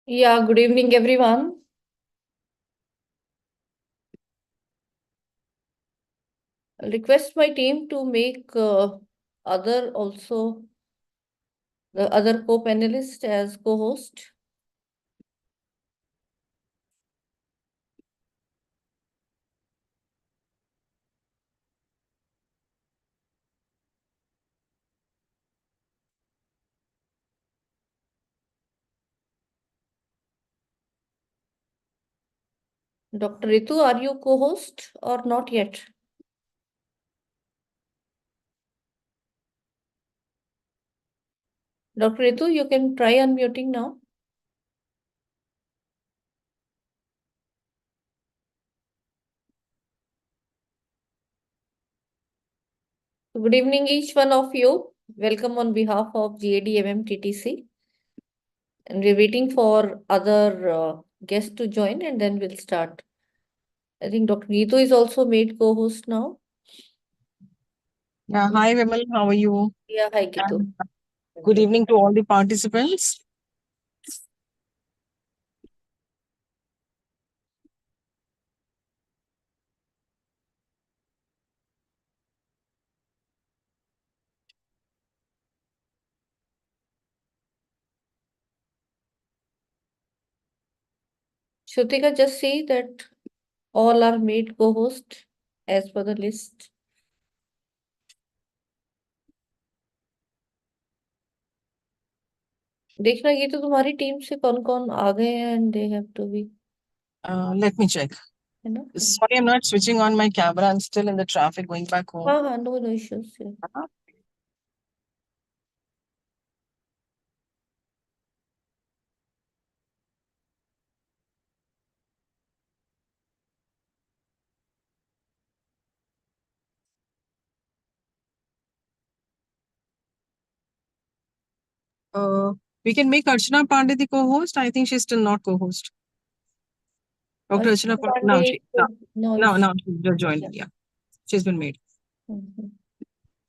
Yeah, good evening, everyone. I'll request my team to make other also the other co-panelist as co-host. Dr. Ritu, are you co-host or not yet? Dr. Ritu, you can try unmuting now. Good evening, each one of you. Welcome on behalf of GAD-MMTTC. And we're waiting for other guests to join and then we'll start. I think Dr. Ritu is also made co-host now. Yeah, hi Vimal, how are you? Yeah, hi Gitu. And good evening to all the participants. Shrutika, just see that all are made co-host as per the list. देखना ये तो तुम्हारी team से कौन कौन आ गए हैं and they have to be, Let me check. है ना? Sorry, I'm not switching on my camera. I'm still in the traffic going back home. हाँ, no issues. Yeah. We can make Archana Pandey the co-host. I think she's still not co-host. Dr. Archana Pandey, now she's just joined. Yeah, she's been made.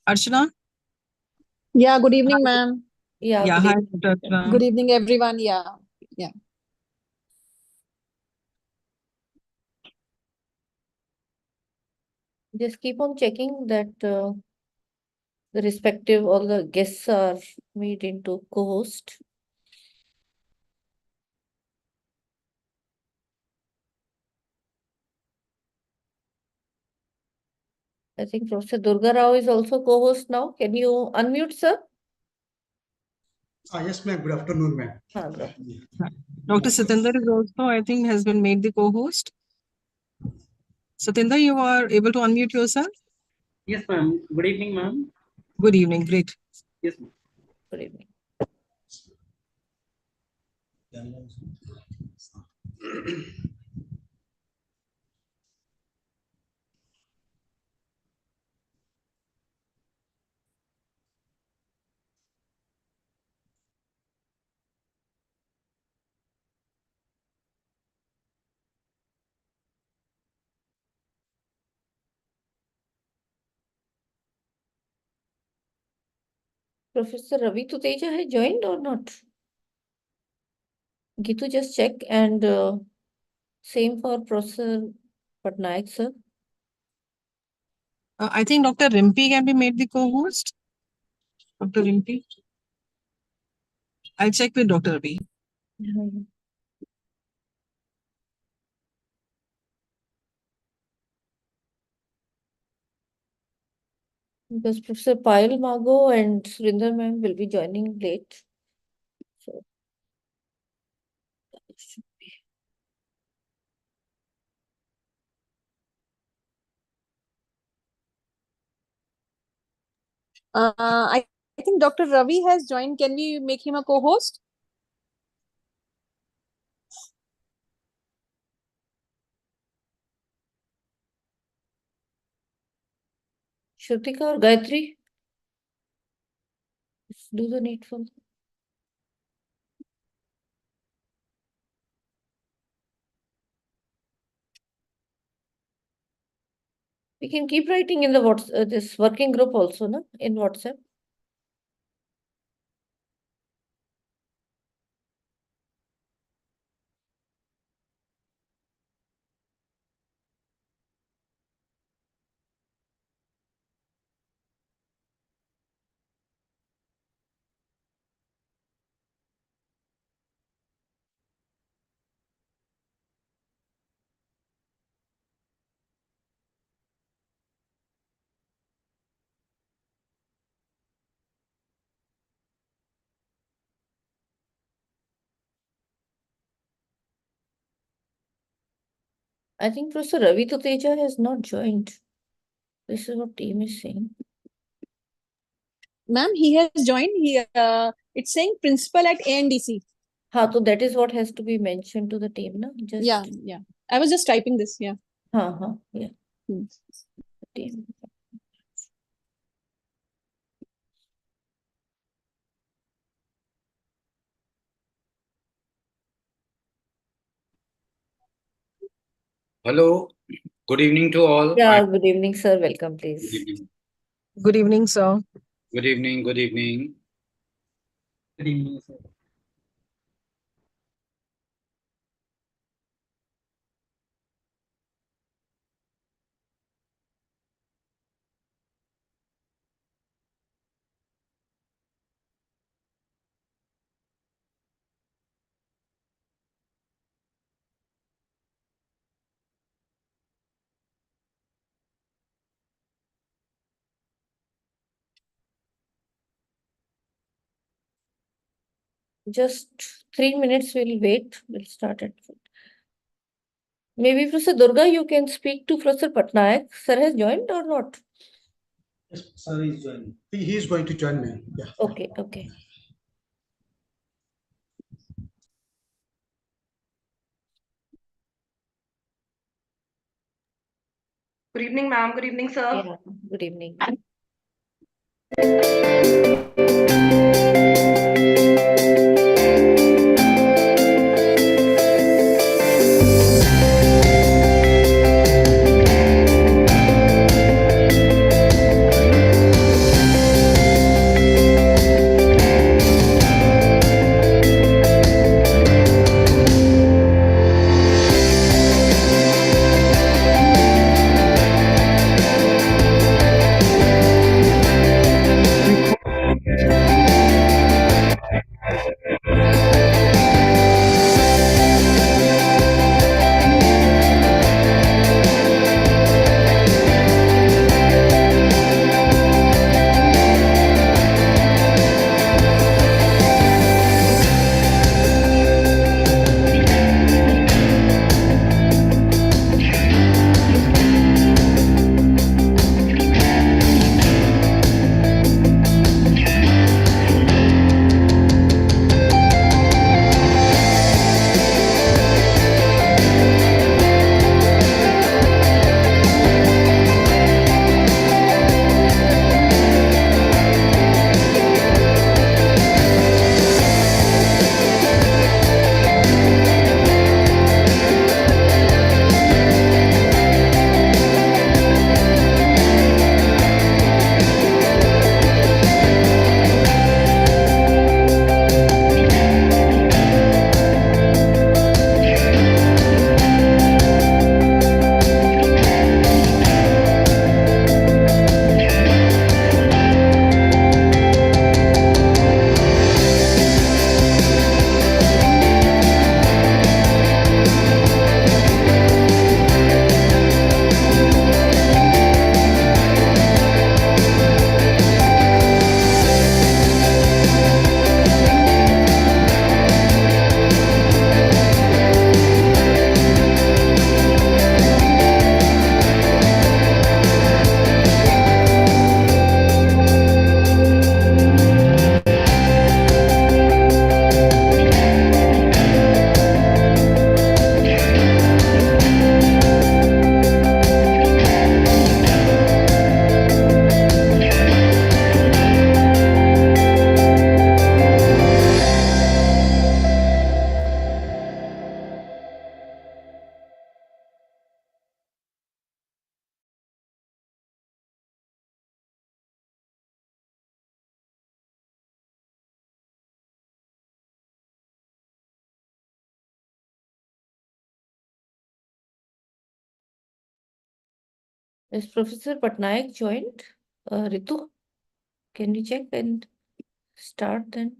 Archana? Yeah, good evening, ma'am. Yeah, Hi, Dr. Archana. Good evening, everyone. Yeah. Just keep on checking that the respective all the guests are made into co-host. I think Professor Durga Rao is also co-host now. Can you unmute, sir? Yes, ma'am. Good afternoon, ma'am. Dr. Satinder is also, I think, has been made the co-host. Satinder, you are able to unmute yourself? Yes, ma'am. Good evening, ma'am. Good evening. Great. Yes, ma'am. Good evening. Professor Ravi Tuteja has joined or not? Gitu, just check and same for Professor Patnaik, sir. I think Dr. Rimpi can be made the co-host. Dr. Rimpi? I'll check with Dr. B. Because Professor Payal Mago and Surinder ma'am will be joining late. So it should be. I think Dr. Ravi has joined. Can we make him a co-host? Shrutika or Gayatri? Let's do the needful. We can keep writing in the this working group also, no? In WhatsApp. I think Professor Ravi Tuteja has not joined. This is what team is saying. Ma'am, he has joined. It's saying principal at ANDC. So that is what has to be mentioned to the team, na? Just Yeah. I was just typing this. Yeah. Yeah. Team. Hello, good evening to all. Yeah, good evening, sir. Welcome, please. Good evening. Good evening, sir. Good evening. Good evening. Good evening, sir. Just 3 minutes, we'll wait. We'll start at. Maybe Professor Durga, you can speak to Professor Patnaik. Sir has joined or not? Yes, sir is joining. He is going to join me. Yeah. Okay. Good evening, ma'am. Good evening, sir. Yeah, good evening. Is Professor Patnaik joined? Ritu, can we check and start then?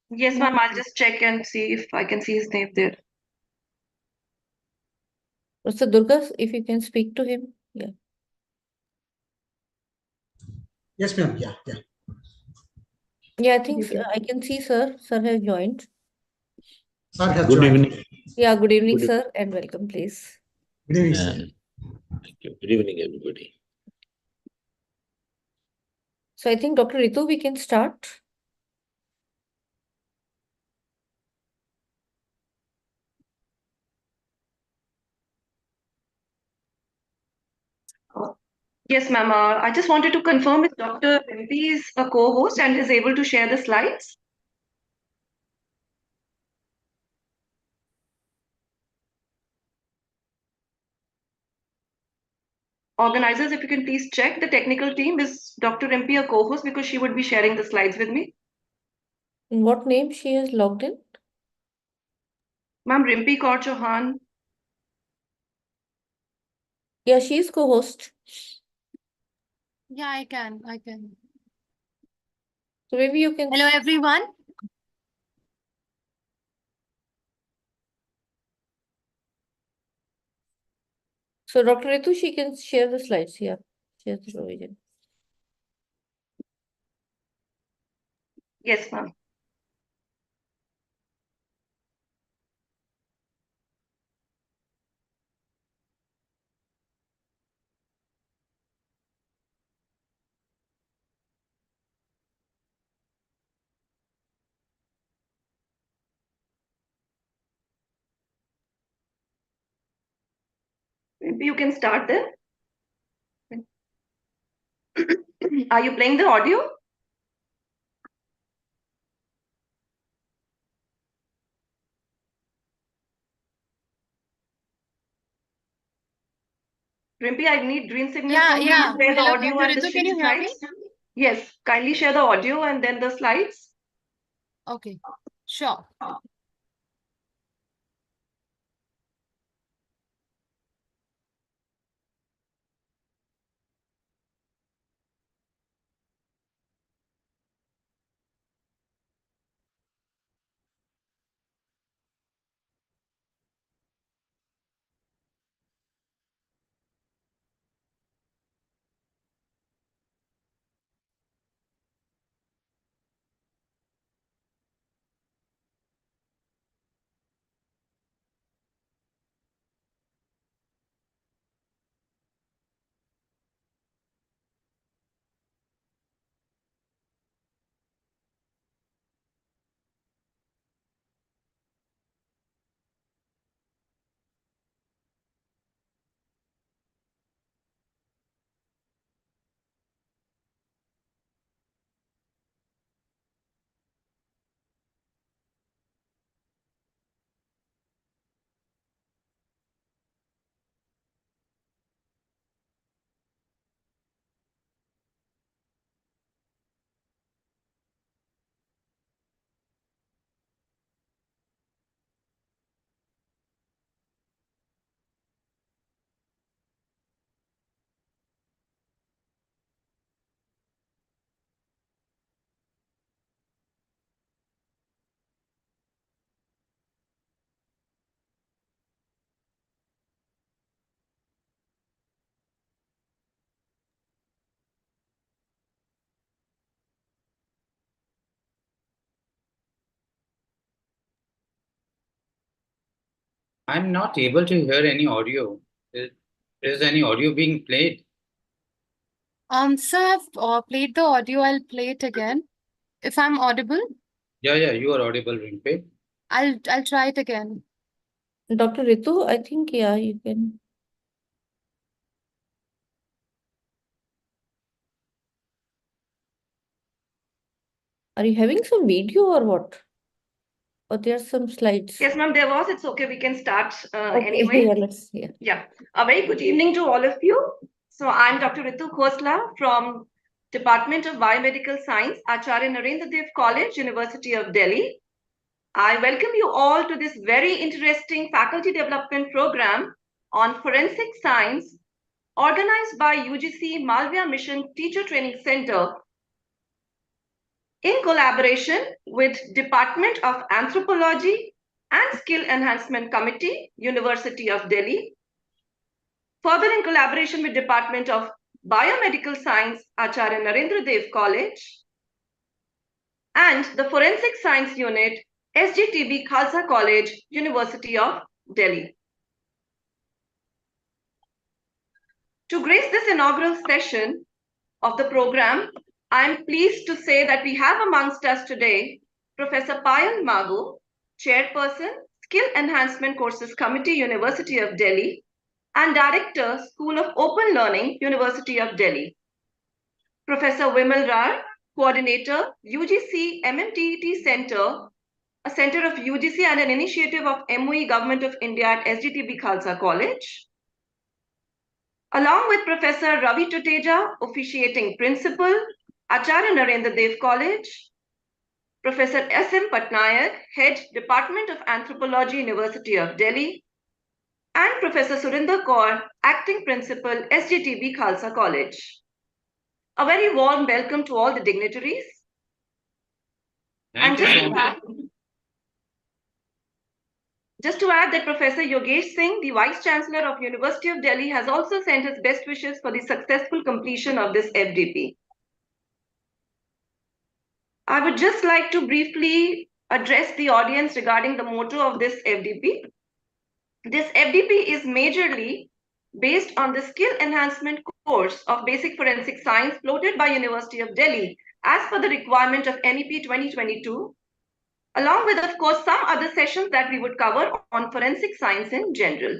Yes, ma'am. I'll just check and see if I can see his name there. Professor Durga, if you can speak to him. Yeah. Yes, ma'am. Yeah. Yeah, I think I can see sir. Sir has joined. Sir has Good joined. evening. Yeah, good evening, Good sir, and welcome, please. Good evening, sir. Thank you. Good evening, everybody. So I think Dr. Ritu, we can start. Yes, ma'am. I just wanted to confirm if Dr. Rimpi is a co-host and is able to share the slides. Organizers, if you can please check the technical team. Is Dr. Rimpi a co-host because she would be sharing the slides with me? In what name she has logged in? Ma'am, Rimpi Kaur Chauhan. Yeah, she is co-host. Yeah, I can. So maybe you can. Hello, everyone. So Dr. Ritu, she can share the slides. Yeah, share the provision. Yes, ma'am. Maybe you can start then. Are you playing the audio? Rimpi, I need green signal Yeah, from you yeah. to share the Hello, audio Dr. and the Ritu, can you hear me? slides. Yes, kindly share the audio and then the slides. Okay, sure. I'm not able to hear any audio. Is any audio being played? Sir, I've played the audio. I'll play it again. If I'm audible, Yeah, you are audible, Rimpi. I'll try it again. Dr. Ritu, I think, yeah, you can. Are you having some video or what? Or there are some slides? Yes, ma'am, there was. It's okay. We can start Okay, anyway. yeah. A very good evening to all of you. So I'm Dr. Ritu Khosla from Department of Biomedical Science, Acharya Narendra Dev College, University of Delhi. I welcome you all to this very interesting faculty development program on forensic science organized by UGC Malviya Mission Teacher Training Center in collaboration with Department of Anthropology and Skill Enhancement Committee, University of Delhi. Further in collaboration with Department of Biomedical Science, Acharya Narendra Dev College, and the Forensic Science Unit, SGTB Khalsa College, University of Delhi. To grace this inaugural session of the program, I am pleased to say that we have amongst us today Professor Payal Magu, Chairperson, Skill Enhancement Courses Committee, University of Delhi, and Director, School of Open Learning, University of Delhi. Professor Vimal Rai, Coordinator, UGC-MMTTC Center, a center of UGC and an initiative of MOE Government of India at SGTB Khalsa College. Along with Professor Ravi Tuteja, Officiating Principal, Acharya Narendra Dev College, Professor S.M. Patnaik, Head, Department of Anthropology, University of Delhi, and Professor Surinder Kaur, Acting Principal, SGTB Khalsa College. A very warm welcome to all the dignitaries. Thank you so much. Just to add that Professor Yogesh Singh, the Vice Chancellor of University of Delhi, has also sent his best wishes for the successful completion of this FDP. I would just like to briefly address the audience regarding the motto of this FDP. This FDP is majorly based on the skill enhancement course of basic forensic science floated by University of Delhi as per the requirement of NEP 2022, along with, of course, some other sessions that we would cover on forensic science in general.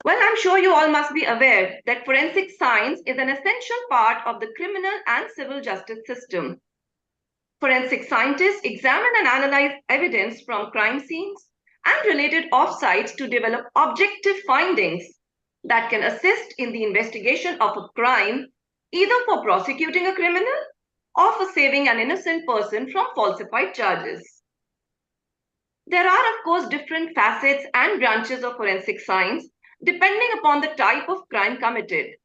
Well, I'm sure you all must be aware that forensic science is an essential part of the criminal and civil justice system. Forensic scientists examine and analyze evidence from crime scenes and related offsites to develop objective findings that can assist in the investigation of a crime, either for prosecuting a criminal or for saving an innocent person from falsified charges. There are, of course, different facets and branches of forensic science depending upon the type of crime committed,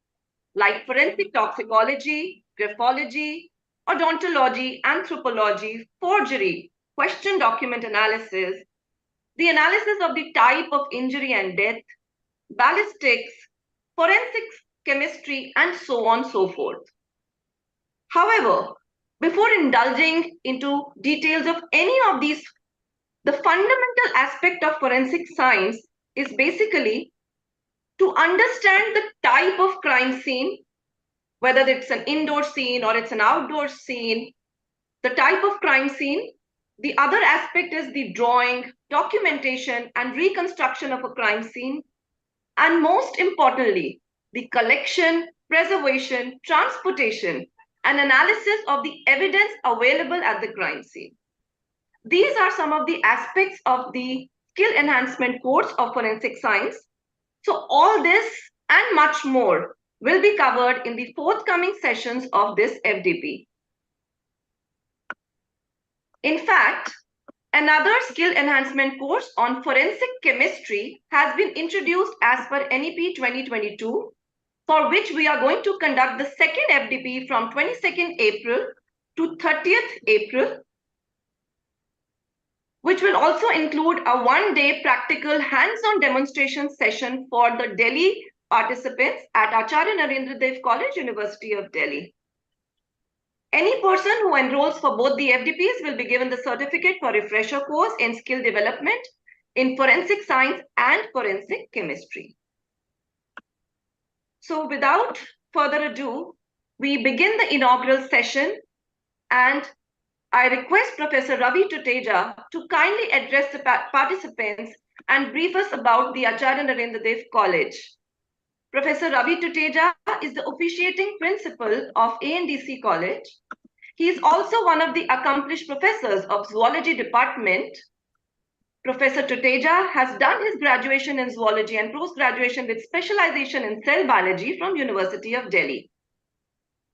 like forensic toxicology, graphology, odontology, anthropology, forgery, question document analysis, the analysis of the type of injury and death, ballistics, forensics, chemistry, and so on and so forth. However, before indulging into details of any of these, the fundamental aspect of forensic science is basically to understand the type of crime scene, whether it's an indoor scene or it's an outdoor scene, the type of crime scene. The other aspect is the drawing, documentation, and reconstruction of a crime scene. And most importantly, the collection, preservation, transportation, and analysis of the evidence available at the crime scene. These are some of the aspects of the skill enhancement course of forensic science. So all this and much more will be covered in the forthcoming sessions of this FDP. In fact, another skill enhancement course on forensic chemistry has been introduced as per NEP 2022, for which we are going to conduct the second FDP from 22nd April to 30th April, which will also include a one-day practical hands-on demonstration session for the Delhi participants at Acharya Narendra Dev College, University of Delhi. Any person who enrolls for both the FDPs will be given the certificate for refresher course in skill development in forensic science and forensic chemistry. So without further ado, we begin the inaugural session, and I request Professor Ravi Tuteja to kindly address the participants and brief us about the Acharya Narendra Dev College. Professor Ravi Tuteja is the officiating principal of ANDC College. He is also one of the accomplished professors of zoology department. Professor Tuteja has done his graduation in zoology and post-graduation with specialization in cell biology from University of Delhi.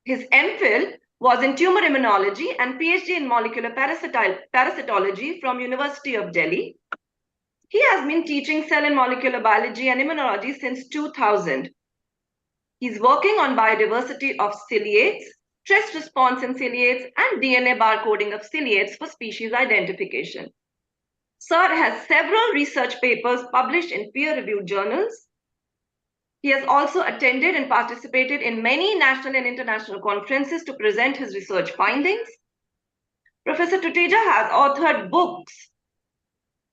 His MPhil was in tumor immunology and PhD in molecular parasitology from University of Delhi. He has been teaching cell and molecular biology and immunology since 2000. He's working on biodiversity of ciliates, stress response in ciliates, and DNA barcoding of ciliates for species identification. Sir has several research papers published in peer-reviewed journals. He has also attended and participated in many national and international conferences to present his research findings. Professor Tuteja has authored books,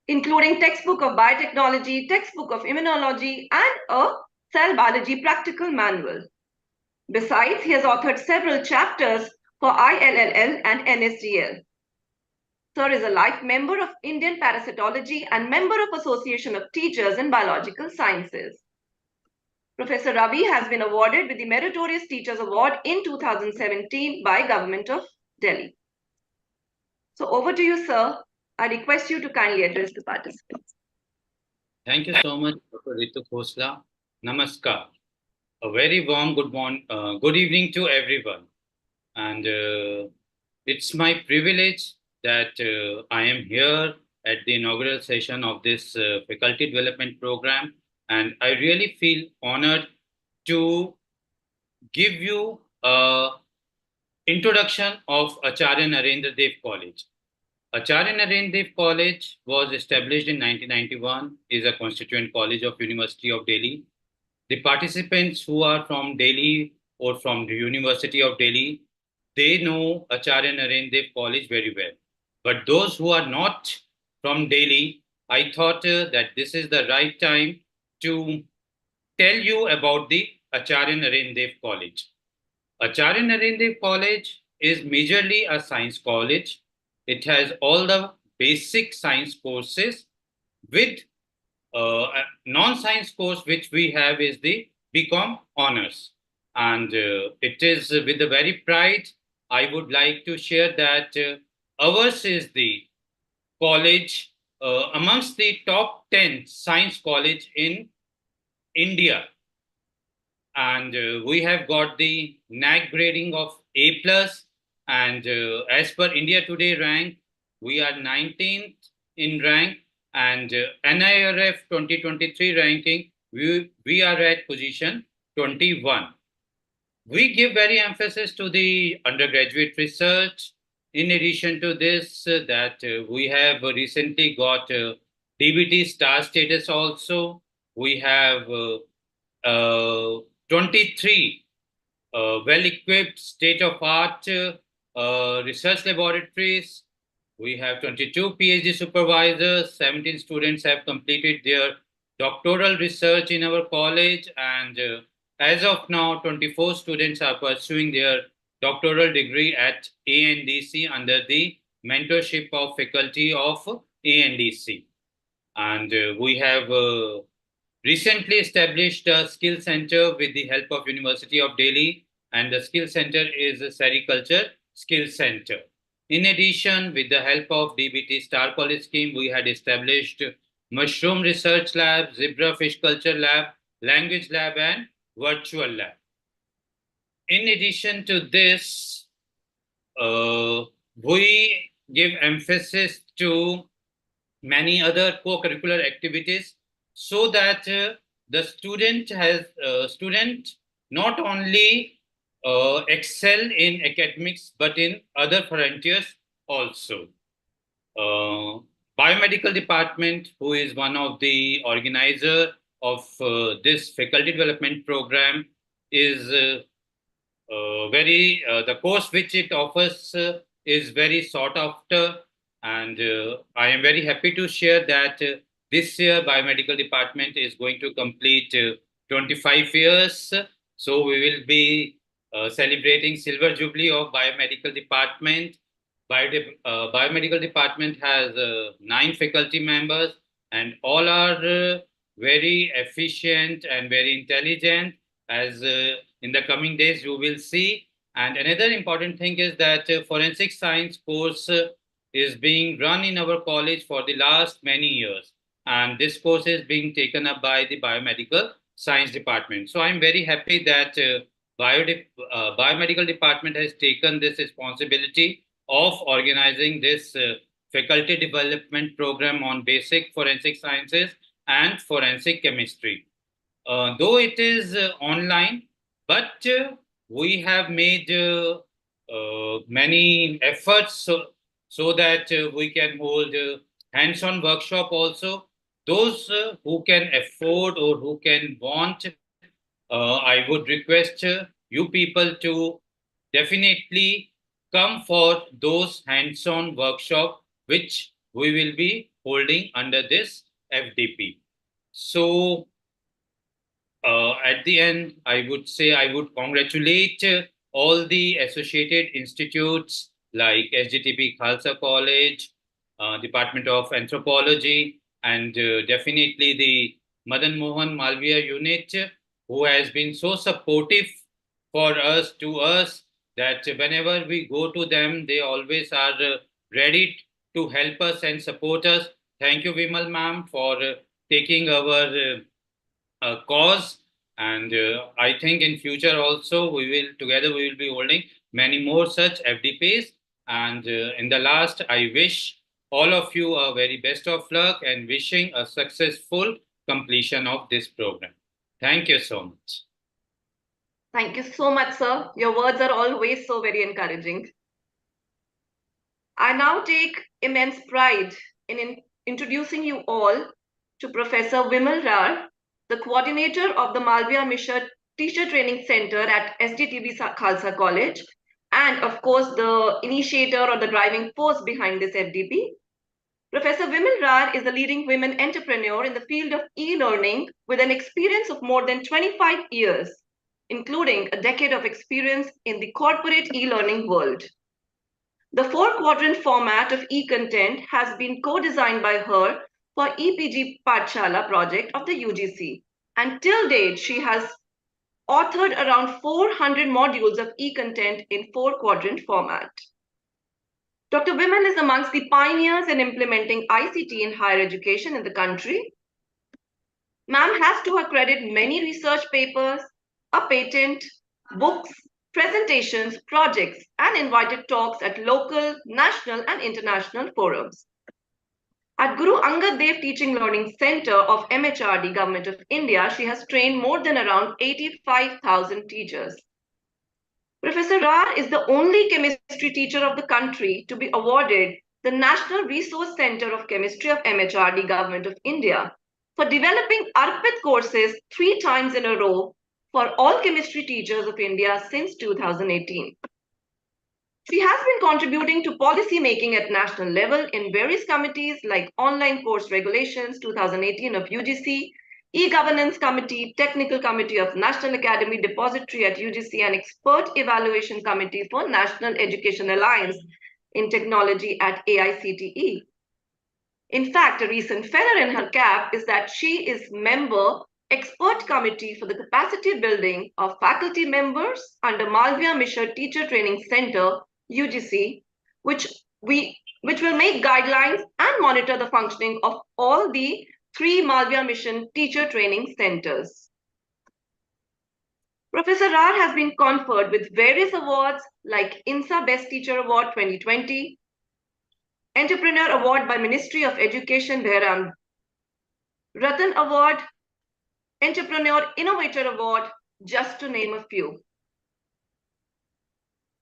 including textbook of biotechnology, textbook of immunology, and a Cell Biology Practical Manual. Besides, he has authored several chapters for ILLL and NSDL. Sir is a life member of Indian Parasitology and member of Association of Teachers in Biological Sciences. Professor Ravi has been awarded with the Meritorious Teachers Award in 2017 by Government of Delhi. So over to you, sir. I request you to kindly address the participants. Thank you so much, Dr. Ritu Khosla. Namaskar. A very warm good evening to everyone. And it's my privilege that I am here at the inaugural session of this faculty development program. And I really feel honored to give you an introduction of Acharya Narendra Dev College. Acharya Narendra Dev College was established in 1991, is a constituent college of University of Delhi. The participants who are from Delhi or from the University of Delhi, they know Acharya Narendra Dev College very well. But those who are not from Delhi, I thought that this is the right time to tell you about the Acharya Narendra Dev College. Acharya Narendra Dev College is majorly a science college. It has all the basic science courses with a non-science course which we have is the BCom honors. And it is with the very pride I would like to share that ours is the college amongst the top 10 science college in India. And we have got the NAC grading of A+, and as per India Today rank, we are 19th in rank, and NIRF 2023 ranking, we are at position 21. We give very emphasis to the undergraduate research. In addition to this, that we have recently got DBT star status also. We have 23 well-equipped state-of-art research laboratories. We have 22 PhD supervisors, 17 students have completed their doctoral research in our college, and as of now, 24 students are pursuing their doctoral degree at ANDC under the mentorship of faculty of ANDC. And we have recently established a skill center with the help of University of Delhi, and the skill center is a Sericulture Skill Center. In addition, with the help of DBT Star College Scheme, we had established Mushroom Research Lab, Zebra Fish Culture Lab, Language Lab, and Virtual Lab. In addition to this, we give emphasis to many other co-curricular activities so that the student not only excel in academics, but in other frontiers also. Biomedical department, who is one of the organizer of this faculty development program, is the course which it offers is very sought after, and I am very happy to share that this year biomedical department is going to complete 25 years. So we will be celebrating silver jubilee of biomedical department. Biomedical department has 9 faculty members, and all are very efficient and very intelligent, as in the coming days you will see. And another important thing is that forensic science course is being run in our college for the last many years, and this course is being taken up by the biomedical science department. So I'm very happy that biomedical department has taken this responsibility of organizing this faculty development program on basic forensic sciences and forensic chemistry. Though it is online, but we have made many efforts so that we can hold hands-on workshop also. Those who can afford or who can want, I would request you people to definitely come for those hands-on workshop which we will be holding under this FDP. So At the end, I would say I would congratulate all the associated institutes like SGTP Khalsa College, Department of Anthropology, and definitely the Madan Mohan Malviya unit, who has been so supportive for us that whenever we go to them, they always are ready to help us and support us. Thank you, Vimal ma'am, for taking our cause, and I think in future also we will be holding many more such FDPs. And in the last, I wish all of you a very best of luck and wishing a successful completion of this program. Thank you so much. Thank you so much, sir. Your words are always so very encouraging. I now take immense pride in introducing you all to Professor Vimal Rar, the coordinator of the Malviya Mishra Teacher Training Center at SDTB Khalsa College, and of course the initiator or the driving force behind this FDP. Professor Vimal Rar is a leading women entrepreneur in the field of e-learning with an experience of more than 25 years, including a decade of experience in the corporate e-learning world. The 4-quadrant format of e-content has been co-designed by her for EPG Pathshala project of the UGC. And till date, she has authored around 400 modules of e-content in 4-quadrant format. Dr. Vimal is amongst the pioneers in implementing ICT in higher education in the country. Ma'am has to her credit many research papers, a patent, books, presentations, projects, and invited talks at local, national, and international forums. At Guru Angad Dev Teaching Learning Center of MHRD, Government of India, she has trained more than around 85,000 teachers. Professor Rar is the only chemistry teacher of the country to be awarded the National Resource Center of Chemistry of MHRD, Government of India, for developing ARPIT courses 3 times in a row for all chemistry teachers of India since 2018. She has been contributing to policy making at national level in various committees like Online Course Regulations 2018 of UGC, E-Governance Committee, Technical Committee of National Academy Depository at UGC, and Expert Evaluation Committee for National Education Alliance in Technology at AICTE. In fact, a recent feather in her cap is that she is member expert committee for the capacity building of faculty members under Malviya Mishra Teacher Training Center, UGC, which will make guidelines and monitor the functioning of all the 3 Malviya Mission Teacher Training Centers. Professor Rar has been conferred with various awards like INSA Best Teacher Award 2020, Entrepreneur Award by Ministry of Education, Behram, Ratan Award, Entrepreneur Innovator Award, just to name a few.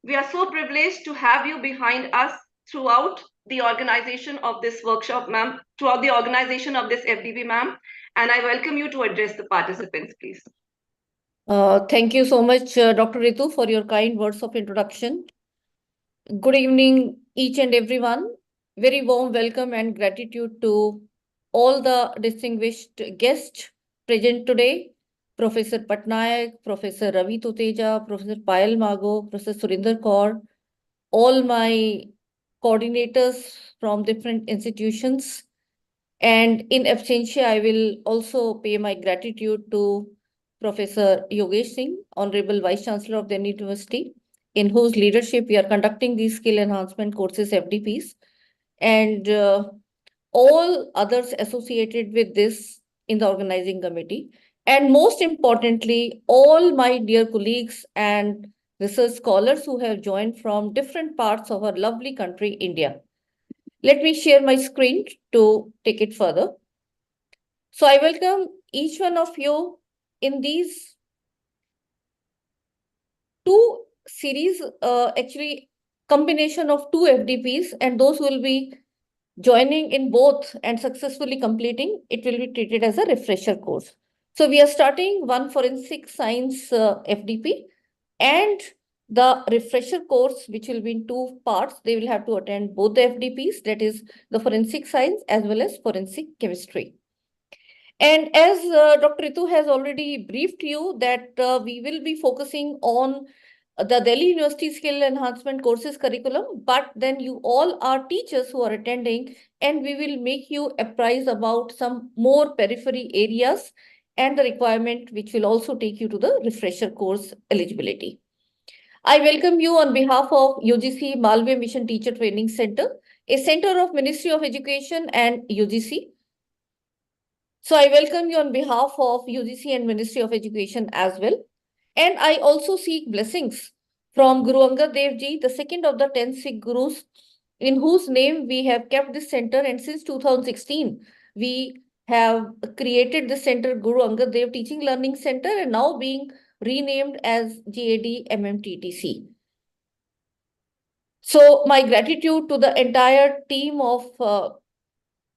We are so privileged to have you behind us throughout the organization of this workshop, ma'am, throughout the organization of this FDP, ma'am, and I welcome you to address the participants, please. Thank you so much, Dr. Ritu, for your kind words of introduction. Good evening, each and everyone. Very warm welcome and gratitude to all the distinguished guests present today. Professor Patnaik, Professor Ravi Tuteja, Professor Payal Mago, Professor Surinder Kaur, all my coordinators from different institutions. And in absentia, I will also pay my gratitude to Professor Yogesh Singh, Honorable Vice Chancellor of the University, in whose leadership we are conducting these skill enhancement courses, FDPs, and all others associated with this in the organizing committee. And most importantly, all my dear colleagues and research scholars who have joined from different parts of our lovely country, India. Let me share my screen to take it further. So I welcome each one of you in these 2 series, actually combination of 2 FDPs, and those will be joining in both and successfully completing, it will be treated as a refresher course. So we are starting one forensic science FDP and the refresher course, which will be in 2 parts. They will have to attend both the FDPs, that is the forensic science as well as forensic chemistry. And as Dr. Ritu has already briefed you that we will be focusing on the Delhi University Skill Enhancement Courses curriculum, but then you all are teachers who are attending, and we will make you apprised about some more periphery areas and the requirement which will also take you to the refresher course eligibility. I welcome you on behalf of UGC Malve Mission Teacher Training Center, a center of Ministry of Education and UGC. So I welcome you on behalf of UGC and Ministry of Education as well. And I also seek blessings from Guru Angad Dev Ji, the second of the 10 Sikh Gurus, in whose name we have kept this center. And since 2016, we have created the center Guru Angad Dev Teaching Learning Center, and now being renamed as GAD-MMTTC. So my gratitude to the entire team of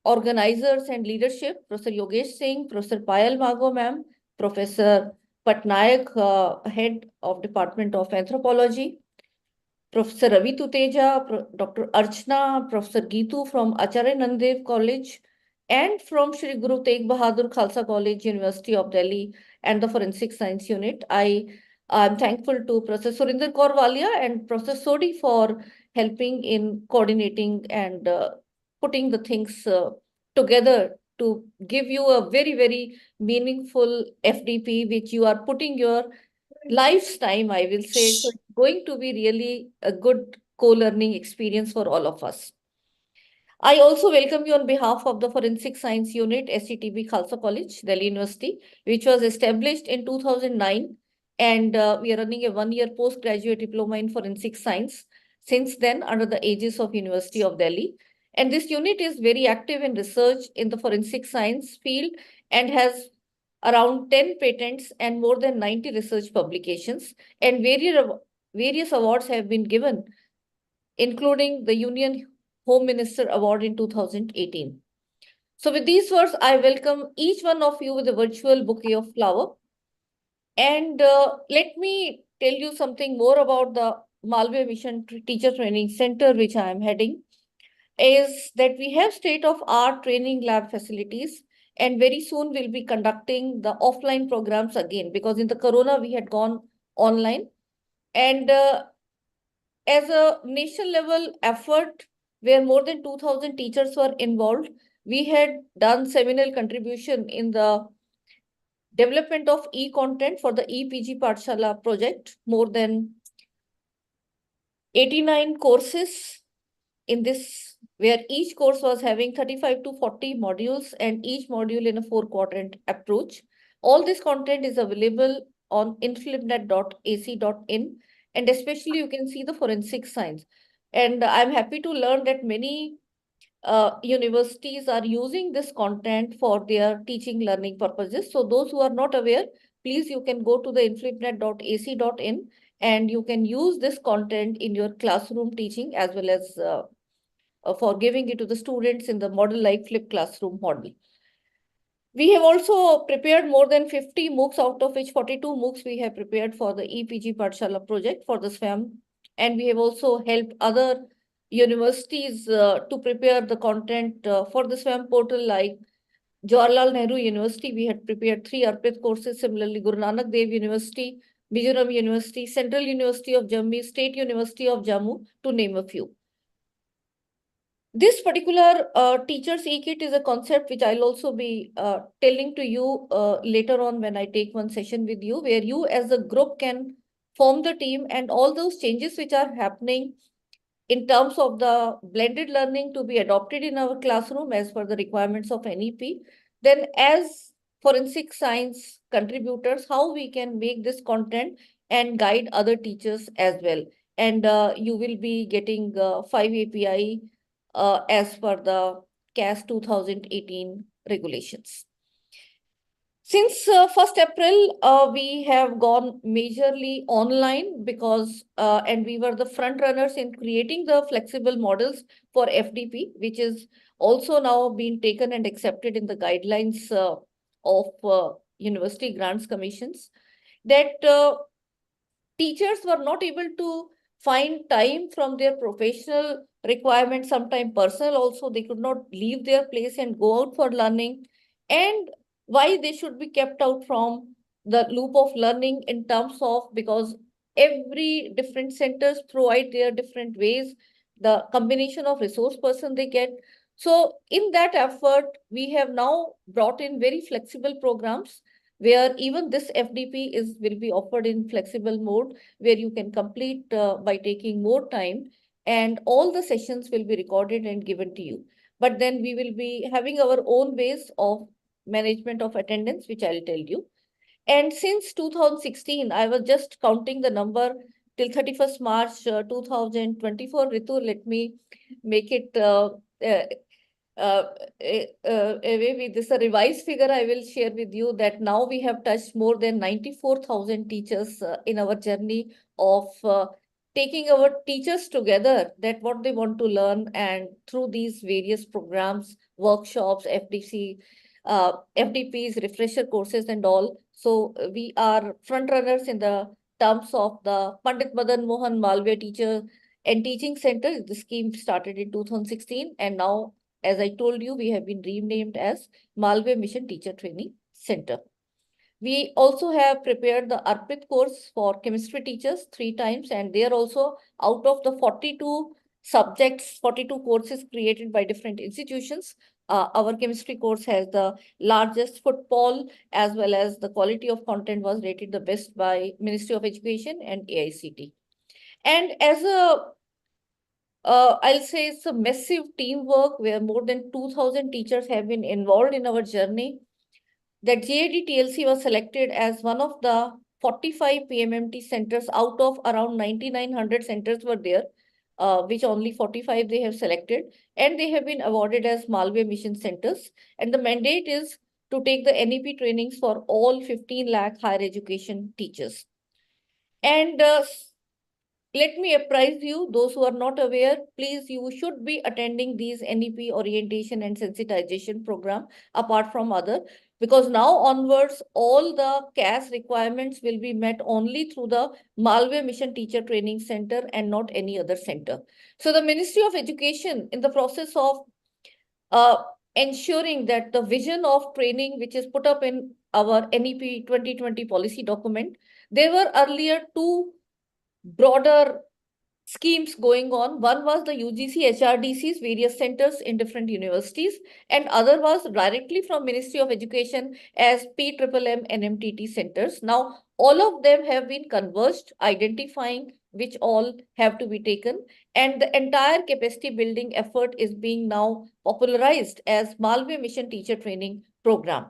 organizers and leadership, Professor Yogesh Singh, Professor Payal Mago ma'am, Professor Patnaik, Head of Department of Anthropology, Professor Ravi Tuteja, Dr. Archana, Professor Geetu from Acharya Nandev College, and from Shri Guru Tegh Bahadur Khalsa College, University of Delhi, and the Forensic Science Unit. I am thankful to Professor Surinder Kaur Walia and Professor Sodi for helping in coordinating and putting the things together to give you a very, very meaningful FDP, which you are putting your life's time, I will say. So it's going to be really a good co-learning experience for all of us. I also welcome you on behalf of the Forensic Science Unit, SCTB Khalsa College, Delhi University, which was established in 2009. And we are running a one-year postgraduate diploma in forensic science since then under the aegis of University of Delhi. And this unit is very active in research in the forensic science field and has around 10 patents and more than 90 research publications. And various awards have been given, including the Union Home Minister Award in 2018. So with these words, I welcome each one of you with a virtual bouquet of flower. And let me tell you something more about the Malve Mission Teacher Training Center, which I am heading, is that we have state-of-art training lab facilities, and very soon we'll be conducting the offline programs again, because in the corona, we had gone online. And as a nation level effort where more than 2,000 teachers were involved, we had done seminal contribution in the development of e-content for the e-PG Pathshala project. More than 89 courses in this, where each course was having 35 to 40 modules and each module in a 4-quadrant approach. All this content is available on infilmnet.ac.in, and especially you can see the forensic science. And I'm happy to learn that many universities are using this content for their teaching learning purposes. So those who are not aware, please, you can go to the infilmnet.ac.in and you can use this content in your classroom teaching as well as for giving it to the students in the model like flipped classroom model. We have also prepared more than 50 MOOCs, out of which 42 MOOCs we have prepared for the e-PG Pathshala project for the SWAM. And we have also helped other universities to prepare the content for the SWAM portal, like Jawaharlal Nehru University. We had prepared 3 Arpit courses. Similarly, Guru Nanak Dev University, Mizoram University, Central University of Jammu, State University of Jammu, to name a few. This particular teacher's e-kit is a concept which I'll also be telling to you later on when I take one session with you, where you as a group can form the team, and all those changes which are happening in terms of the blended learning to be adopted in our classroom as per the requirements of NEP. Then as forensic science contributors, how we can make this content and guide other teachers as well. And you will be getting 5 API as per the CAS 2018 regulations. Since 1st April, we have gone majorly online because, and we were the front runners in creating the flexible models for FDP, which is also now being taken and accepted in the guidelines of university grants commissions, that teachers were not able to find time from their professional requirements, sometimes personal also. They could not leave their place and go out for learning. And why they should be kept out from the loop of learning in terms of, because every different centers provide their different ways, the combination of resource person they get. So in that effort, we have now brought in very flexible programs where even this FDP will be offered in flexible mode, where you can complete by taking more time, and all the sessions will be recorded and given to you. But then we will be having our own ways of management of attendance, which I'll tell you. And since 2016, I was just counting the number till 31st March 2024. Ritu, let me make it maybe this a revised figure I will share with you, that now we have touched more than 94,000 teachers in our journey of taking our teachers together, that what they want to learn, and through these various programs, workshops, FDPs, refresher courses and all. So we are front runners in the terms of the Pandit Madan Mohan Malviya Teacher and Teaching Center. The scheme started in 2016, and now, as I told you, we have been renamed as Malviya Mission Teacher Training Center. We also have prepared the Arpit course for chemistry teachers 3 times, and they are also out of the 42 subjects, 42 courses created by different institutions. Our chemistry course has the largest footfall, as well as the quality of content was rated the best by Ministry of Education and AICT. And as I'll say it's a massive teamwork where more than 2,000 teachers have been involved in our journey, that GAD-TLC was selected as one of the 45 PMMT centers out of around 9,900 centers were there, which only 45 they have selected, and they have been awarded as Malviya Mission Centers. And the mandate is to take the NEP trainings for all 15 lakh higher education teachers. And let me apprise you, those who are not aware, please, you should be attending these NEP orientation and sensitization program apart from other, because now onwards, all the CAS requirements will be met only through the Malviya Mission Teacher Training Center and not any other center. So the Ministry of Education, in the process of ensuring that the vision of training, which is put up in our NEP 2020 policy document, there were earlier 2 broader schemes going on. One was the UGC-HRDCs, various centers in different universities, and other was directly from Ministry of Education as PMMTTC centers. Now, all of them have been converged, identifying which all have to be taken, and the entire capacity building effort is being now popularized as Malviya Mission Teacher Training Program.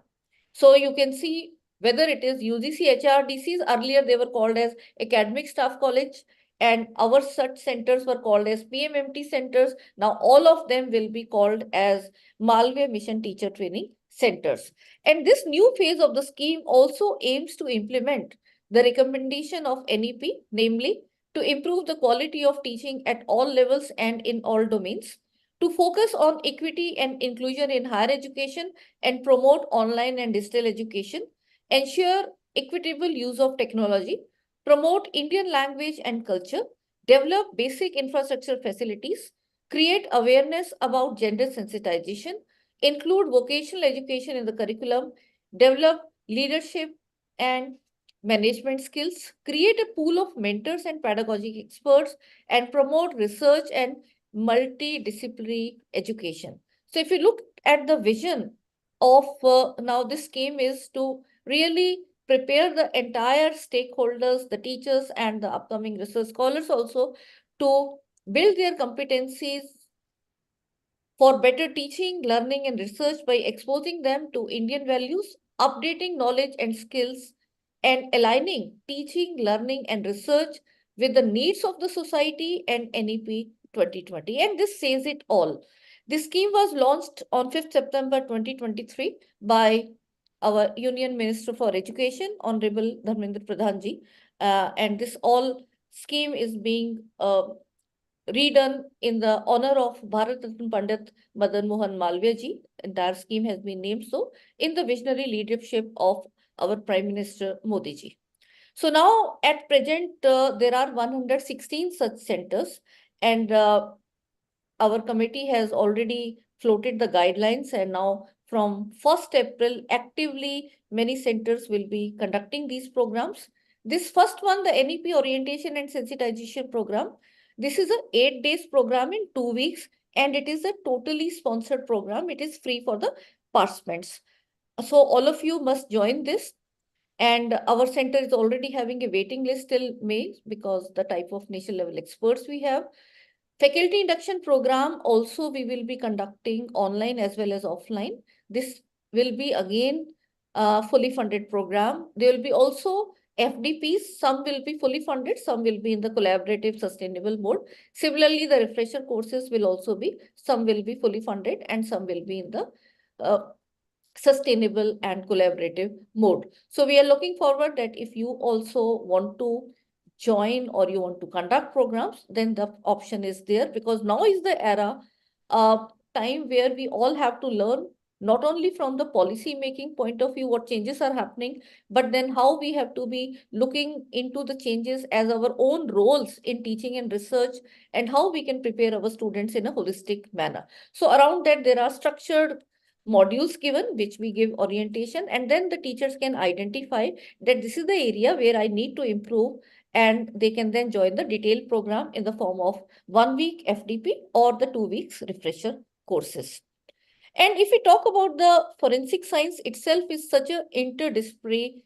So you can see whether it is UGC-HRDCs, earlier they were called as Academic Staff College, and our such centers were called as PMMT centers. Now all of them will be called as Malviya Mission Teacher Training Centers. And this new phase of the scheme also aims to implement the recommendation of NEP, namely to improve the quality of teaching at all levels and in all domains, to focus on equity and inclusion in higher education and promote online and digital education, ensure equitable use of technology, promote Indian language and culture, develop basic infrastructure facilities, create awareness about gender sensitization, include vocational education in the curriculum, develop leadership and management skills, create a pool of mentors and pedagogic experts, and promote research and multidisciplinary education. So if you look at the vision of now this scheme is to really prepare the entire stakeholders, the teachers and the upcoming research scholars also, to build their competencies for better teaching, learning and research by exposing them to Indian values, updating knowledge and skills, and aligning teaching, learning and research with the needs of the society and NEP 2020. And this says it all. This scheme was launched on 5th September 2023 by our Union Minister for Education, Honorable Dharmendra Pradhanji. And this all scheme is being redone in the honor of Bharat Ratna Pandit Madan Mohan Malviya ji. Entire scheme has been named so in the visionary leadership of our Prime Minister Modi ji. So now at present, there are 116 such centers, and our committee has already floated the guidelines, and now from 1st April, actively many centers will be conducting these programs. This first one, the NEP orientation and sensitization program, this is a 8 days program in 2 weeks, and it is a totally sponsored program. It is free for the participants. So all of you must join this. And our center is already having a waiting list till May because the type of national level experts we have. Faculty induction program also we will be conducting online as well as offline. This will be again a fully funded program. There will be also FDPs, some will be fully funded, some will be in the collaborative sustainable mode. Similarly, the refresher courses will also be, some will be fully funded and some will be in the sustainable and collaborative mode. So we are looking forward that if you also want to join or you want to conduct programs, then the option is there, because now is the era of time where we all have to learn not only from the policy making point of view what changes are happening, but then how we have to be looking into the changes as our own roles in teaching and research, and how we can prepare our students in a holistic manner. So around that there are structured modules given, which we give orientation, and then the teachers can identify that this is the area where I need to improve, and they can then join the detailed program in the form of 1 week FDP or the 2 weeks refresher courses. And if we talk about the forensic science itself is such an interdisciplinary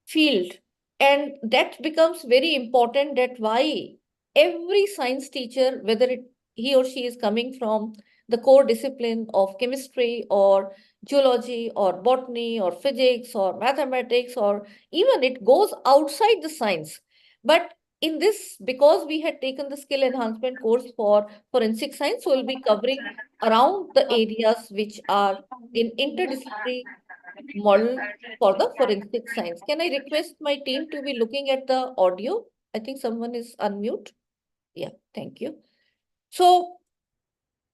field, and that becomes very important, that why every science teacher, whether he or she is coming from the core discipline of chemistry or geology or botany or physics or mathematics, or even it goes outside the science. But in this, because we had taken the skill enhancement course for forensic science, so we'll be covering around the areas which are in interdisciplinary model for the forensic science. Can I request my team to be looking at the audio? I think someone is unmute. Yeah, thank you. So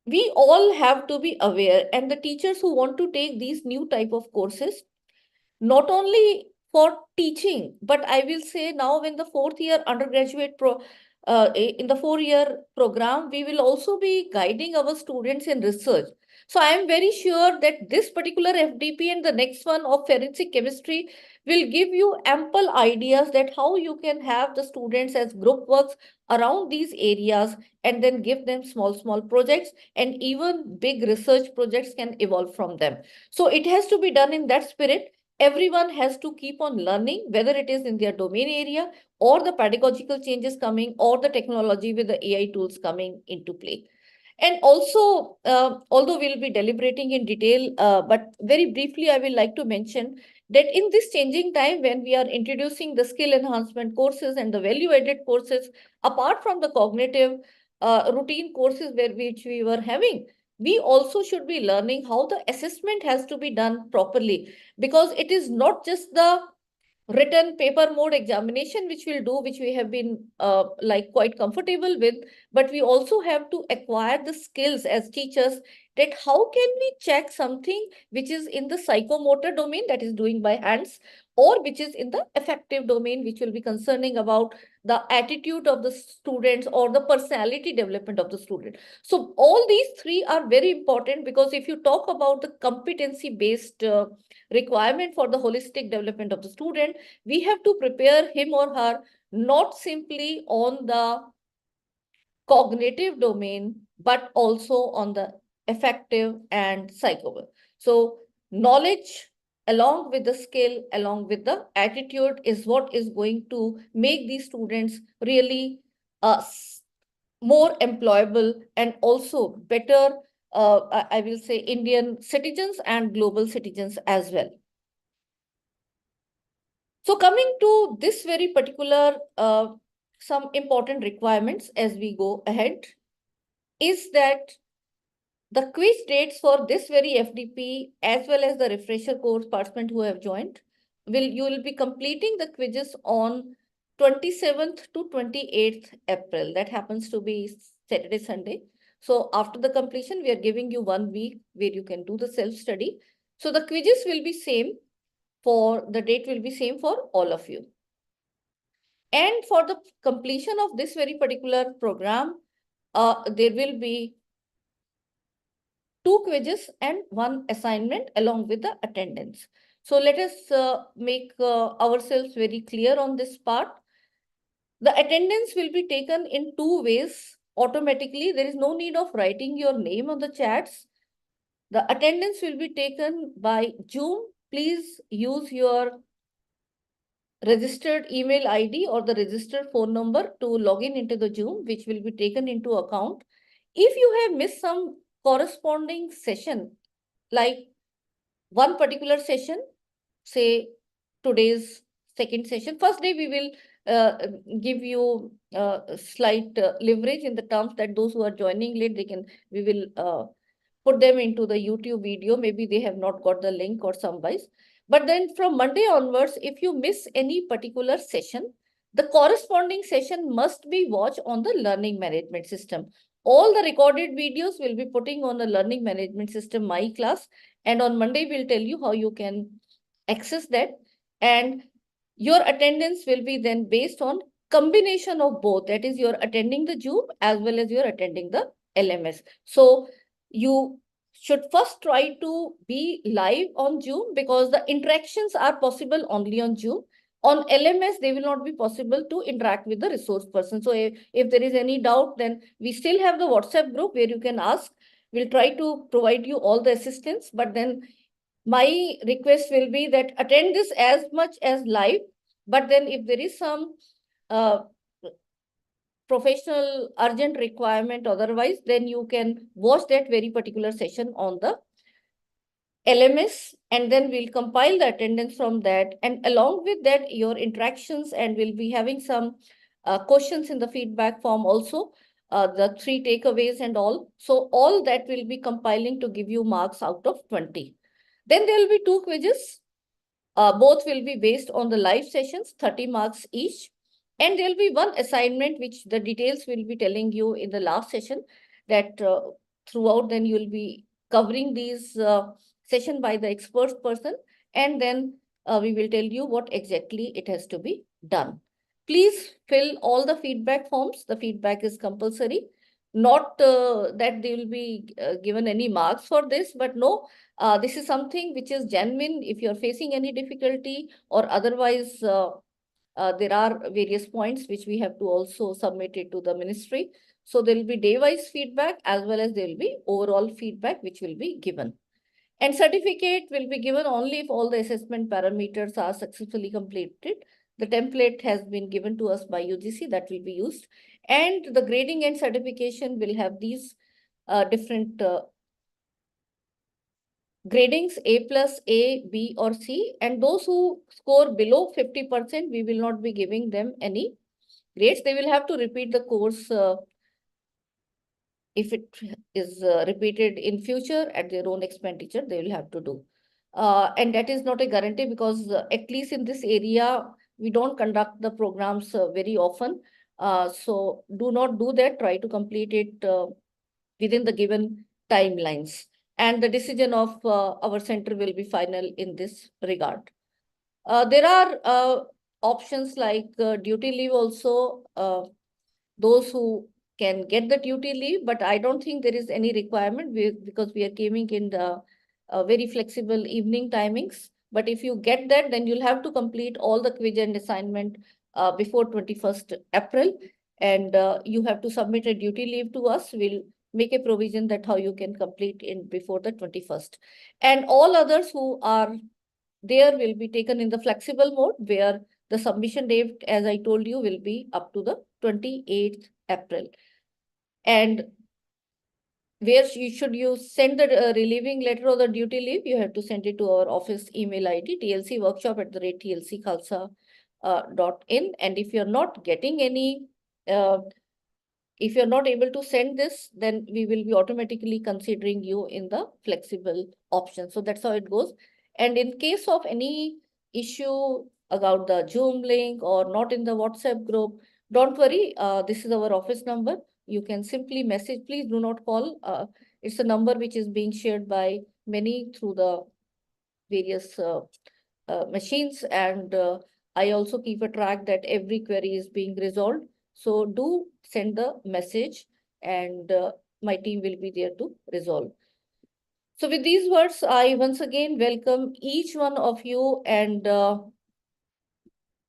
we all have to be aware, and the teachers who want to take these new type of courses, not only for teaching, but I will say now when the 4th year undergraduate in the 4-year program, we will also be guiding our students in research. So I am very sure that this particular FDP and the next one of forensic chemistry will give you ample ideas that how you can have the students as group works around these areas, and then give them small projects, and even big research projects can evolve from them. So it has to be done in that spirit. Everyone has to keep on learning, whether it is in their domain area or the pedagogical changes coming or the technology with the AI tools coming into play. And also, although we'll be deliberating in detail, but very briefly, I will like to mention that in this changing time, when we are introducing the skill enhancement courses and the value-added courses, apart from the cognitive routine courses which we were having, we also should be learning how the assessment has to be done properly, because it is not just the written paper mode examination which we'll do, which we have been like quite comfortable with, but we also have to acquire the skills as teachers, that how can we check something which is in the psychomotor domain, that is doing by hands, or which is in the affective domain, which will be concerning about the attitude of the students or the personality development of the student. So all these three are very important, because if you talk about the competency based requirement for the holistic development of the student, we have to prepare him or her not simply on the cognitive domain, but also on the affective and psycho. So knowledge along with the skill, along with the attitude, is what is going to make these students really more employable, and also better, I will say, Indian citizens and global citizens as well. So coming to this very particular, some important requirements as we go ahead, is that the quiz dates for this very FDP as well as the refresher course participants who have joined, you will be completing the quizzes on 27th to 28th April. That happens to be Saturday, Sunday. So after the completion, we are giving you 1 week where you can do the self-study. So the quizzes will be same the date will be same for all of you. And for the completion of this very particular program, there will be 2 quizzes and 1 assignment along with the attendance. So let us make ourselves very clear on this part. The attendance will be taken in 2 ways automatically. There is no need of writing your name on the chats. The attendance will be taken by Zoom. Please use your registered email ID or the registered phone number to log in into the Zoom, which will be taken into account. If you have missed some corresponding session, like one particular session, say today's second session, first day we will give you slight leverage in the terms that those who are joining late, we will put them into the YouTube video. Maybe they have not got the link or some wise. But then from Monday onwards, if you miss any particular session, the corresponding session must be watched on the learning management system. All the recorded videos will be putting on the learning management system, My Class. And on Monday, we'll tell you how you can access that. And your attendance will be then based on combination of both. That is, you're attending the Zoom as well as you're attending the LMS. So you should first try to be live on Zoom because the interactions are possible only on Zoom. On LMS, they will not be possible to interact with the resource person. So if there is any doubt, then we still have the WhatsApp group where you can ask. We'll try to provide you all the assistance, but then my request will be that attend this as much as live, but then if there is some professional urgent requirement otherwise, then you can watch that very particular session on the LMS, and then we'll compile the attendance from that. And along with that, your interactions, and we'll be having some questions in the feedback form also, the 3 takeaways and all. So all that will be compiling to give you marks out of 20. Then there will be 2 quizzes. Both will be based on the live sessions, 30 marks each. And there will be 1 assignment, which the details will be telling you in the last session, that throughout then you will be covering these session by the expert person. And then we will tell you what exactly it has to be done. Please fill all the feedback forms. The feedback is compulsory. Not that they will be given any marks for this, but no, this is something which is genuine. If you're facing any difficulty or otherwise, there are various points which we have to also submit it to the ministry. So there will be day-wise feedback as well as there will be overall feedback which will be given. And certificate will be given only if all the assessment parameters are successfully completed. The template has been given to us by UGC that will be used. And the grading and certification will have these different gradings, A+, A, B, or C. And those who score below 50%, we will not be giving them any grades. They will have to repeat the course if it is repeated in future at their own expenditure, they will have to do. And that is not a guarantee because at least in this area, we don't conduct the programs very often. So do not do that. Try to complete it within the given timelines. And the decision of our center will be final in this regard. There are options like duty leave also. Those who can get the duty leave, but I don't think there is any requirement because we are coming in the very flexible evening timings. But if you get that, then you'll have to complete all the quiz and assignment before 21st April. And you have to submit a duty leave to us. We'll make a provision that how you can complete in before the 21st. And all others who are there will be taken in the flexible mode where the submission date, as I told you, will be up to the 28th April. And where should you send the relieving letter or the duty leave? You have to send it to our office email ID, tlcworkshop@tlckhalsa.in. And if you're not getting any, if you're not able to send this, then we will be automatically considering you in the flexible option. So that's how it goes. And in case of any issue about the Zoom link or not in the WhatsApp group, don't worry. This is our office number. You can simply message. Please do not call. It's a number which is being shared by many through the various machines. And I also keep a track that every query is being resolved. So do send the message and my team will be there to resolve. So with these words, I once again welcome each one of you, and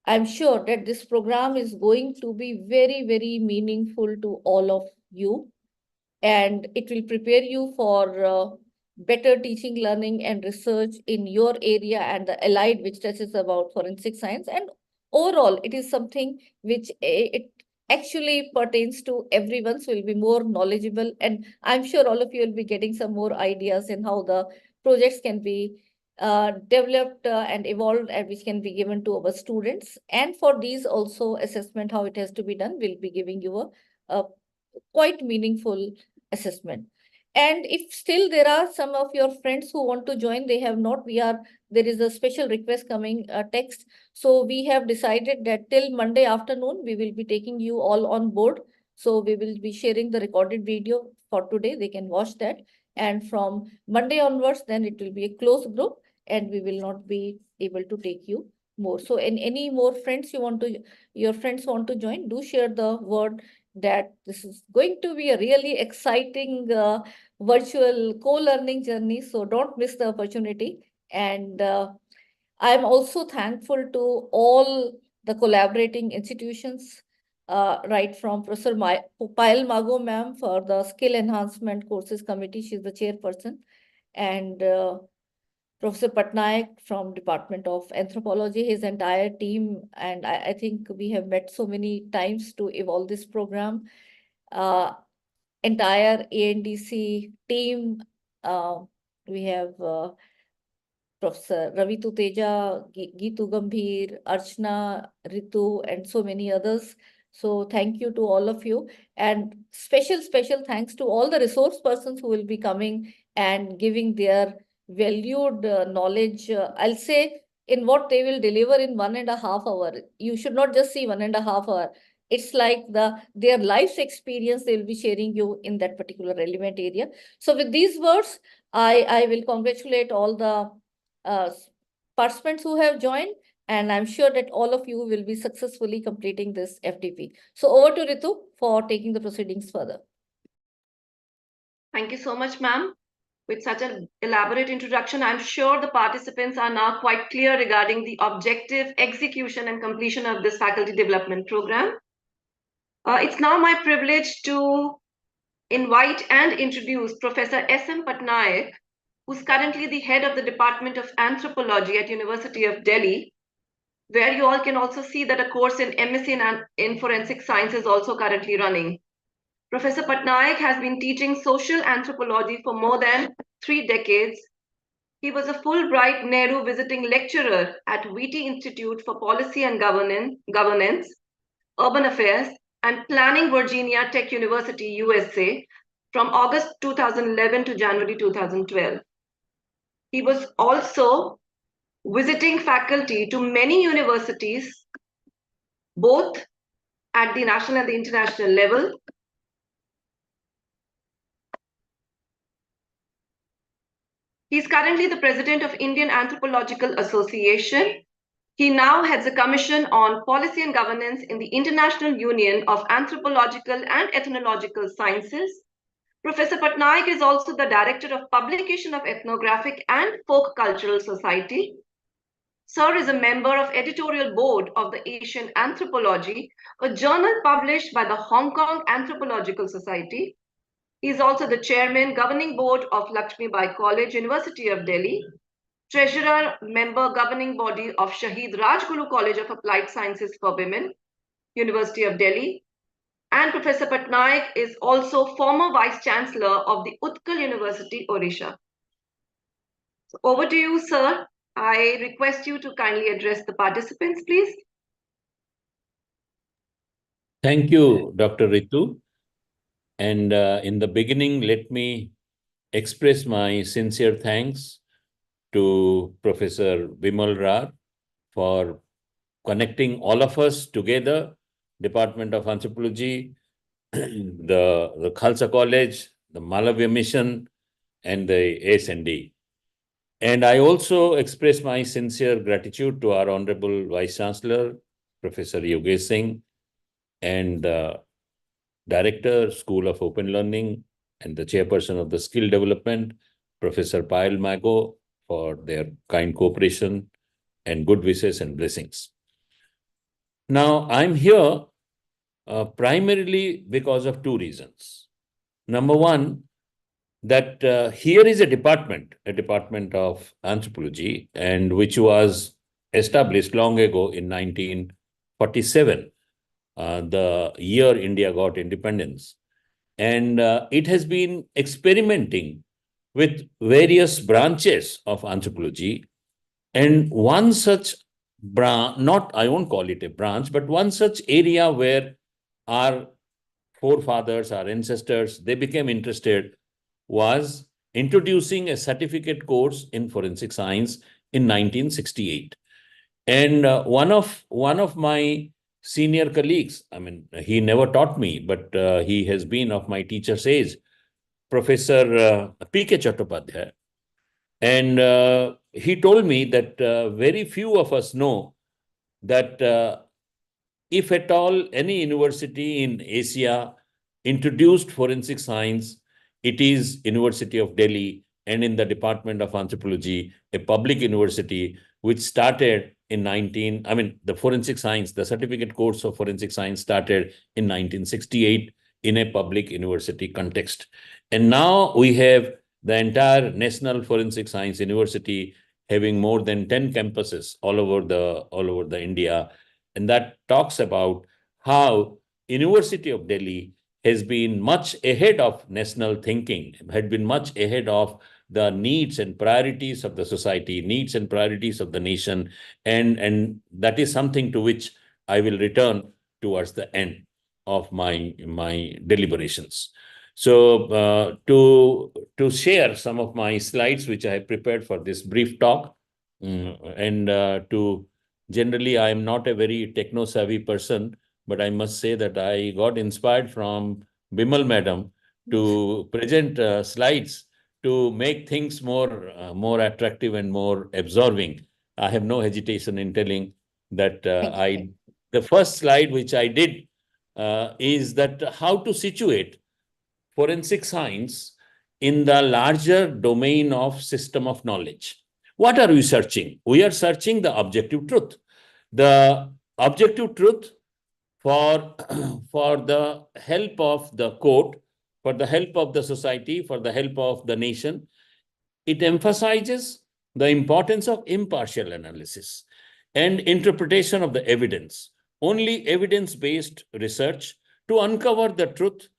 I'm sure that this program is going to be very, very meaningful to all of you, and it will prepare you for better teaching, learning, and research in your area and the allied, which touches about forensic science. And overall, it is something which it actually pertains to everyone, so you'll be more knowledgeable. And I'm sure all of you will be getting some more ideas in how the projects can be developed and evolved, and which can be given to our students. And for these also assessment, how it has to be done, we'll be giving you a quite meaningful assessment. And if still there are some of your friends who want to join, they have not, there is a special request coming, text. So we have decided that till Monday afternoon, we will be taking you all on board. So we will be sharing the recorded video for today. They can watch that. And from Monday onwards, then it will be a closed group and we will not be able to take you more. So any more friends your friends want to join, do share the word that this is going to be a really exciting virtual co-learning journey. So don't miss the opportunity. And I'm also thankful to all the collaborating institutions, right from Professor Payal Mago ma'am for the Skill Enhancement Courses Committee. She's the chairperson. And Professor Patnaik from Department of Anthropology, his entire team. And I think we have met so many times to evolve this program. Entire ANDC team. We have Professor Ravi Tuteja, Geetu Gambhir, Archana, Ritu, and so many others. So thank you to all of you. And special thanks to all the resource persons who will be coming and giving their valued knowledge. I'll say in what they will deliver in 1.5 hours. You should not just see 1.5 hours. It's like their life's experience they will be sharing you in that particular relevant area. So with these words, I will congratulate all the participants who have joined, and I'm sure that all of you will be successfully completing this FDP. So over to Ritu for taking the proceedings further. Thank you so much, ma'am. With such an elaborate introduction, I'm sure the participants are now quite clear regarding the objective, execution, and completion of this faculty development program. It's now my privilege to invite and introduce Professor S.M. Patnaik, who's currently the head of the Department of Anthropology at University of Delhi, where you all can also see that a course in MSc in Forensic Science is also currently running. Professor Patnaik has been teaching social anthropology for more than 3 decades. He was a Fulbright Nehru visiting lecturer at Wheaty Institute for Policy and Governance, Urban Affairs, and Planning, Virginia Tech University, USA, from August 2011 to January 2012. He was also visiting faculty to many universities, both at the national and the international level. He's currently the president of Indian Anthropological Association. He now heads a commission on policy and governance in the International Union of Anthropological and Ethnological Sciences. Professor Patnaik is also the director of publication of Ethnographic and Folk Cultural Society. Sir is a member of editorial board of the Asian Anthropology, a journal published by the Hong Kong Anthropological Society. He is also the chairman, governing board of Lakshmi Bai College, University of Delhi, treasurer, member, governing body of Shahid Rajguru College of Applied Sciences for Women, University of Delhi. And Professor Patnaik is also former vice chancellor of the Utkal University, Odisha. So over to you, sir. I request you to kindly address the participants, please. Thank you, Dr. Ritu. And in the beginning, let me express my sincere thanks to Professor Vimal Rar for connecting all of us together, Department of Anthropology, the Khalsa College, the Malavya Mission, and the ASND. And I also express my sincere gratitude to our Honorable Vice Chancellor, Professor Yogesh Singh, and Director, School of Open Learning, and the Chairperson of the Skill Development, Professor Payal Mago for their kind cooperation and good wishes and blessings. Now, I'm here primarily because of two reasons. Number one, that here is a department of anthropology, and which was established long ago in 1947, the year India got independence. And it has been experimenting with various branches of anthropology. And one such branch, I won't call it a branch, but one such area where our forefathers, our ancestors, they became interested was introducing a certificate course in forensic science in 1968. And one of my senior colleagues, I mean, he never taught me, but he has been of my teacher's age, Professor P.K. Chattopadhyay. And he told me that very few of us know that if at all any university in Asia introduced forensic science, it is University of Delhi, and in the Department of Anthropology, a public university which started in the forensic science, the certificate course of forensic science started in 1968 in a public university context. And now we have the entire National Forensic Science University having more than 10 campuses all over the India. And that talks about how University of Delhi has been much ahead of national thinking, had been much ahead of the needs and priorities of the society, needs and priorities of the nation. And that is something to which I will return towards the end of my deliberations. So to share some of my slides, which I have prepared for this brief talk, generally, I am not a very techno-savvy person, but I must say that I got inspired from Bimal Madam to present slides to make things more attractive and more absorbing. I have no hesitation in telling that the first slide which I did is that how to situate forensic science in the larger domain of system of knowledge. What are we searching? We are searching the objective truth. The objective truth for the help of the court, for the help of the society, for the help of the nation. It emphasizes the importance of impartial analysis and interpretation of the evidence. Only evidence-based research to uncover the truth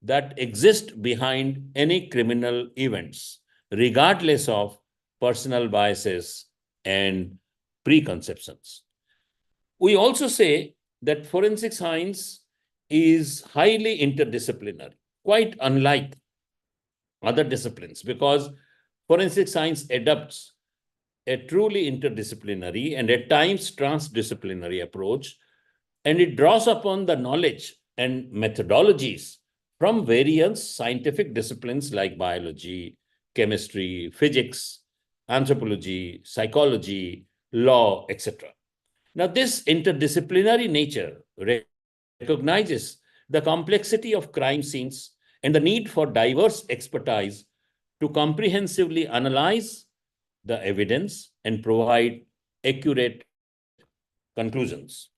that exists behind any criminal events, regardless of personal biases and preconceptions. We also say that forensic science is highly interdisciplinary, quite unlike other disciplines, because forensic science adopts a truly interdisciplinary and at times transdisciplinary approach, and it draws upon the knowledge and methodologies from various scientific disciplines like biology, chemistry, physics, anthropology, psychology, law, etc. Now, this interdisciplinary nature recognizes the complexity of crime scenes and the need for diverse expertise to comprehensively analyze the evidence and provide accurate conclusions.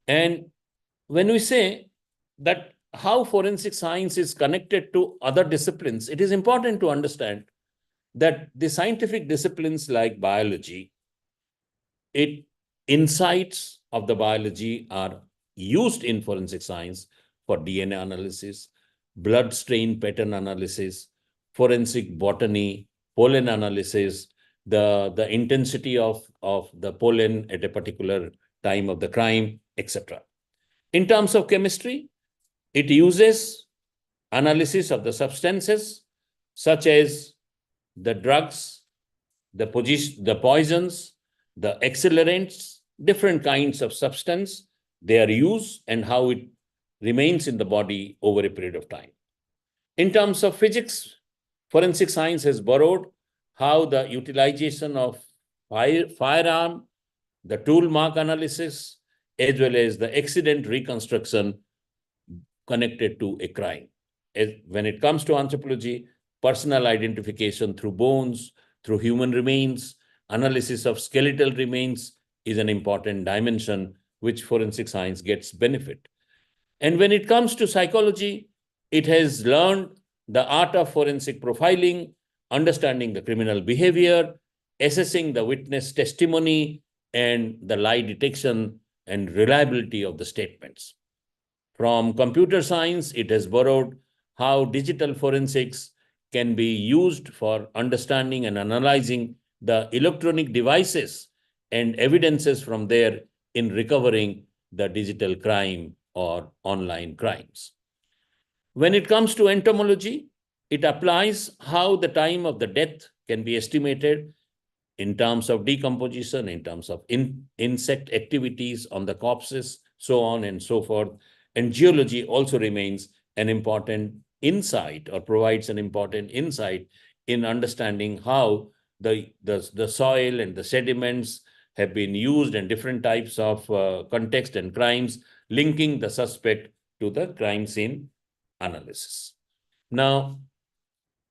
And when we say that how forensic science is connected to other disciplines, it is important to understand that the scientific disciplines like biology, insights of the biology are used in forensic science for DNA analysis, blood stain pattern analysis, forensic botany, pollen analysis, the intensity of the pollen at a particular time of the crime, etc. In terms of chemistry, it uses analysis of the substances such as the drugs, the poisons, the accelerants, different kinds of substance, their use and how it remains in the body over a period of time. In terms of physics, forensic science has borrowed how the utilization of firearm, the tool mark analysis, as well as the accident reconstruction connected to a crime. When it comes to anthropology, personal identification through bones, through human remains, analysis of skeletal remains is an important dimension which forensic science gets benefit. And when it comes to psychology, it has learned the art of forensic profiling, understanding the criminal behavior, assessing the witness testimony, and the lie detection and reliability of the statements. From computer science, it has borrowed how digital forensics can be used for understanding and analyzing the electronic devices and evidences from there in recovering the digital crime or online crimes. When it comes to entomology, it applies how the time of the death can be estimated in terms of decomposition, in terms of insect activities on the corpses, so on and so forth. And geology also remains an important insight or provides an important insight in understanding how the soil and the sediments have been used in different types of context and crimes, linking the suspect to the crime scene analysis. Now,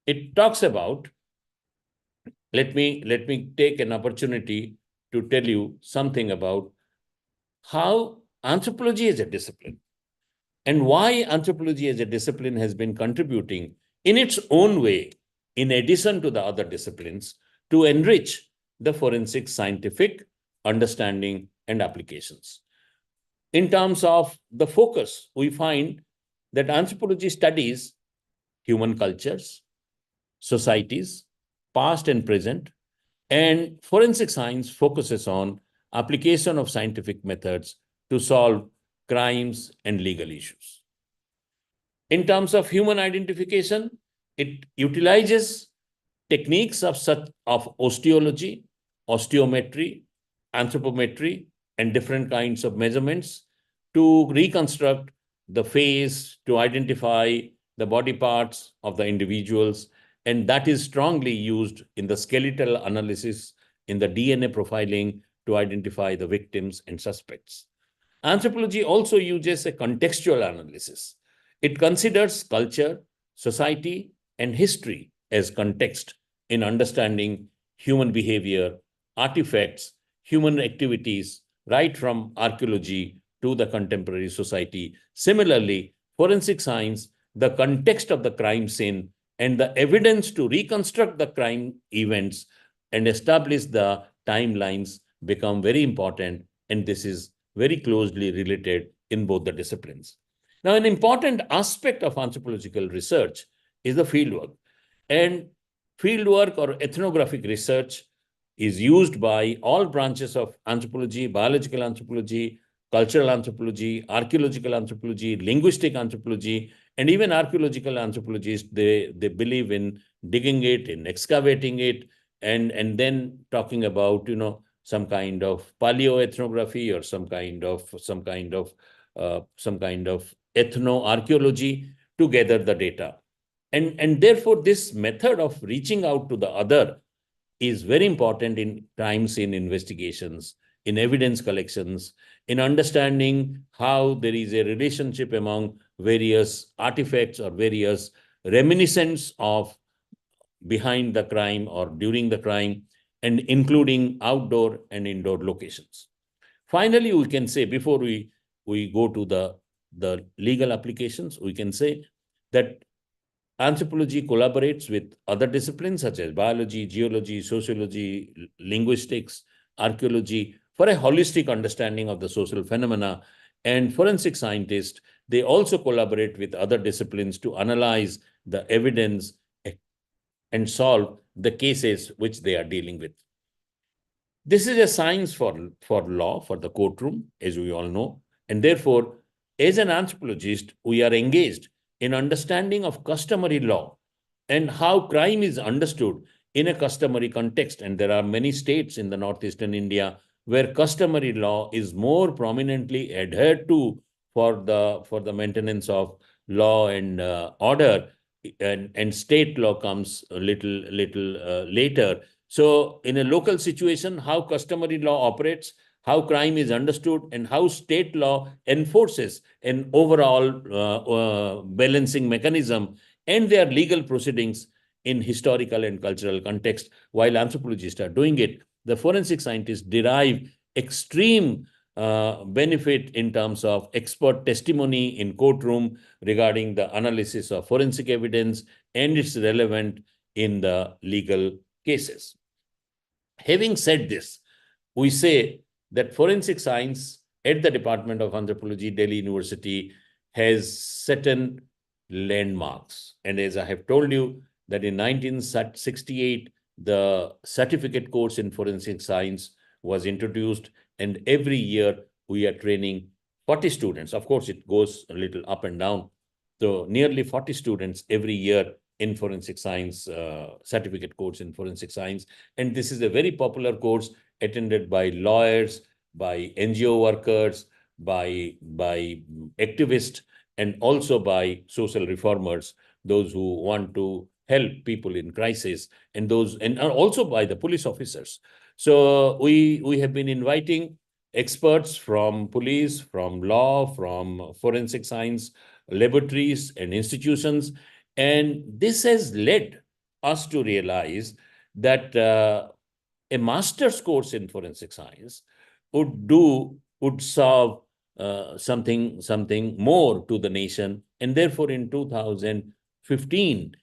it talks about, let me take an opportunity to tell you something about how anthropology as a discipline and why anthropology as a discipline has been contributing in its own way, in addition to the other disciplines, to enrich the forensic scientific understanding and applications. In terms of the focus, we find that anthropology studies human cultures, societies, past and present, and forensic science focuses on application of scientific methods to solve crimes and legal issues. In terms of human identification, it utilizes techniques of osteology, osteometry, anthropometry, and different kinds of measurements to reconstruct the face, to identify the body parts of the individuals, and that is strongly used in the skeletal analysis, in the DNA profiling to identify the victims and suspects. Anthropology also uses a contextual analysis. It considers culture, society, and history as context in understanding human behavior, artifacts, human activities, right from archaeology to the contemporary society. Similarly, forensic science, the context of the crime scene and the evidence to reconstruct the crime events and establish the timelines become very important, and this is very closely related in both the disciplines. Now, an important aspect of anthropological research is the fieldwork. And fieldwork or ethnographic research is used by all branches of anthropology, biological anthropology, cultural anthropology, archaeological anthropology, linguistic anthropology, and even archaeological anthropologists. They believe in digging it, in excavating it, and then talking about, some kind of paleoethnography or some kind of ethno-archaeology to gather the data. And therefore, this method of reaching out to the other is very important in crime scene investigations, in evidence collections, in understanding how there is a relationship among various artifacts or various reminiscents of behind the crime or during the crime, and including outdoor and indoor locations. Finally, we can say, before we go to the legal applications, we can say that anthropology collaborates with other disciplines such as biology, geology, sociology, linguistics, archaeology for a holistic understanding of the social phenomena. And forensic scientists, they also collaborate with other disciplines to analyze the evidence and solve the cases which they are dealing with. This is a science for law, for the courtroom, as we all know. And therefore, as an anthropologist, we are engaged in understanding of customary law and how crime is understood in a customary context. And there are many states in the northeastern India where customary law is more prominently adhered to for the maintenance of law and order, and state law comes a little later. So in a local situation, how customary law operates, how crime is understood, and how state law enforces an overall balancing mechanism and their legal proceedings in historical and cultural context. While anthropologists are doing it, the forensic scientists derive extreme benefit in terms of expert testimony in courtroom regarding the analysis of forensic evidence and its relevance in the legal cases. Having said this, we say that forensic science at the Department of Anthropology, Delhi University, has certain landmarks. And as I have told you, that in 1968, the certificate course in forensic science was introduced, and every year we are training 40 students. Of course, it goes a little up and down. So nearly 40 students every year in forensic science, certificate course in forensic science. And this is a very popular course attended by lawyers, by NGO workers, by activists, and also by social reformers, those who want to help people in crisis, and also by the police officers. So we have been inviting experts from police, from law, from forensic science laboratories and institutions. And this has led us to realize that a master's course in forensic science would serve something more to the nation. And therefore, in 2015,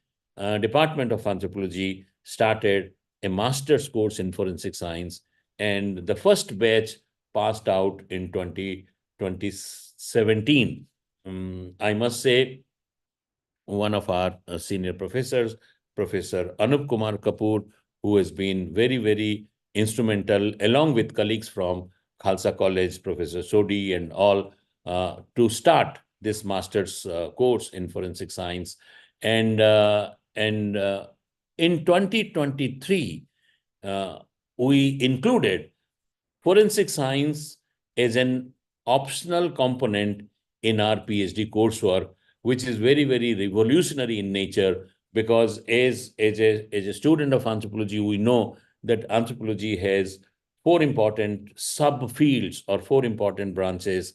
Department of Anthropology started a master's course in forensic science, and the first batch passed out in 2017. I must say, one of our senior professors, Professor Anup Kumar Kapoor, who has been very, very instrumental, along with colleagues from Khalsa College, Professor Sodhi and all, to start this master's course in forensic science. And in 2023, we included forensic science as an optional component in our PhD coursework, which is very, very revolutionary in nature, because as a student of anthropology, we know that anthropology has 4 important subfields or 4 important branches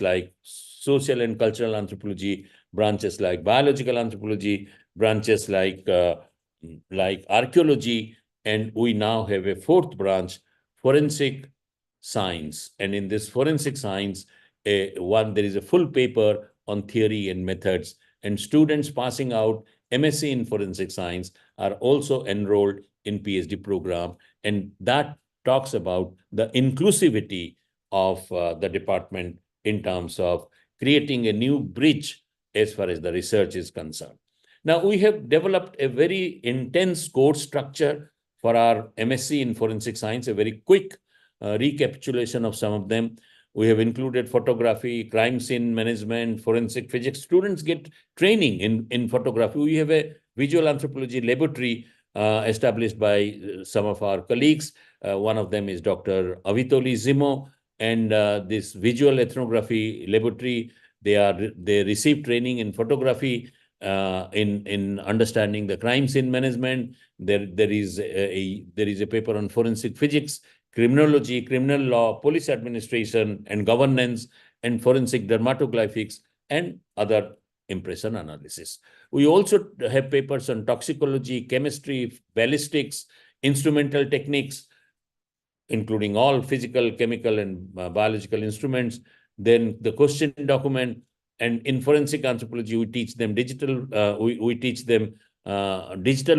like social and cultural anthropology, branches like biological anthropology, branches like archaeology, and we now have a 4th branch, forensic science. And in this forensic science, there is a full paper on theory and methods, and students passing out MSc in forensic science are also enrolled in PhD program, and that talks about the inclusivity of the department in terms of creating a new bridge as far as the research is concerned. Now, we have developed a very intense course structure for our MSc in forensic science, a very quick recapitulation of some of them. We have included photography, crime scene management, forensic physics. Students get training in photography. We have a visual anthropology laboratory established by some of our colleagues. One of them is Dr. Avitoli Zimo, and this visual ethnography laboratory, they receive training in photography, in understanding the crime scene management. There is a paper on forensic physics, criminology, criminal law, police administration and governance, and forensic dermatoglyphics and other impression analysis. We also have papers on toxicology, chemistry, ballistics, instrumental techniques, including all physical, chemical, and biological instruments. Then the question document. And in forensic anthropology, we teach them digital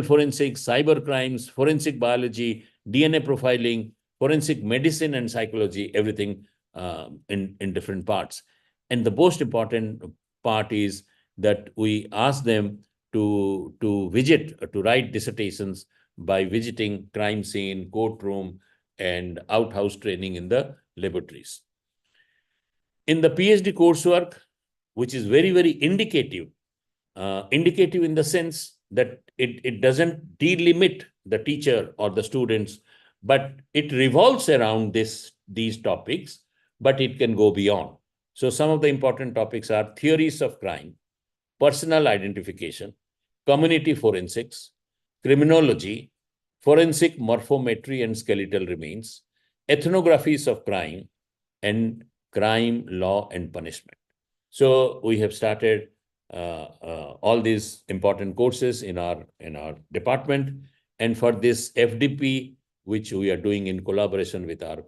forensics, cyber crimes, forensic biology, DNA profiling, forensic medicine and psychology, everything in different parts. And the most important part is that we ask them to write dissertations by visiting crime scene, courtroom, and outhouse training in the laboratories. In the PhD coursework, which is very, very indicative in the sense that it doesn't delimit the teacher or the students, but it revolves around these topics, but it can go beyond. So some of the important topics are theories of crime, personal identification, community forensics, criminology, forensic morphometry and skeletal remains, ethnographies of crime, and crime, law, and punishment. So we have started all these important courses in our department. And for this FDP, which we are doing in collaboration with our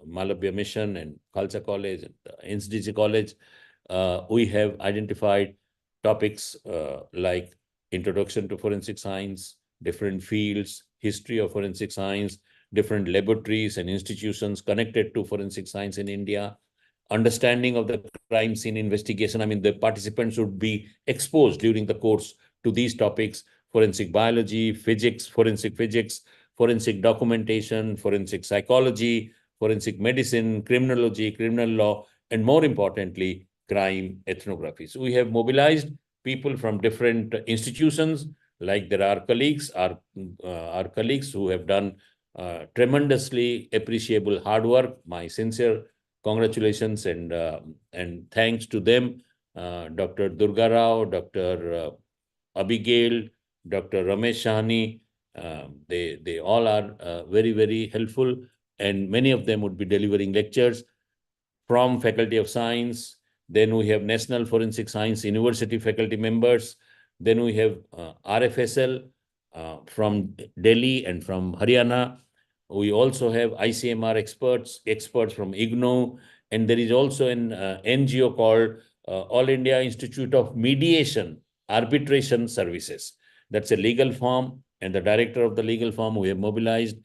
Malabya Mission and Khalsa College and NCDC College, we have identified topics like introduction to forensic science, different fields, history of forensic science, different laboratories and institutions connected to forensic science in India, understanding of the crime scene investigation. I mean, the participants should be exposed during the course to these topics: forensic biology, physics, forensic documentation, forensic psychology, forensic medicine, criminology, criminal law, and more importantly, crime ethnography. So we have mobilized people from different institutions. Like there are colleagues, our colleagues who have done tremendously appreciable hard work. My sincere congratulations and thanks to them, Dr. Durga Rao, Dr. Abigail, Dr. Ramesh Shahani. They all are very, very helpful, and many of them would be delivering lectures from Faculty of Science. Then we have National Forensic Science University faculty members. Then we have RFSL from Delhi and from Haryana. We also have ICMR experts from IGNOU, and there is also an NGO called All India Institute of Mediation Arbitration Services. That's a legal firm, and the director of the legal firm we have mobilized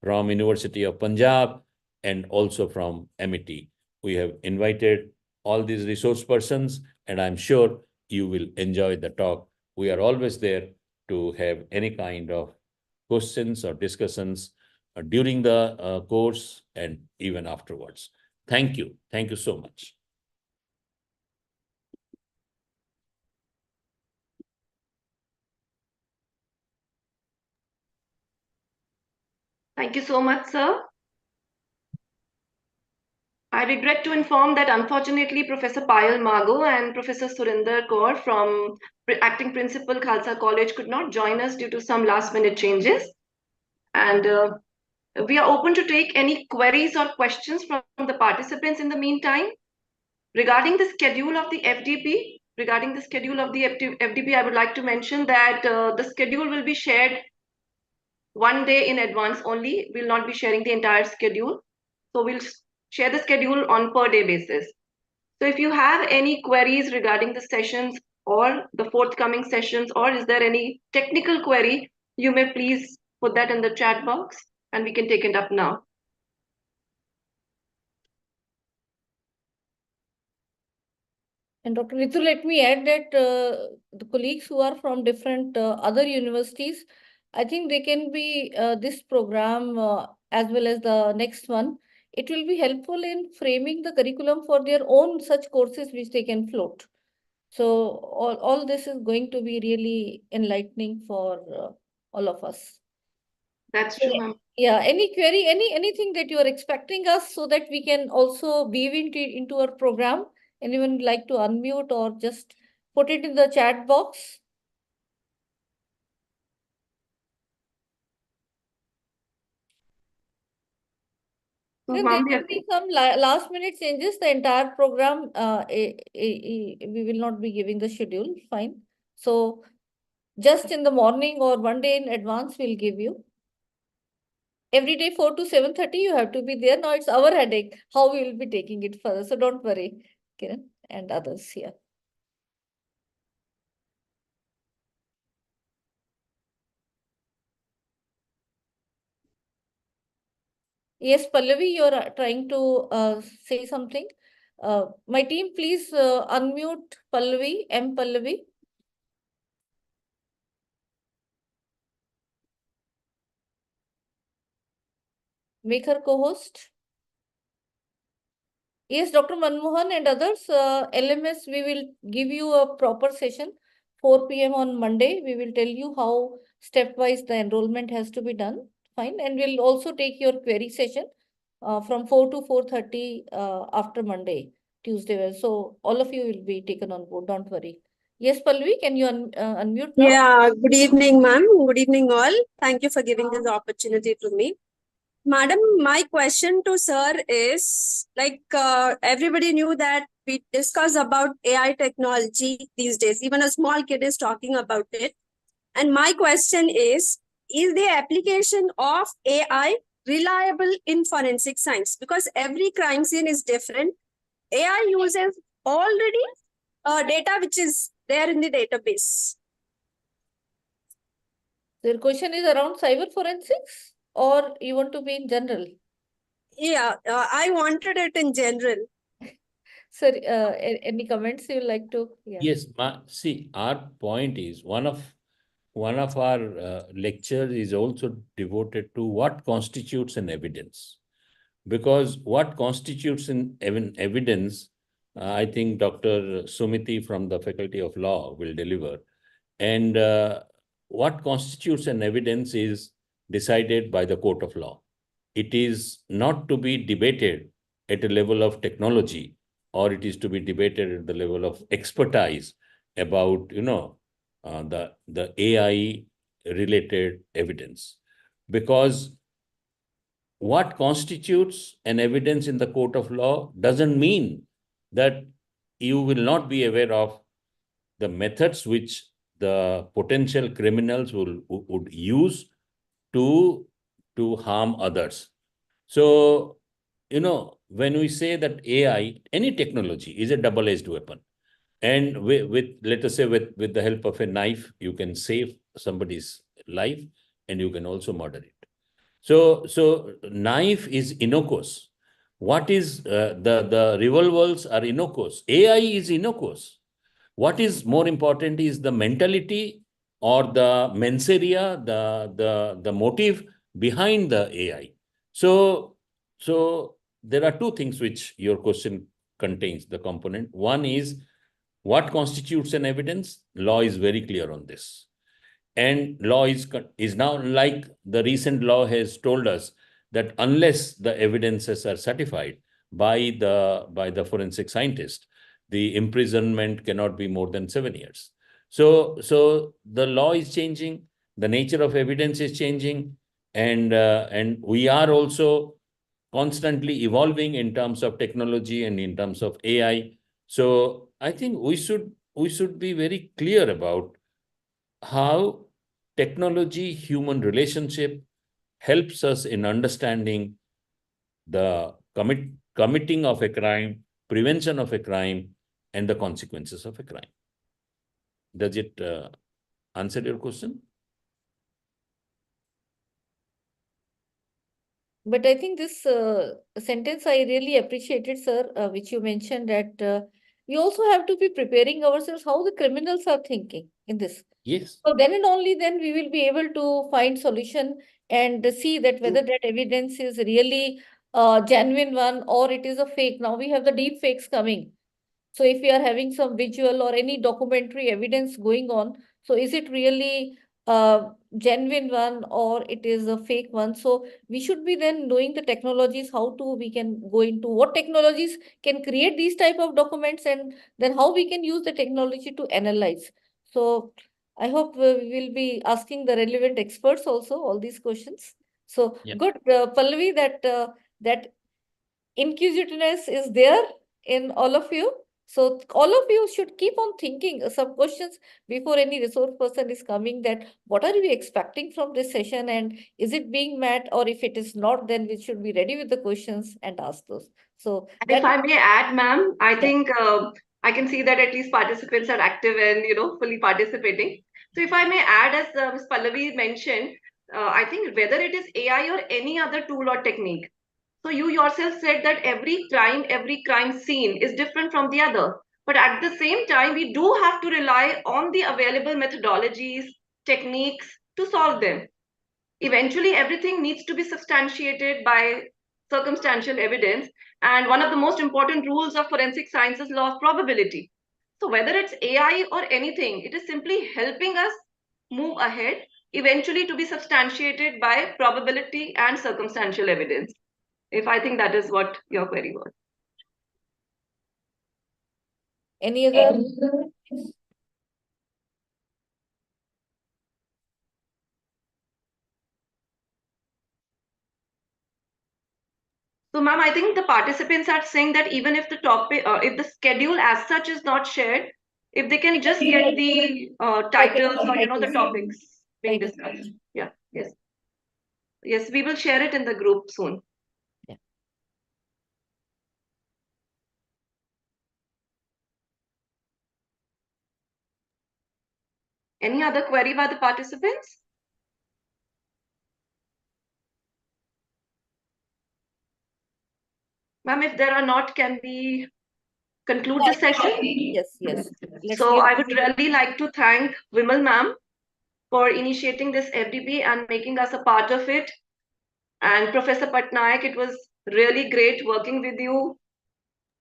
from University of Punjab and also from MIT. We have invited all these resource persons, and I'm sure you will enjoy the talk. We are always there to have any kind of questions or discussions during the course and even afterwards. Thank you. Thank you so much. Thank you so much, sir. I regret to inform that unfortunately Professor Payal Mago and Professor Surinder Kaur from Acting Principal Khalsa College could not join us due to some last minute changes. And we are open to take any queries or questions from the participants in the meantime. Regarding the schedule of the FDP, I would like to mention that the schedule will be shared one day in advance only. We'll not be sharing the entire schedule. So we'll share the schedule on per day basis. So if you have any queries regarding the sessions or the forthcoming sessions, or is there any technical query, you may please put that in the chat box and we can take it up now. And Dr. Ritu, let me add that the colleagues who are from different other universities, I think they can be this program as well as the next one. It will be helpful in framing the curriculum for their own such courses which they can float. So all this is going to be really enlightening for all of us. That's true, ma'am. Yeah, any query, anything that you are expecting us so that we can also weave into our program? Anyone would like to unmute or just put it in the chat box? So, There ma'am, can be some last minute changes. The entire program, we will not be giving the schedule. Fine. So just in the morning or one day in advance, we'll give you. Every day 4 to 7:30, you have to be there. Now it's our headache how we will be taking it further. So don't worry, Kiran and others here. Yes, Pallavi, you're trying to say something. My team, please unmute Pallavi, M. Pallavi. Make her co-host. Yes, Dr. Manmohan and others, LMS, we will give you a proper session, 4 p.m. on Monday. We will tell you how stepwise the enrollment has to be done. Fine. And we'll also take your query session from 4 to 4:30 after Monday, Tuesday. So all of you will be taken on board. Don't worry. Yes, Pallavi, can you unmute now? Yeah, good evening, ma'am. Good evening, all. Thank you for giving this opportunity to me. Madam, my question to sir is, like, everybody knew that we discuss about AI technology these days. Even a small kid is talking about it. And my question is the application of AI reliable in forensic science? Because every crime scene is different. AI uses already data which is there in the database. Your question is around cyber forensics, or you want to be in general? Yeah, I wanted it in general. Sir, any comments you like to? Yeah. Yes, see, our point is one of our lectures is also devoted to what constitutes an evidence. Because what constitutes an evidence, I think Dr. Sumiti from the Faculty of Law will deliver. And what constitutes an evidence is decided by the court of law. It is not to be debated at a level of technology, or it is to be debated at the level of expertise about, the AI related evidence. Because what constitutes an evidence in the court of law doesn't mean that you will not be aware of the methods which the potential criminals would use to harm others. So, when we say that AI, any technology is a double-edged weapon. And with let us say, with the help of a knife, you can save somebody's life and you can also murder it. So knife is innocuous. What is the revolvers are innocuous. AI is innocuous. What is more important is the mentality or the mens rea, the motive behind the AI. So there are two things which your question contains, the component. One is what constitutes an evidence. Law is very clear on this. And law is now, like the recent law has told us, that unless the evidences are certified by the forensic scientist, the imprisonment cannot be more than 7 years. So the law is changing, the nature of evidence is changing, and we are also constantly evolving in terms of technology and in terms of AI. So I think we should be very clear about how technology-human relationship helps us in understanding the committing of a crime, prevention of a crime, and the consequences of a crime. Does it answer your question? But I think this sentence I really appreciated, sir, which you mentioned that we also have to be preparing ourselves how the criminals are thinking in this. Yes. So then and only then we will be able to find solution and see that whether that evidence is really a genuine one or it is a fake. Now we have the deep fakes coming. So if we are having some visual or any documentary evidence going on, so is it really a genuine one or it is a fake one? So we should be then knowing the technologies, how to we can go into what technologies can create these type of documents, and then how we can use the technology to analyze. So I hope we will be asking the relevant experts also all these questions. So Yeah. good, Pallavi, that inquisitiveness is there in all of you. So all of you should keep on thinking some questions before any resource person is coming, that what are we expecting from this session and is it being met, or if it is not, then we should be ready with the questions and ask those. So And if I may add, ma'am, I think I can see that at least participants are active and fully participating. So if I may add, as Ms. Pallavi mentioned, I think whether it is AI or any other tool or technique. So you yourself said that every crime scene is different from the other. But at the same time, we do have to rely on the available methodologies, techniques to solve them. Eventually, everything needs to be substantiated by circumstantial evidence. And one of the most important rules of forensic science is law of probability. So whether it's AI or anything, it is simply helping us move ahead, eventually to be substantiated by probability and circumstantial evidence. If I think that is what your query was. any other? So, ma'am, I think the participants are saying that even if the topic, if the schedule as such is not shared, if they can just get the titles or the topics being discussed. Yeah. Yes. Yes, we will share it in the group soon. Yeah. Any other query by the participants? Ma'am, if there are not, can we conclude the session? Yes, yes. So I would really like to thank Vimal ma'am for initiating this FDP and making us a part of it. And Professor Patnaik, it was really great working with you,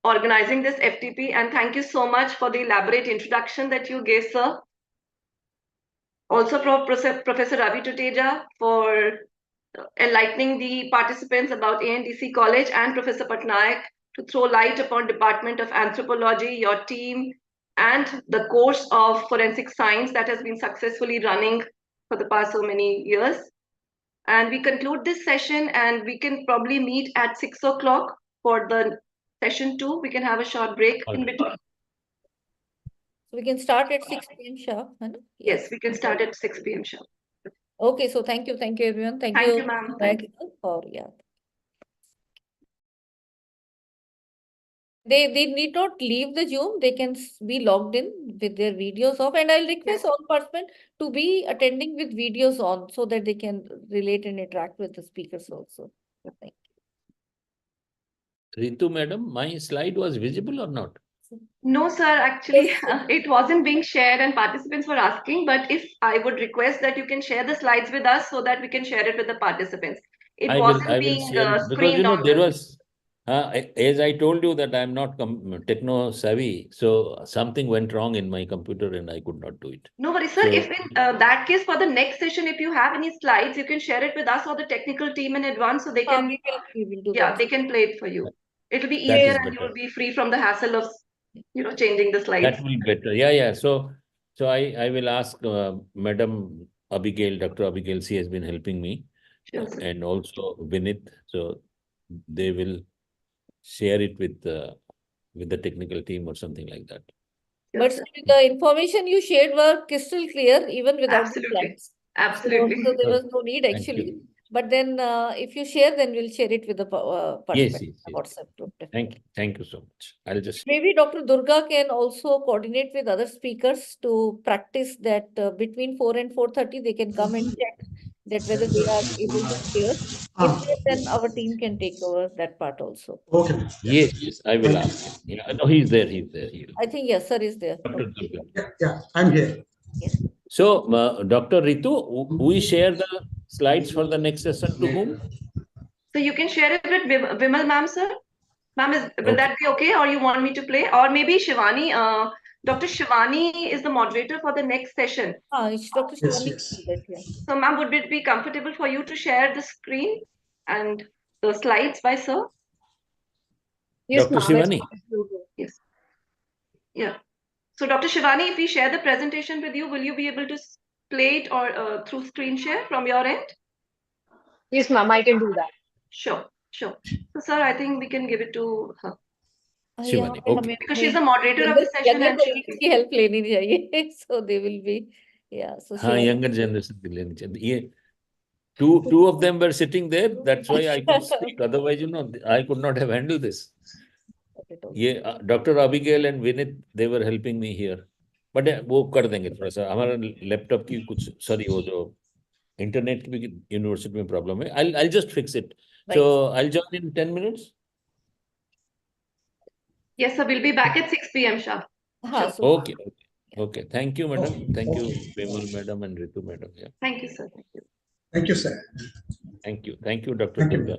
organizing this FTP. And thank you so much for the elaborate introduction that you gave, sir. Also, Professor Ravi Tuteja for enlightening the participants about ANDC College, and Professor Patnaik to throw light upon Department of Anthropology, your team, and the course of forensic science that has been successfully running for the past so many years. And we conclude this session, and we can probably meet at 6 o'clock for the session 2. We can have a short break in between. So we can start at 6 p.m. sharp. Yes, we can start at 6 p.m. sharp. Okay, so thank you everyone. Thank you, ma'am. for They need not leave the Zoom. They can be logged in with their videos off. And I'll request all participants to be attending with videos on so that they can relate and interact with the speakers also. Thank Ritu madam, my slide was visible or not? No, sir, actually, it wasn't being shared and participants were asking, but if I would request that you can share the slides with us so that we can share it with the participants. It wasn't being share it, because screened on there was, as I told you that I'm not techno savvy, so something went wrong in my computer and I could not do it. No worries, sir. So, if in that case, for the next session, if you have any slides, you can share it with us or the technical team in advance so they can, we will do yeah, that. they can play it for you. It'll be That is easier and you better. will be free from the hassle of, changing the slides. That will be better. Yeah. So I will ask Madam Abigail, Dr. Abigail, she has been helping me, Sure, sir. and also Vinith. So they will share it with the technical team or something like that. But the information you shared were crystal clear, even without the slides. Absolutely. So there was no need Thank actually. you. But then if you share, then we'll share it with the Yes. WhatsApp group. Thank you so much. I'll just. Maybe Dr. Durga can also coordinate with other speakers to practice that between 4 and 4:30, they can come and check that whether they are able to share. If they, then our team can take over that part also. Okay. Yes, I will ask him. Yeah, no, he's there. I think yes, sir is there. Dr. Durga. Yeah, I'm here. Yes. So, Dr. Ritu, we share the slides for the next session to whom? So you can share it with Vimal ma'am, sir. Ma'am, will that be okay, or you want me to play? Or maybe Shivani, Dr. Shivani is the moderator for the next session. It's Dr. Shivani. So ma'am, would it be comfortable for you to share the screen and the slides by sir? Yes, Dr. Shivani. Yes. Yeah. So Dr. Shivani, if we share the presentation with you, will you be able to play it or through screen share from your end? Yes, ma'am, I can do that. Sure. So sir, I think we can give it to her. Shivani, okay. Because she's the moderator of the session and she help लेनी चाहिए. So they will be, yeah. So younger generation will लेनी चाहिए. Two of them were sitting there. That's why I could speak. Otherwise, I could not have handled this. Yeah, Dr. Abigail and Vinith, they were helping me here. But वो कर देंगे थोड़ा सा. हमारा laptop की कुछ sorry वो जो इंटरनेट की भी यूनिवर्सिटी में प्रॉब्लम है. I'll just fix it. So I'll join in 10 minutes. Yes, sir. We'll be back at 6 p.m. sharp. Okay. Thank you, madam. Thank you, Vimal madam and Ritu madam. Yeah. Thank you, sir. Thank you, sir. Thank you, Dr. Durga.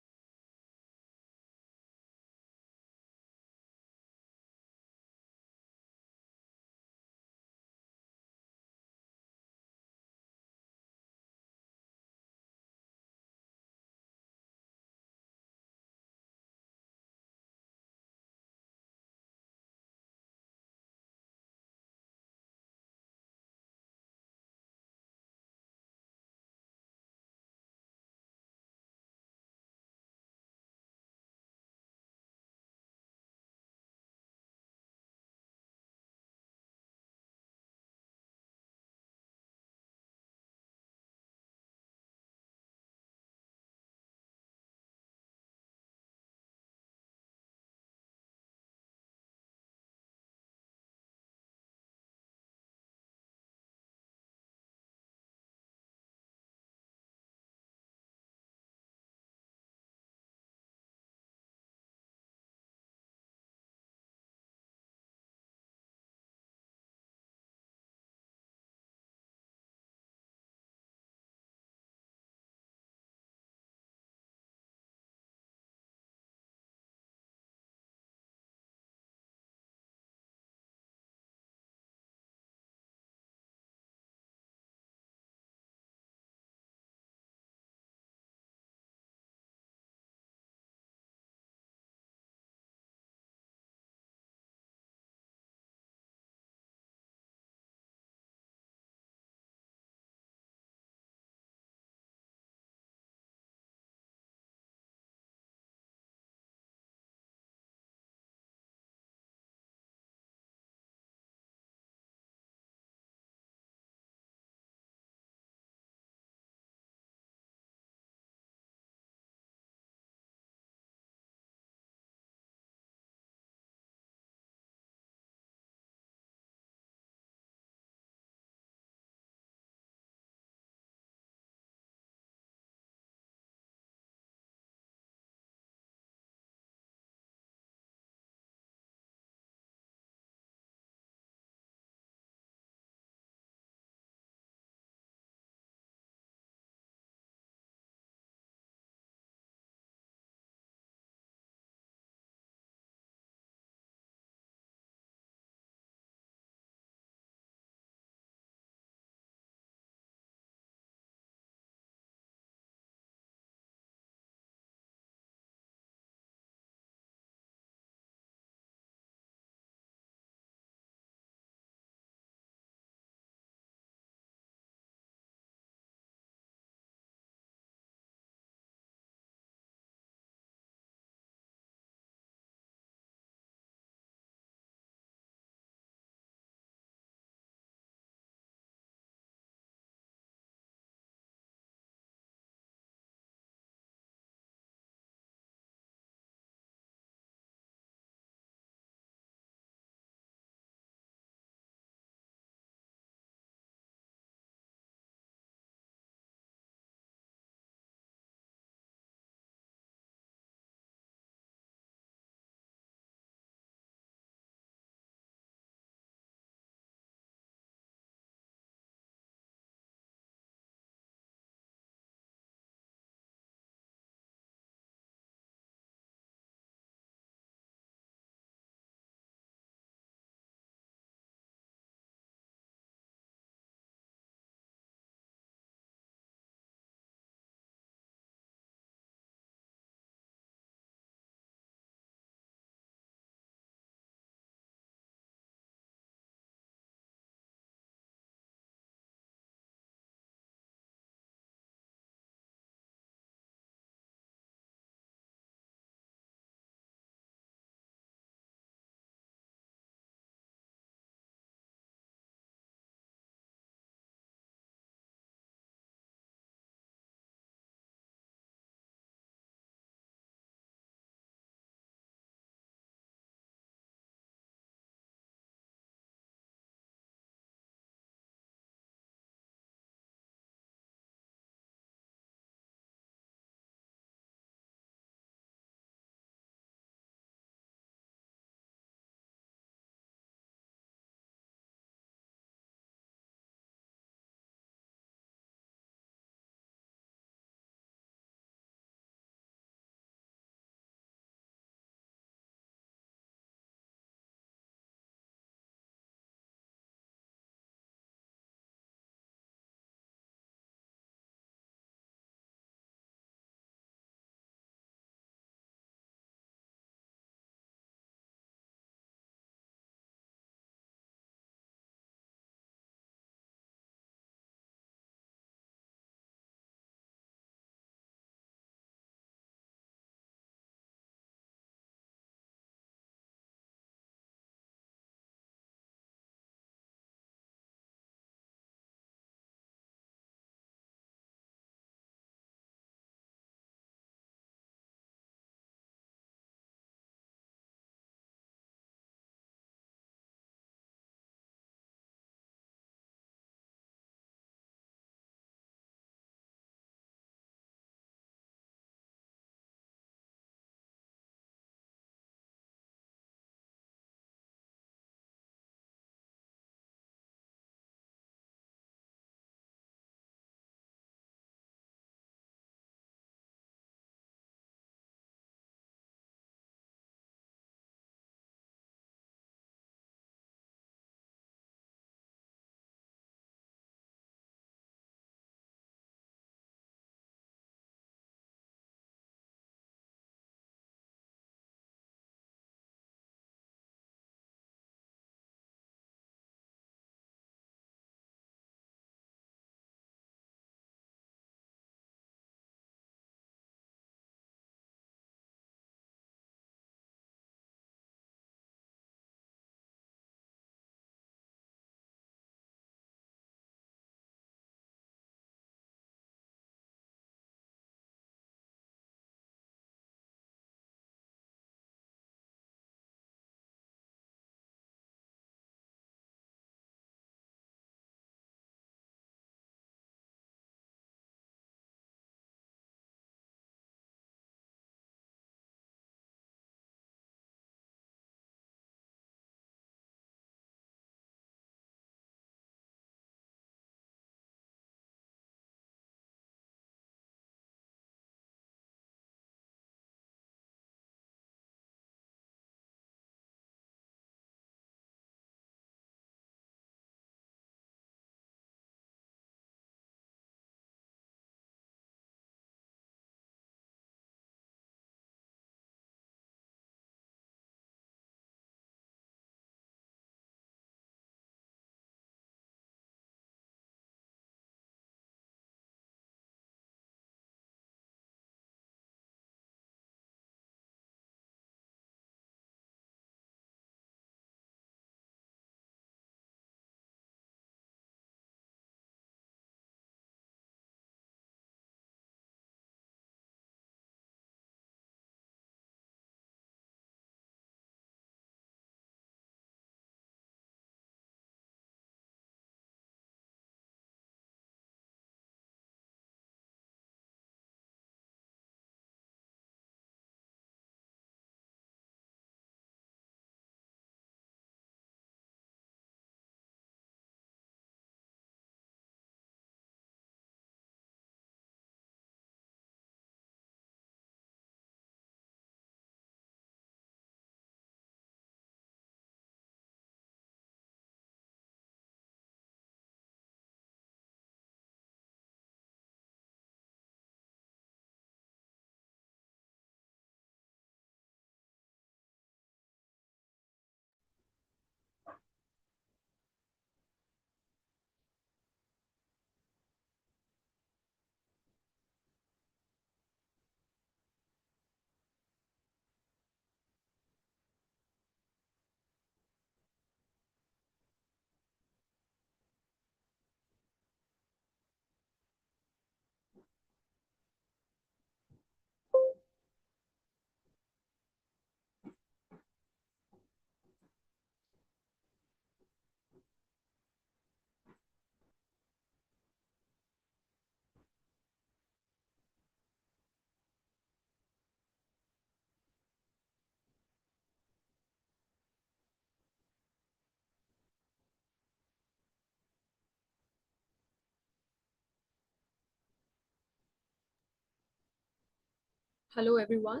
Hello, everyone.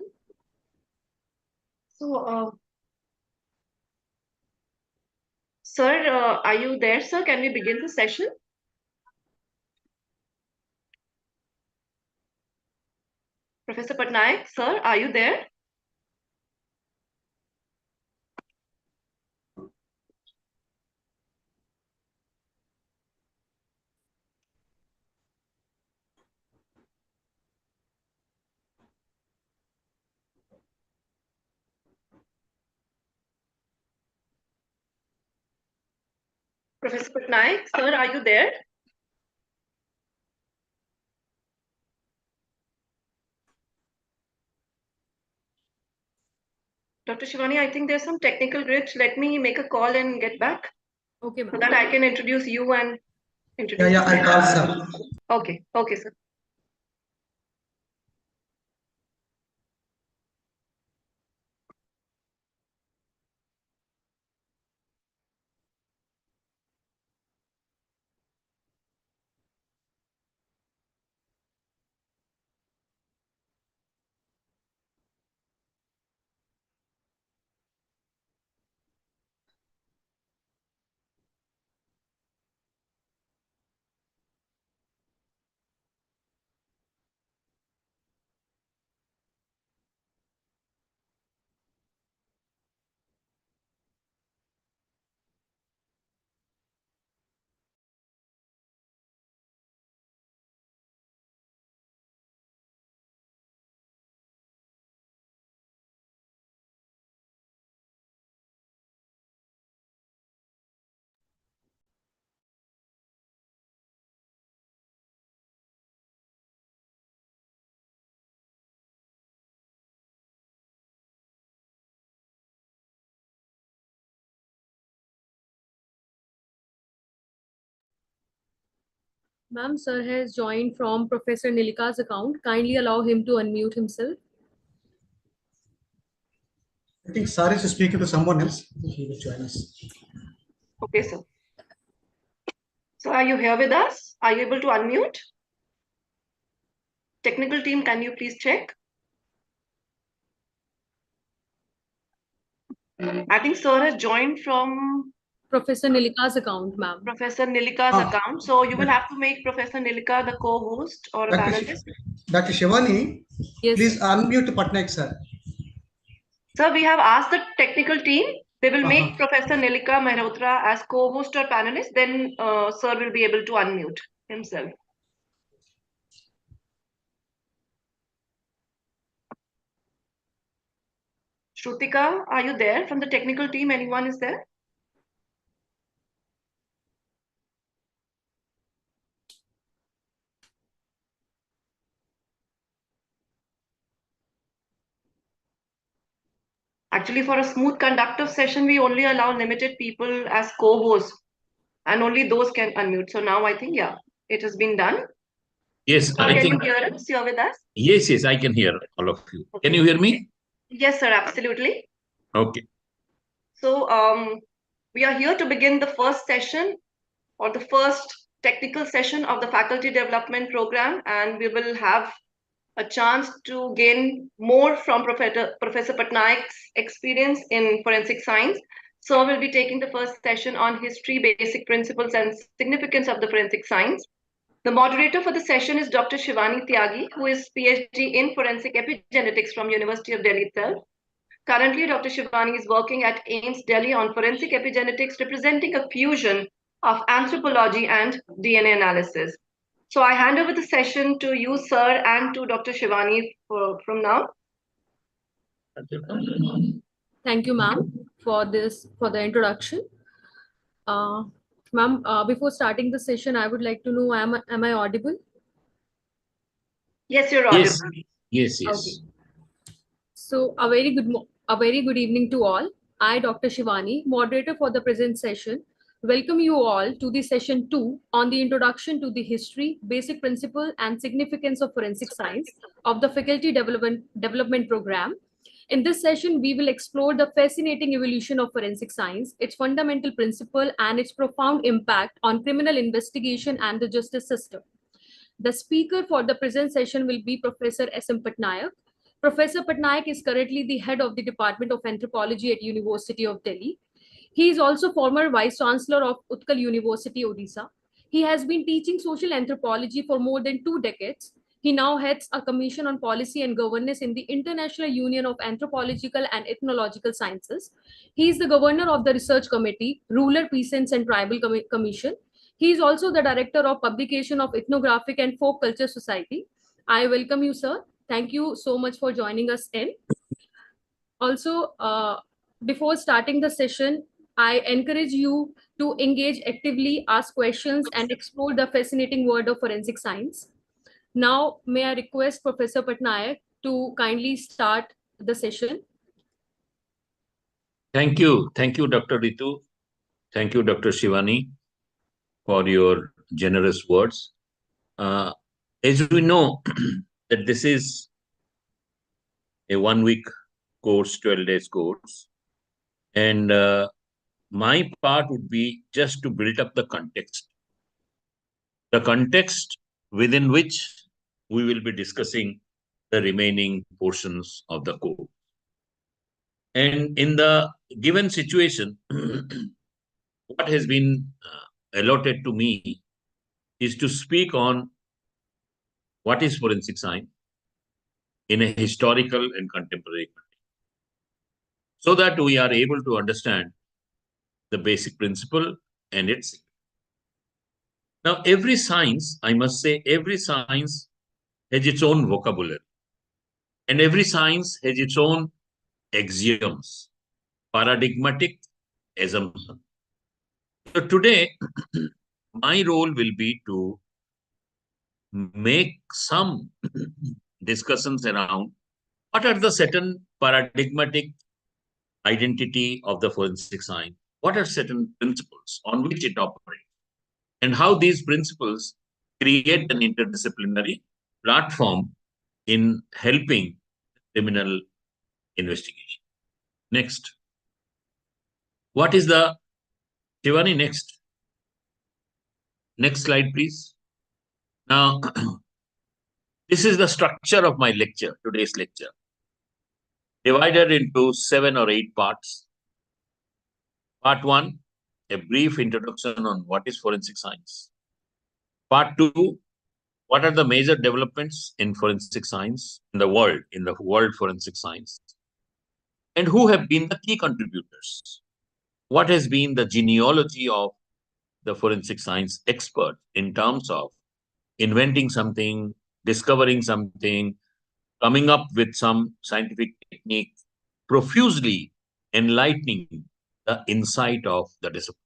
So, sir, are you there, sir? Can we begin the session? Professor Patnaik, sir, are you there? Professor Patnaik, sir, are you there? Dr. Shivani, I think there's some technical glitch. Let me make a call and get back Okay, so ma'am. that I can introduce you and introduce. Yeah, I'll call, sir. Okay, okay, sir. Ma'am, sir has joined from Professor Nilika's account. Kindly allow him to unmute himself. I think sir is speaking to someone else. He will join us. Okay, sir. So are you here with us? Are you able to unmute? Technical team, can you please check? I think sir has joined from Professor Nilika's account, ma'am. Professor Nilika's account. So you will have to make Professor Nilika the co-host or a panelist. Dr. Shivani, Yes, please unmute Patnaik, sir. Sir, we have asked the technical team. They will make Professor Nilika Mehrotra as co-host or panelist. Then sir will be able to unmute himself. Shrutika, are you there from the technical team? Anyone is there? Actually, for a smooth conductive session, we only allow limited people as co-hosts and only those can unmute. So now I think, yeah, it has been done. Yes, So can you hear us? You're with us? Yes, I can hear all of you. Can you hear me? Yes, sir, absolutely. Okay. So we are here to begin the first session or the first technical session of the faculty development program, and we will have a chance to gain more from Professor Patnaik's experience in forensic science. So we'll be taking the first session on history, basic principles and significance of the forensic science. The moderator for the session is Dr. Shivani Tyagi, who is PhD in forensic epigenetics from University of Delhi itself. Currently, Dr. Shivani is working at AIIMS Delhi on forensic epigenetics, representing a fusion of anthropology and DNA analysis. So I hand over the session to you, sir, and to Dr. Shivani from now. Thank you, ma'am, for the introduction. Ma'am, before starting the session, I would like to know, am I audible? Yes, you're audible. Yes. Okay. So a very good evening to all. I, Dr. Shivani, moderator for the present session, welcome you all to the session 2 on the introduction to the history, basic principle and significance of forensic science of the faculty development program. In this session, we will explore the fascinating evolution of forensic science, its fundamental principle and its profound impact on criminal investigation and the justice system. The speaker for the present session will be Professor S.M. Patnaik. Professor Patnaik is currently the head of the Department of Anthropology at University of Delhi. He is also former Vice Chancellor of Utkal University, Odisha. He has been teaching social anthropology for more than 2 decades. He now heads a commission on policy and governance in the International Union of Anthropological and Ethnological Sciences. He is the governor of the Research Committee, Rural Peasants and Tribal Commission. He is also the director of publication of Ethnographic and Folk Culture Society. I welcome you, sir. Thank you so much for joining us in. Also, before starting the session, I encourage you to engage actively, ask questions, and explore the fascinating world of forensic science. Now, may I request Professor Patnaik to kindly start the session. Thank you. Thank you, Dr. Ritu. Thank you, Dr. Shivani, for your generous words. As we know that this is a 1-week course, 12 days course, and my part would be just to build up the context within which we will be discussing the remaining portions of the course. And in the given situation, what has been allotted to me is to speak on what is forensic science in a historical and contemporary context, so that we are able to understand the basic principle and its. Now, every science, I must say, every science has its own vocabulary, and every science has its own axioms, paradigmatic assumption. So today, my role will be to make some discussions around what are the certain paradigmatic identity of the forensic science, what are certain principles on which it operates, and how these principles create an interdisciplinary platform in helping criminal investigation. Next. What is the, Shivani, next. Next slide, please. Now, this is the structure of my lecture, today's lecture, divided into 7 or 8 parts. Part 1, a brief introduction on what is forensic science. Part 2, what are the major developments in forensic science in the world forensic science, and who have been the key contributors? What has been the genealogy of the forensic science expert in terms of inventing something, discovering something, coming up with some scientific technique, profusely enlightening the insight of the discipline.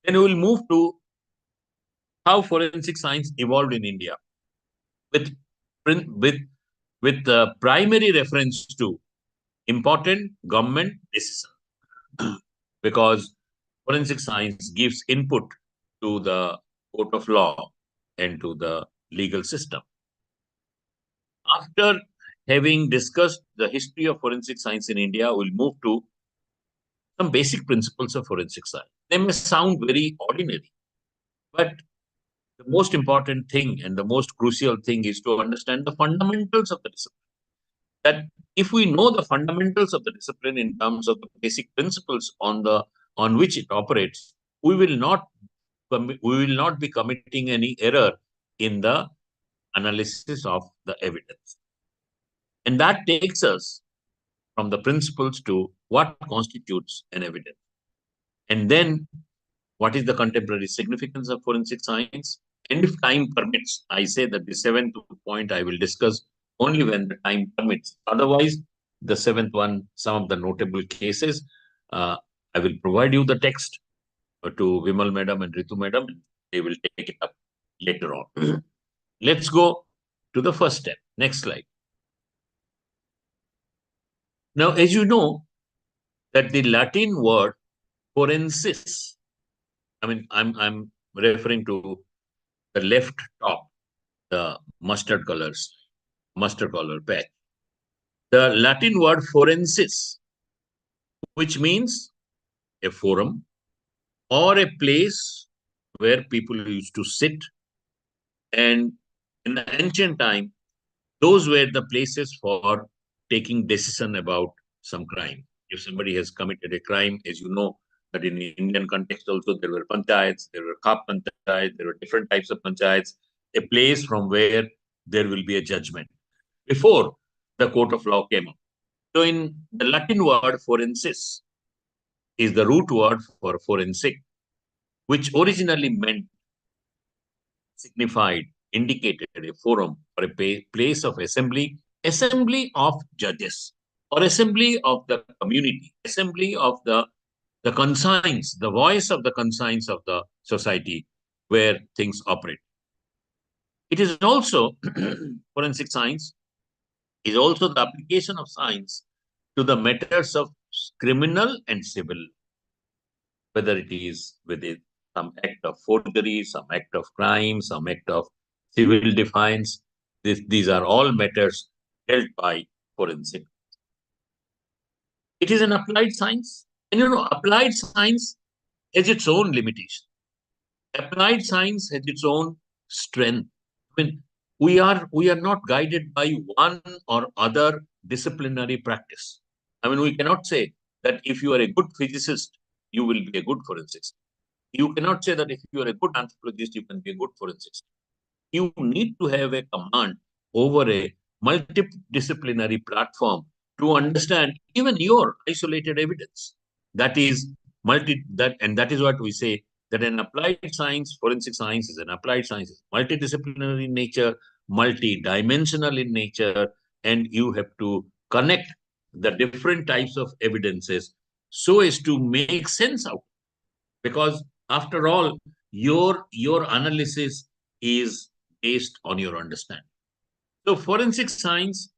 Then we will move to how forensic science evolved in India with primary reference to important government decisions, because forensic science gives input to the court of law and to the legal system. After having discussed the history of forensic science in India, we'll move to some basic principles of forensic science. They may sound very ordinary, but the most important thing and the most crucial thing is to understand the fundamentals of the discipline. That if we know the fundamentals of the discipline in terms of the basic principles on which it operates, we will not be committing any error in the analysis of the evidence. And that takes us from the principles to what constitutes an evidence. And then what is the contemporary significance of forensic science? And if time permits, I say that the 7th point I will discuss only when the time permits. Otherwise, the 7th one, some of the notable cases, I will provide you the text to Vimal Madam and Ritu Madam. They will take it up later on. Let's go to the first step. Next slide. Now, as you know, that the Latin word forensis, I mean, I'm referring to the left top, the mustard color patch. The Latin word forensis, which means a forum or a place where people used to sit. And in the ancient time, those were the places for taking decision about some crime. If somebody has committed a crime, as you know, that in the Indian context also, there were panchayats, there were kap panchayats, there were different types of panchayats, a place from where there will be a judgment before the court of law came up. So in the Latin word forensis is the root word for forensic, which originally meant, signified, indicated a forum or a place of assembly of judges, or assembly of the community, assembly of the conscience, the voice of the conscience of the society where things operate. It is also, forensic science is also the application of science to the matters of criminal and civil, whether it is within some act of forgery, some act of crime, some act of civil defiance. These are all matters dealt by forensic. It is an applied science. And applied science has its own limitation. Applied science has its own strength. I mean, we are not guided by one or other disciplinary practice. I mean, we cannot say that if you are a good physicist, you will be a good forensics. You cannot say that if you are a good anthropologist, you can be a good forensics. You need to have a command over a multidisciplinary platform to understand even your isolated evidence. That is that is what we say, that an applied science, forensic science is an applied science, is multidisciplinary in nature, multidimensional in nature, and you have to connect the different types of evidences so as to make sense out. Because after all, your analysis is based on your understanding. So forensic science,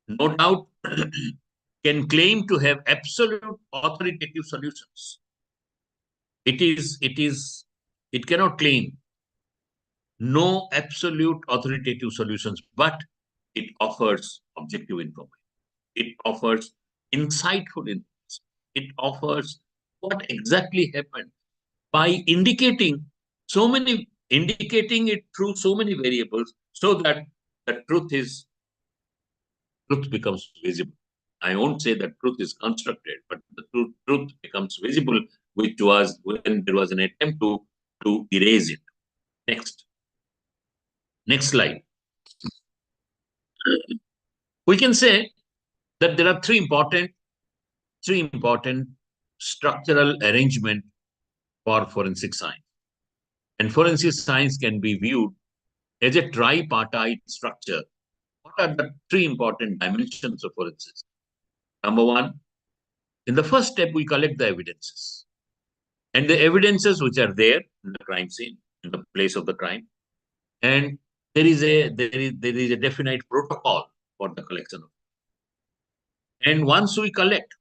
no doubt, can claim to have absolute authoritative solutions. It cannot claim no absolute authoritative solutions, but it offers objective information. It offers insightful information. It offers what exactly happened by indicating it through so many variables, so that the truth becomes visible. I won't say that truth is constructed, but the truth becomes visible, which was when there was an attempt to erase it. Next slide. We can say that there are three important structural arrangements for forensic science. And forensic science can be viewed as a tripartite structure. What are the three important dimensions of forensics? Number one, in the first step, we collect the evidences. And the evidences which are there in the crime scene, in the place of the crime. And there is a definite protocol for the collection of it. And once we collect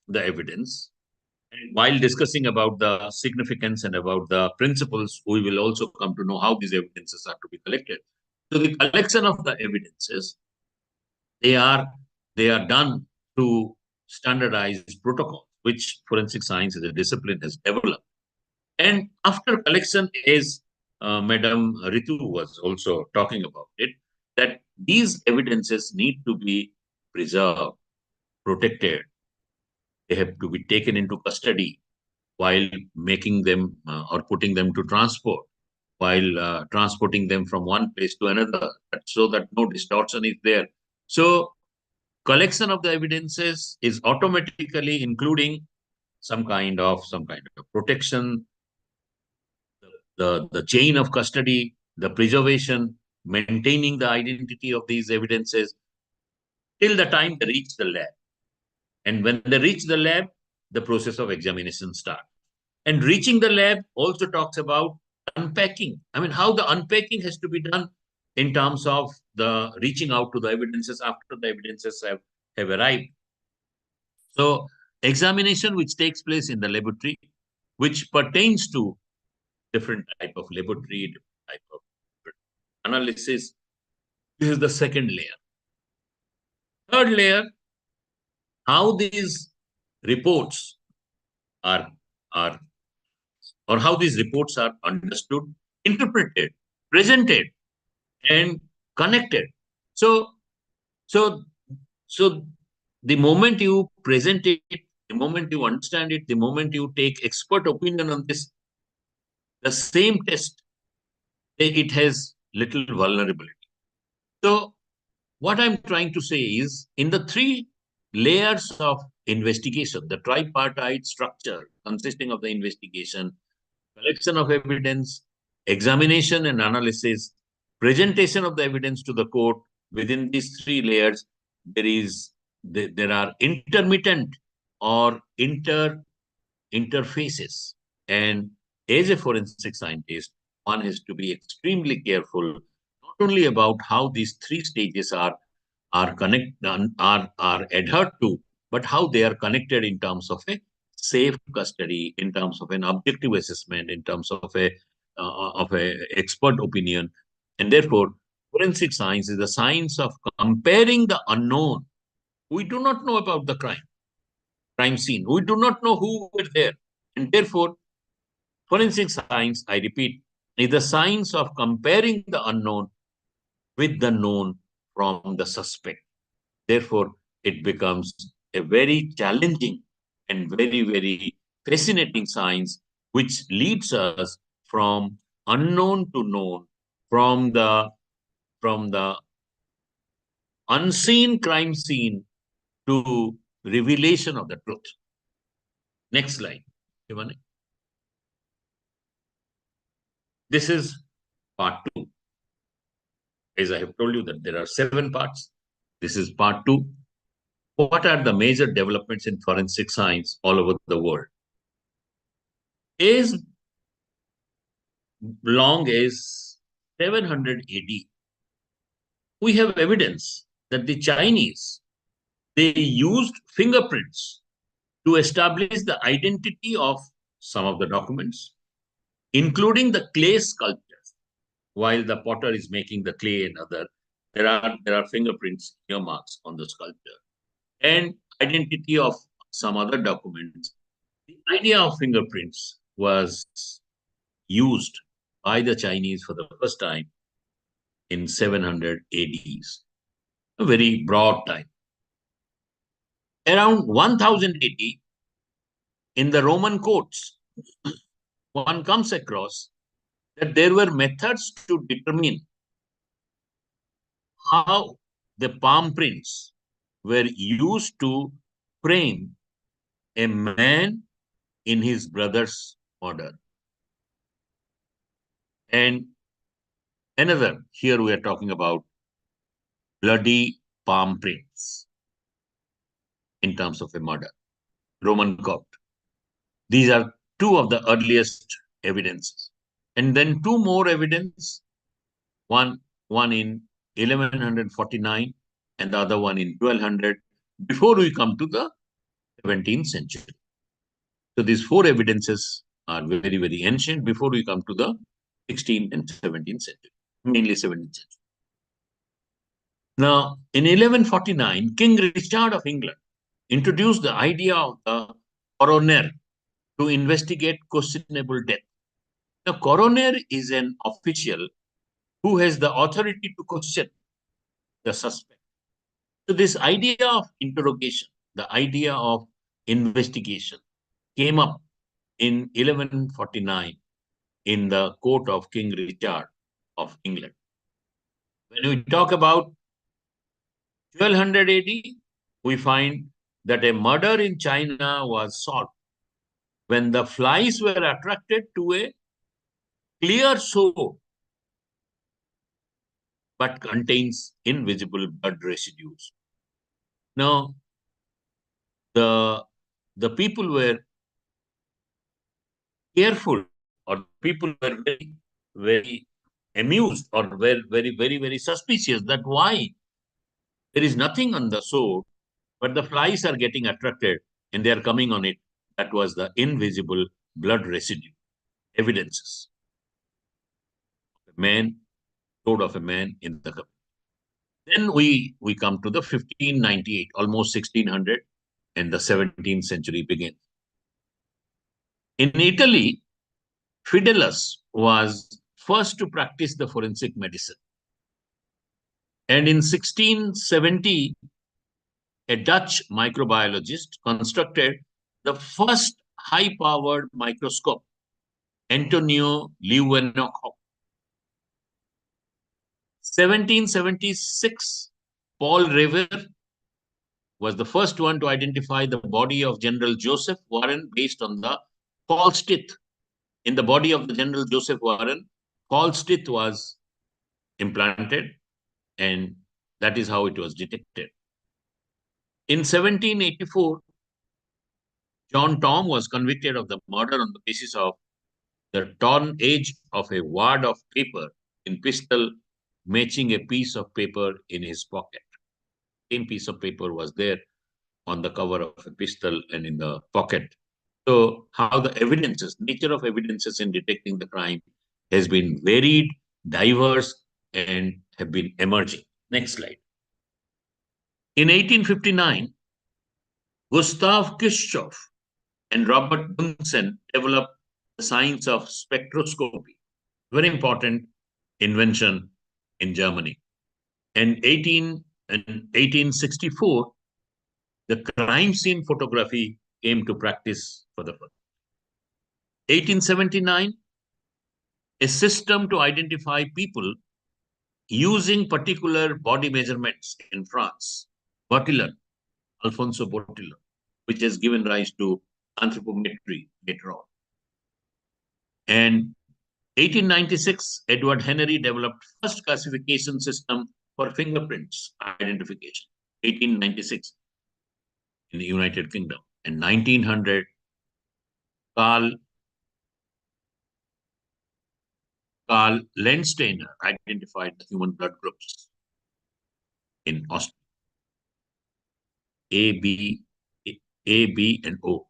the evidence, and while discussing about the significance and about the principles, we will also come to know how these evidences are to be collected. So the collection of the evidences, they are done through standardized protocols, which forensic science as a discipline has developed. And after collection, as Madam Ritu was also talking about it, that these evidences need to be preserved, protected. They have to be taken into custody while making them or putting them to transport, while transporting them from one place to another, so that no distortion is there. So collection of the evidences is automatically including some kind of protection, the chain of custody, the preservation, maintaining the identity of these evidences till the time they reach the lab. And when they reach the lab, the process of examination starts. And reaching the lab also talks about unpacking. I mean, how the unpacking has to be done in terms of the reaching out to the evidences after the evidences have arrived. So examination which takes place in the laboratory, which pertains to different type of laboratory, different type of analysis. This is the second layer. Third layer, how these reports are how these reports are understood, interpreted, presented, and connected So, so, so the moment you present it, the moment you understand it, the moment you take expert opinion on this, the same test, it has little vulnerability. So what I'm trying to say is, in the three layers of investigation, the tripartite structure consisting of the investigation, collection of evidence, examination and analysis, presentation of the evidence to the court, within these three layers, there are intermittent or interfaces. And as a forensic scientist, one has to be extremely careful, not only about how these three stages are adhered to, but how they are connected in terms of a safe custody, in terms of an objective assessment, in terms of a expert opinion. And therefore, forensic science is the science of comparing the unknown. We do not know about the crime scene. We do not know who were there. And therefore, forensic science, I repeat, is the science of comparing the unknown with the known from the suspect. Therefore, it becomes a very challenging and very, very fascinating science, which leads us from unknown to known, from the unseen crime scene to revelation of the truth. Next slide, Shivani. This is part 2. As I have told you that there are 7 parts. This is part 2. What are the major developments in forensic science all over the world? As long as 700 AD, we have evidence that the Chinese, they used fingerprints to establish the identity of some of the documents, including the clay sculptures. While the potter is making the clay and other, there are fingerprints, earmarks on the sculpture, and identity of some other documents. The idea of fingerprints was used by the Chinese for the first time in 700 ADs, a very broad time. Around 1000 AD, in the Roman courts, one comes across that there were methods to determine how the palm prints were used to frame a man in his brother's murder. And another, here we are talking about bloody palm prints in terms of a murder, Roman court. These are 2 of the earliest evidences. And then 2 more evidence, one in 1149 and the other one in 1200, before we come to the 17th century. So these 4 evidences are very, very ancient before we come to the 16th and 17th century, mainly 17th century. Now, in 1149, King Richard of England introduced the idea of the coroner to investigate questionable death. The coroner is an official who has the authority to question the suspect. So this idea of interrogation, the idea of investigation, came up in 1149 in the court of King Richard of England. When we talk about 1200 AD, we find that a murder in China was solved when the flies were attracted to a clear sword but contains invisible blood residues. Now, the people were careful, or people were very, very amused, or were very, very, very suspicious that why there is nothing on the sword, but the flies are getting attracted and they are coming on it. That was the invisible blood residue, evidences. Sword of a man in the cup. Then we come to the 1598, almost 1600, and the 17th century begins. In Italy, Fidelis was first to practice the forensic medicine. And in 1670, a Dutch microbiologist constructed the first high-powered microscope, Antonio Leeuwenhoek. 1776, Paul Revere was the first one to identify the body of General Joseph Warren based on the false teeth. In the body of the General Joseph Warren, false teeth was implanted, and that is how it was detected. In 1784, John Tom was convicted of the murder on the basis of the torn edge of a wad of paper in pistol matching a piece of paper in his pocket. Same piece of paper was there on the cover of a pistol and in the pocket. So how the evidences, nature of evidences in detecting the crime has been varied, diverse, and have been emerging. Next slide. In 1859, Gustav Kirchhoff and Robert Bunsen developed the science of spectroscopy, very important invention in Germany. And 1864, the crime scene photography came to practice for the first. 1879, a system to identify people using particular body measurements in France, Alfonso Bottiller, which has given rise to anthropometry later on. And 1896, Edward Henry developed first classification system for fingerprints identification, 1896 in the United Kingdom. In 1900, Carl Landsteiner identified the human blood groups in Austria, A, B, and O.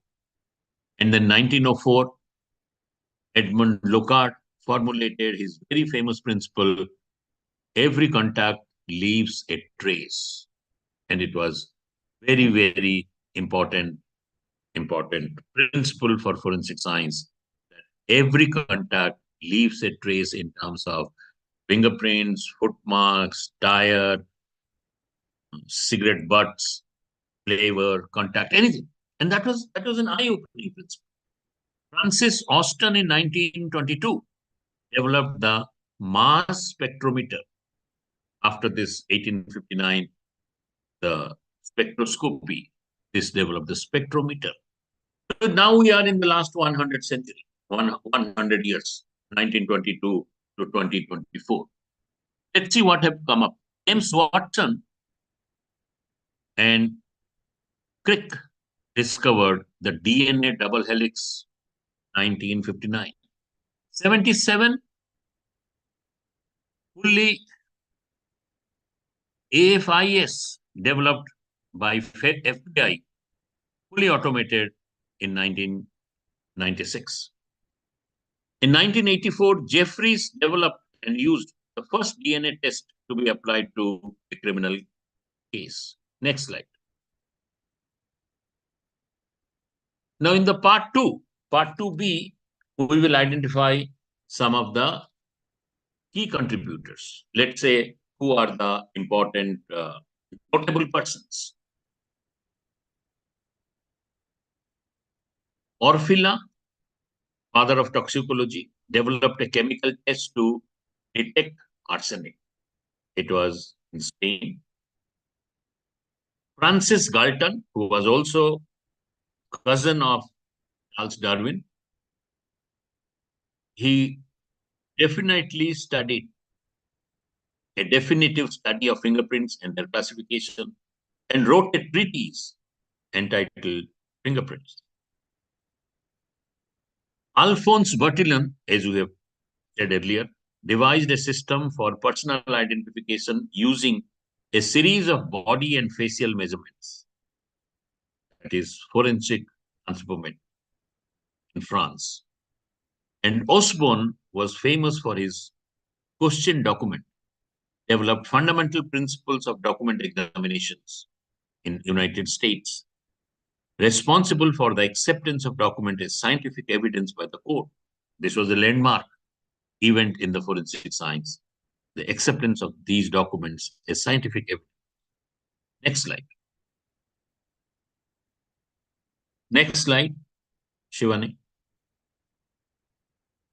And then 1904, Edmund Locard formulated his very famous principle, every contact leaves a trace. And it was very, very important principle for forensic science, that every contact leaves a trace in terms of fingerprints, footmarks, tire, cigarette butts, flavor, contact, anything. And that was an eye-opening principle. Francis Austin in 1922 developed the mass spectrometer. After this, 1859, the spectroscopy, this developed the spectrometer. So now we are in the last 100 century, 100 years, 1922 to 2024. Let's see what have come up. James Watson and Crick discovered the DNA double helix, 1959. 77, fully AFIS developed by FBI, fully automated in 1996. In 1984, Jeffries developed and used the first DNA test to be applied to a criminal case. Next slide. Now in the part 2B, we will identify some of the key contributors. Let's say who are the important notable persons. Orfila, father of toxicology, developed a chemical test to detect arsenic. It was in Spain. Francis Galton, who was also cousin of Charles Darwin, he definitely studied a definitive study of fingerprints and their classification and wrote a treatise entitled Fingerprints. Alphonse Bertillon, as we have said earlier, devised a system for personal identification using a series of body and facial measurements. That is forensic anthropometry in France. And Osborne was famous for his question document, developed fundamental principles of document examinations in United States, responsible for the acceptance of document as scientific evidence by the court. This was a landmark event in the forensic science. the acceptance of these documents as scientific evidence. Next slide. Next slide, Shivani.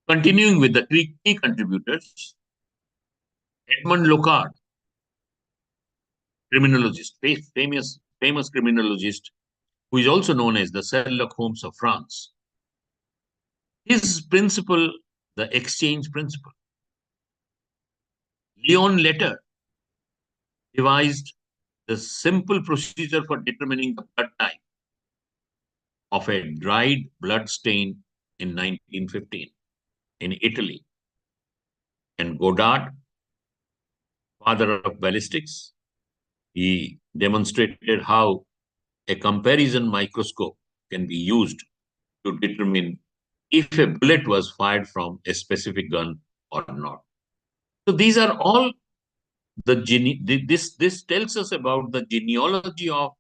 Continuing with the key contributors, Edmund Locard, criminologist, famous criminologist, who is also known as the Sherlock Holmes of France. His principle, the exchange principle. Leon Letter devised the simple procedure for determining the blood type of a dried blood stain in 1915 in Italy. And Goddard, father of ballistics, he demonstrated how a comparison microscope can be used to determine if a bullet was fired from a specific gun or not. So these are all this tells us about the genealogy of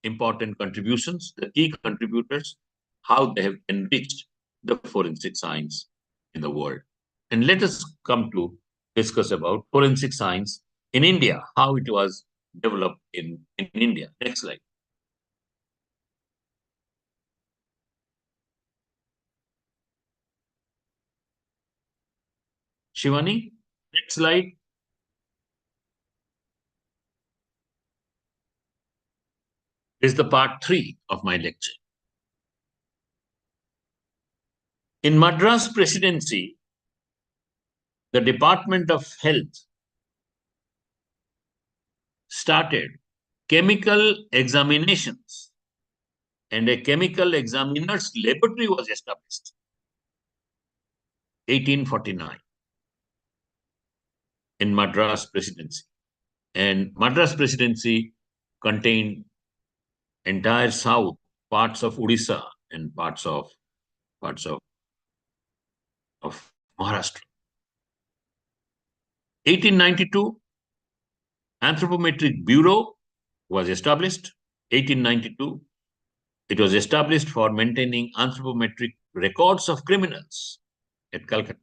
important contributions, the key contributors, how they have enriched the forensic science in the world. And let us come to discuss about forensic science in India, how it was developed in India. Next slide. Shivani, next slide. This is the part 3 of my lecture. In Madras Presidency, the Department of Health started chemical examinations, and a chemical examiner's laboratory was established. 1849 in Madras Presidency. And Madras Presidency contained entire south, parts of Odisha and parts of Maharashtra. 1892, Anthropometric Bureau was established. 1892, it was established for maintaining anthropometric records of criminals at Calcutta.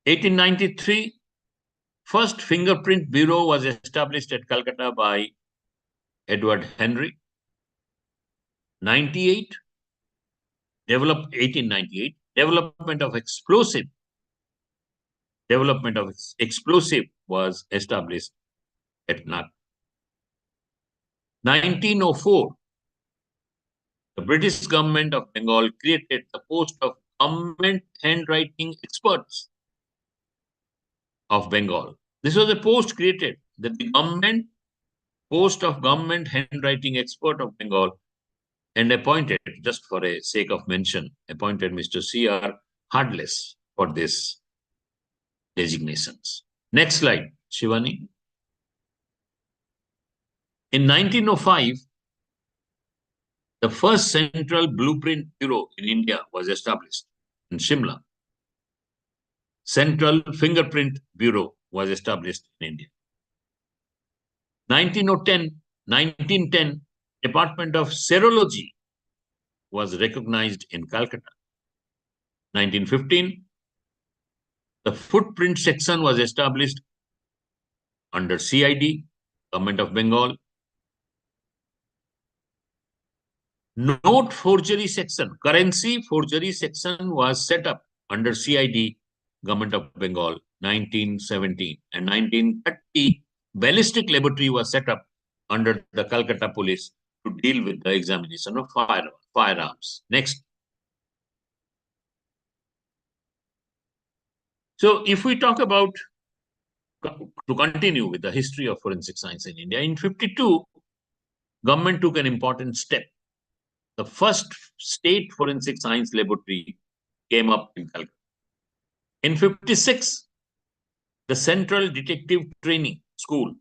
1893, first fingerprint bureau was established at Calcutta by Edward Henry. 1898, development of explosive was established at Nagpur. 1904, the British government of Bengal created the post of government handwriting experts of Bengal. This was a post created, the post of government handwriting expert of Bengal, and appointed, just for a sake of mention, appointed Mr. C.R. Hardless for this designations. Next slide, Shivani. In 1905, the first Central Blueprint Bureau in India was established in Shimla. Central Fingerprint Bureau was established in India. 1910, Department of Serology was recognized in Calcutta. 1915, the footprint section was established under CID, Government of Bengal. Note forgery section, currency forgery section was set up under CID, Government of Bengal, 1917. And 1930, ballistic laboratory was set up under the Calcutta Police to deal with the examination of firearms. Next. So if we talk about, to continue with the history of forensic science in India, in 52, government took an important step. The first state forensic science laboratory came up in Calcutta. In 56, the Central Detective Training School,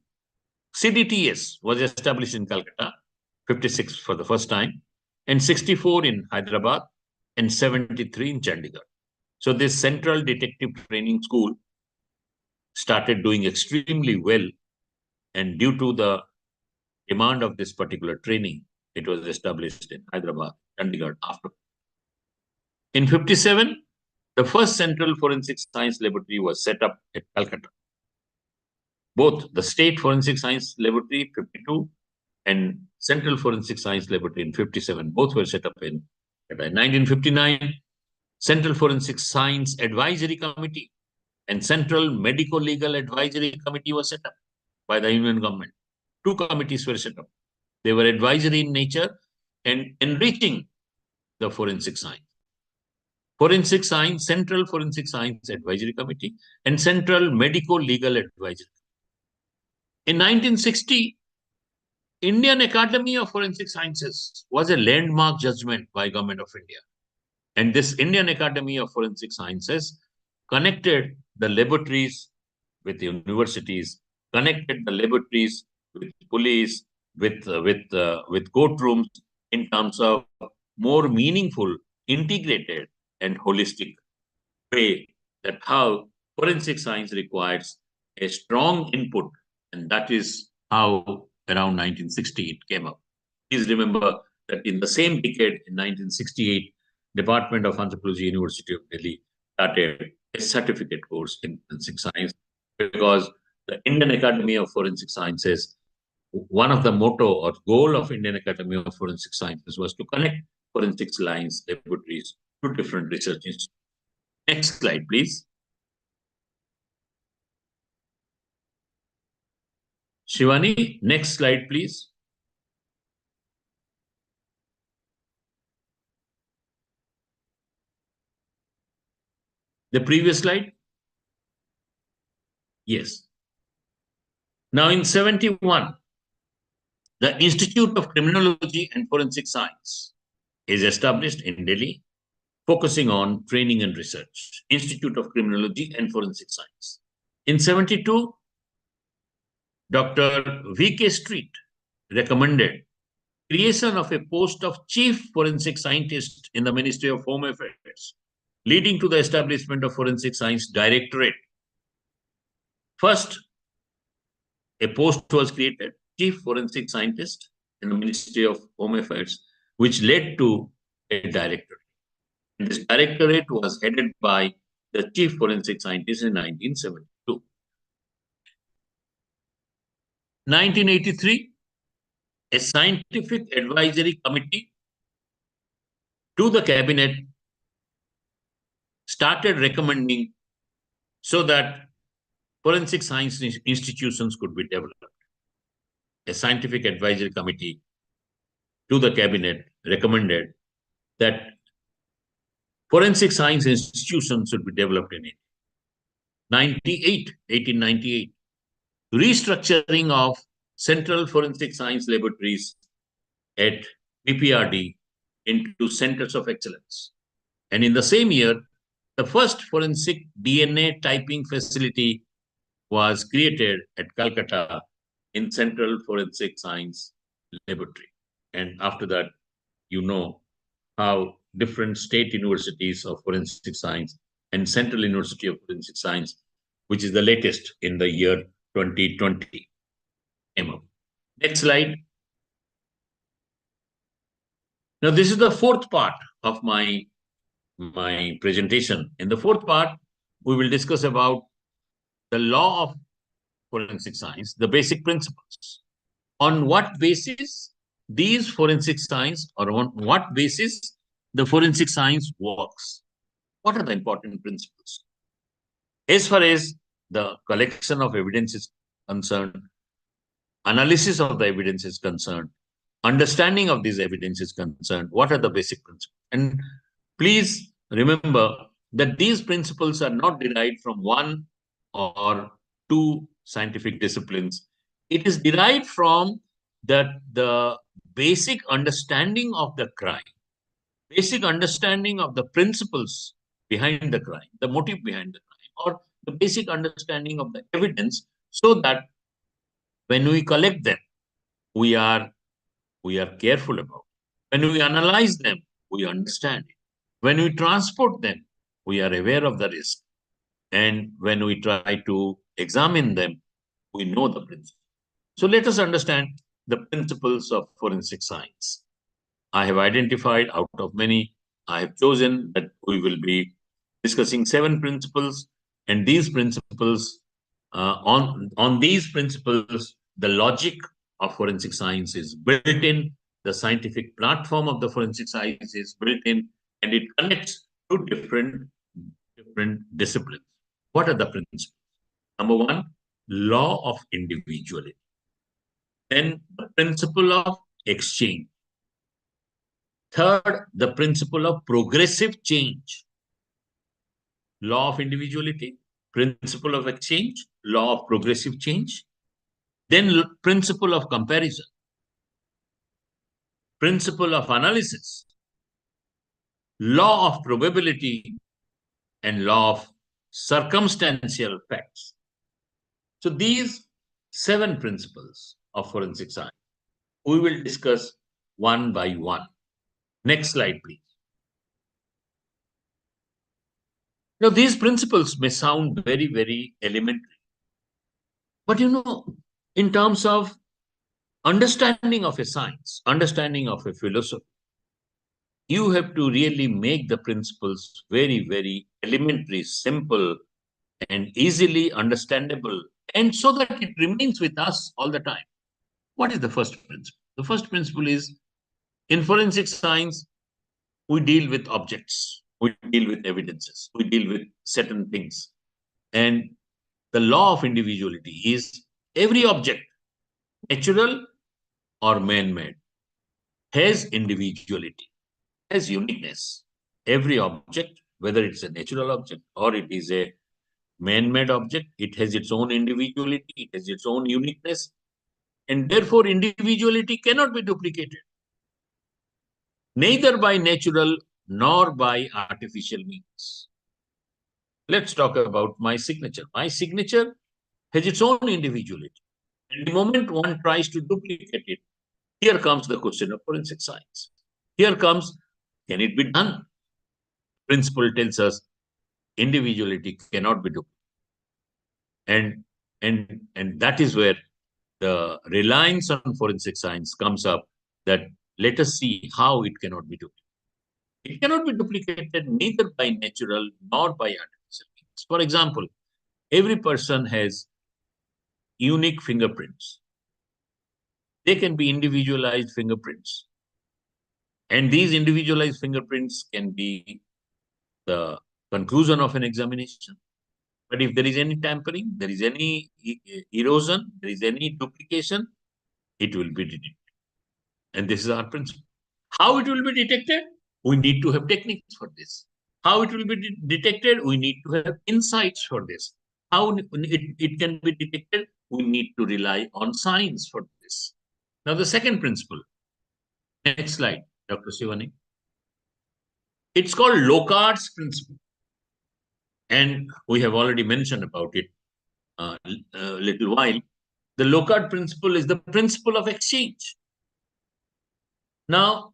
CDTS, was established in Calcutta, 56 for the first time, and 64 in Hyderabad, and 73 in Chandigarh. So this Central Detective Training School started doing extremely well, and due to the demand of this particular training, it was established in Hyderabad, Chandigarh after. In 57, the first Central Forensic Science Laboratory was set up at Calcutta. Both the State Forensic Science Laboratory 52 and Central Forensic Science Laboratory in 57, both were set up in 1959. Central Forensic Science Advisory Committee and Central Medical Legal Advisory Committee was set up by the Union government. Two committees were set up. They were advisory in nature and enriching the forensic science. Forensic Science, Central Forensic Science Advisory Committee and Central Medical Legal Advisory. In 1960, Indian Academy of Forensic Sciences was a landmark judgment by Government of India. And this Indian Academy of Forensic Sciences connected the laboratories with universities, connected the laboratories with police, with courtrooms in terms of more meaningful, integrated, and holistic way that how forensic science requires a strong input, and that is how around 1960 it came up. Please remember that in the same decade, in 1968, Department of Anthropology, University of Delhi started a certificate course in forensic science because the Indian Academy of Forensic Sciences, one of the motto or goal of Indian Academy of Forensic Sciences was to connect forensic science laboratories to different research institutes. Next slide, please. Shivani, next slide, please. The previous slide? Yes. Now in 71, the Institute of Criminology and Forensic Science is established in Delhi, focusing on training and research. Institute of Criminology and Forensic Science. In 72, Dr. V.K. Street recommended creation of a post of Chief Forensic Scientist in the Ministry of Home Affairs, leading to the establishment of Forensic Science Directorate. First, a post was created, Chief Forensic Scientist in the Ministry of Home Affairs, which led to a directorate. And this directorate was headed by the Chief Forensic Scientist in 1972. 1983, a scientific advisory committee to the cabinet started recommending so that forensic science institutions could be developed. A scientific advisory committee to the cabinet recommended that forensic science institutions should be developed in India. 1898, restructuring of Central Forensic Science Laboratories at PPRD into centers of excellence. And in the same year, the first forensic DNA typing facility was created at Calcutta in Central Forensic Science Laboratory. And after that, you know how different state universities of forensic science and Central University of Forensic Science, which is the latest in the year 2020, came up. Next slide. Now, this is the fourth part of my presentation. In the fourth part, we will discuss about the law of forensic science, the basic principles. On what basis these forensic science, or on what basis the forensic science works? What are the important principles? As far as the collection of evidence is concerned, analysis of the evidence is concerned, understanding of this evidence is concerned, what are the basic principles? And please remember that these principles are not derived from one or two scientific disciplines. It is derived from the basic understanding of the crime, basic understanding of the principles behind the crime, the motive behind the crime, or the basic understanding of the evidence, so that when we collect them, we are careful about it. When we analyze them, we understand it. When we transport them, we are aware of the risk. And when we try to examine them, we know the principles. So let us understand the principles of forensic science. I have identified out of many, I have chosen that we will be discussing 7 principles, and these principles, on these principles, the logic of forensic science is built in, the scientific platform of the forensic science is built in, and it connects to different disciplines. What are the principles? Number 1, law of individuality. Then the principle of exchange. Third, the principle of progressive change. Law of individuality, principle of exchange, law of progressive change. Then principle of comparison, principle of analysis, law of probability, and law of circumstantial facts. So these 7 principles of forensic science, we will discuss one by one. Next slide, please. Now, these principles may sound very, very elementary. But in terms of understanding of a science, understanding of a philosophy, you have to really make the principles very, very elementary, simple, and easily understandable, and so that it remains with us all the time. What is the first principle? The first principle is, in forensic science, we deal with objects, we deal with evidences, we deal with certain things. And the law of individuality is every object, natural or man-made, has individuality, has uniqueness. Every object, whether it's a natural object or it is a man-made object, it has its own individuality, it has its own uniqueness, and therefore individuality cannot be duplicated, neither by natural nor by artificial means. Let's talk about my signature. My signature has its own individuality. And the moment one tries to duplicate it, here comes the question of forensic science. Here comes, can it be done? Principle tells us individuality cannot be duplicated. And that is where the reliance on forensic science comes up, that let us see how it cannot be duplicated. It cannot be duplicated neither by natural nor by artificial means. For example, every person has unique fingerprints. They can be individualized fingerprints. And these individualized fingerprints can be the conclusion of an examination. But if there is any tampering, there is any erosion, there is any duplication, it will be detected. And this is our principle. How it will be detected? We need to have techniques for this. How it will be detected? We need to have insights for this. How it can be detected? We need to rely on science for this. Now, the second principle. Next slide, Dr. Shivani. It's called Locard's principle. And we have already mentioned about it a little while. The Locard principle is the principle of exchange. Now,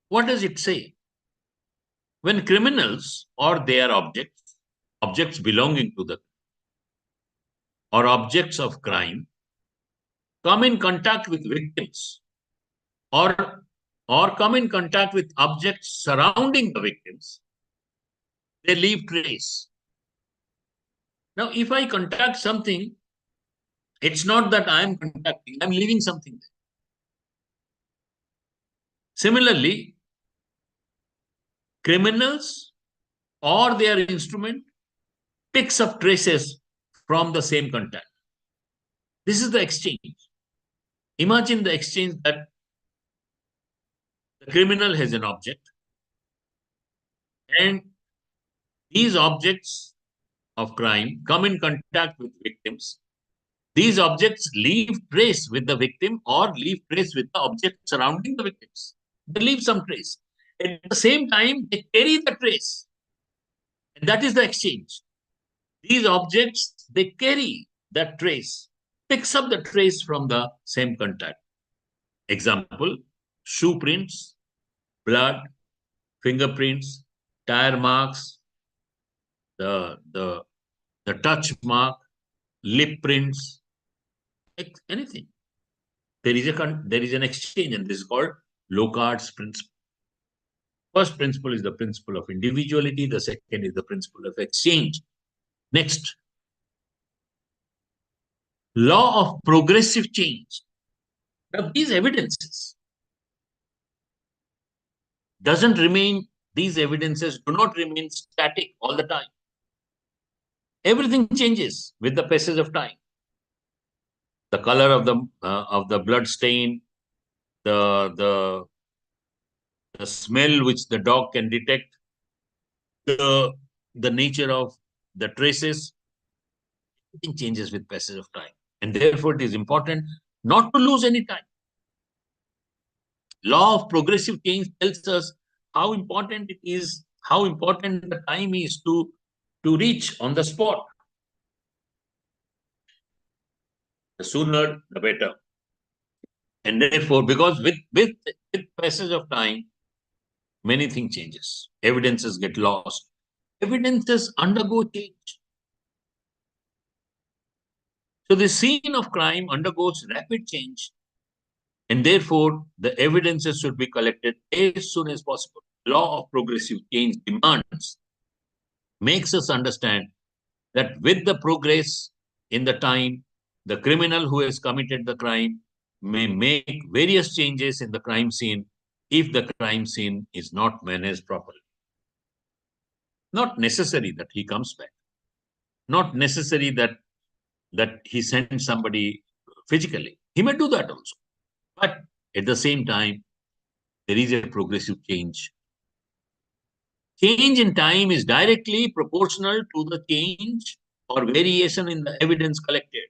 what does it say? When criminals or their objects belonging to the, or objects of crime, come in contact with victims, or come in contact with objects surrounding the victims, they leave trace. Now, if I contact something, it's not that I am contacting, I'm leaving something there. Similarly, criminals or their instrument picks up traces from the same contact. This is the exchange. Imagine the exchange that the criminal has an object, and these objects of crime come in contact with victims. These objects leave trace with the victim or leave trace with the object surrounding the victims. They leave some trace. At the same time, they carry the trace. And that is the exchange. These objects, they carry that trace, picks up the trace from the same contact. Example, shoe prints, blood, fingerprints, tire marks, the touch mark, lip prints, anything. There is an exchange, and this is called Locard's principle. First principle is the principle of individuality. The second is the principle of exchange. Next, law of progressive change. Now, these evidences these evidences do not remain static all the time. Everything changes with the passage of time. The color of the blood stain, the smell which the dog can detect, the nature of the traces, everything changes with passage of time. And therefore, it is important not to lose any time. Law of progressive change tells us how important it is, how important the time is to reach on the spot. The sooner, the better. And therefore, because with passage of time, many things changes. Evidences get lost. Evidences undergo change. So the scene of crime undergoes rapid change. And therefore, the evidences should be collected as soon as possible. Law of progressive change makes us understand that with the progress in the time, the criminal who has committed the crime may make various changes in the crime scene if the crime scene is not managed properly. Not necessary that he comes back. Not necessary that he sends somebody physically. He may do that also. But at the same time, there is a progressive change. Change in time is directly proportional to the change or variation in the evidence collected.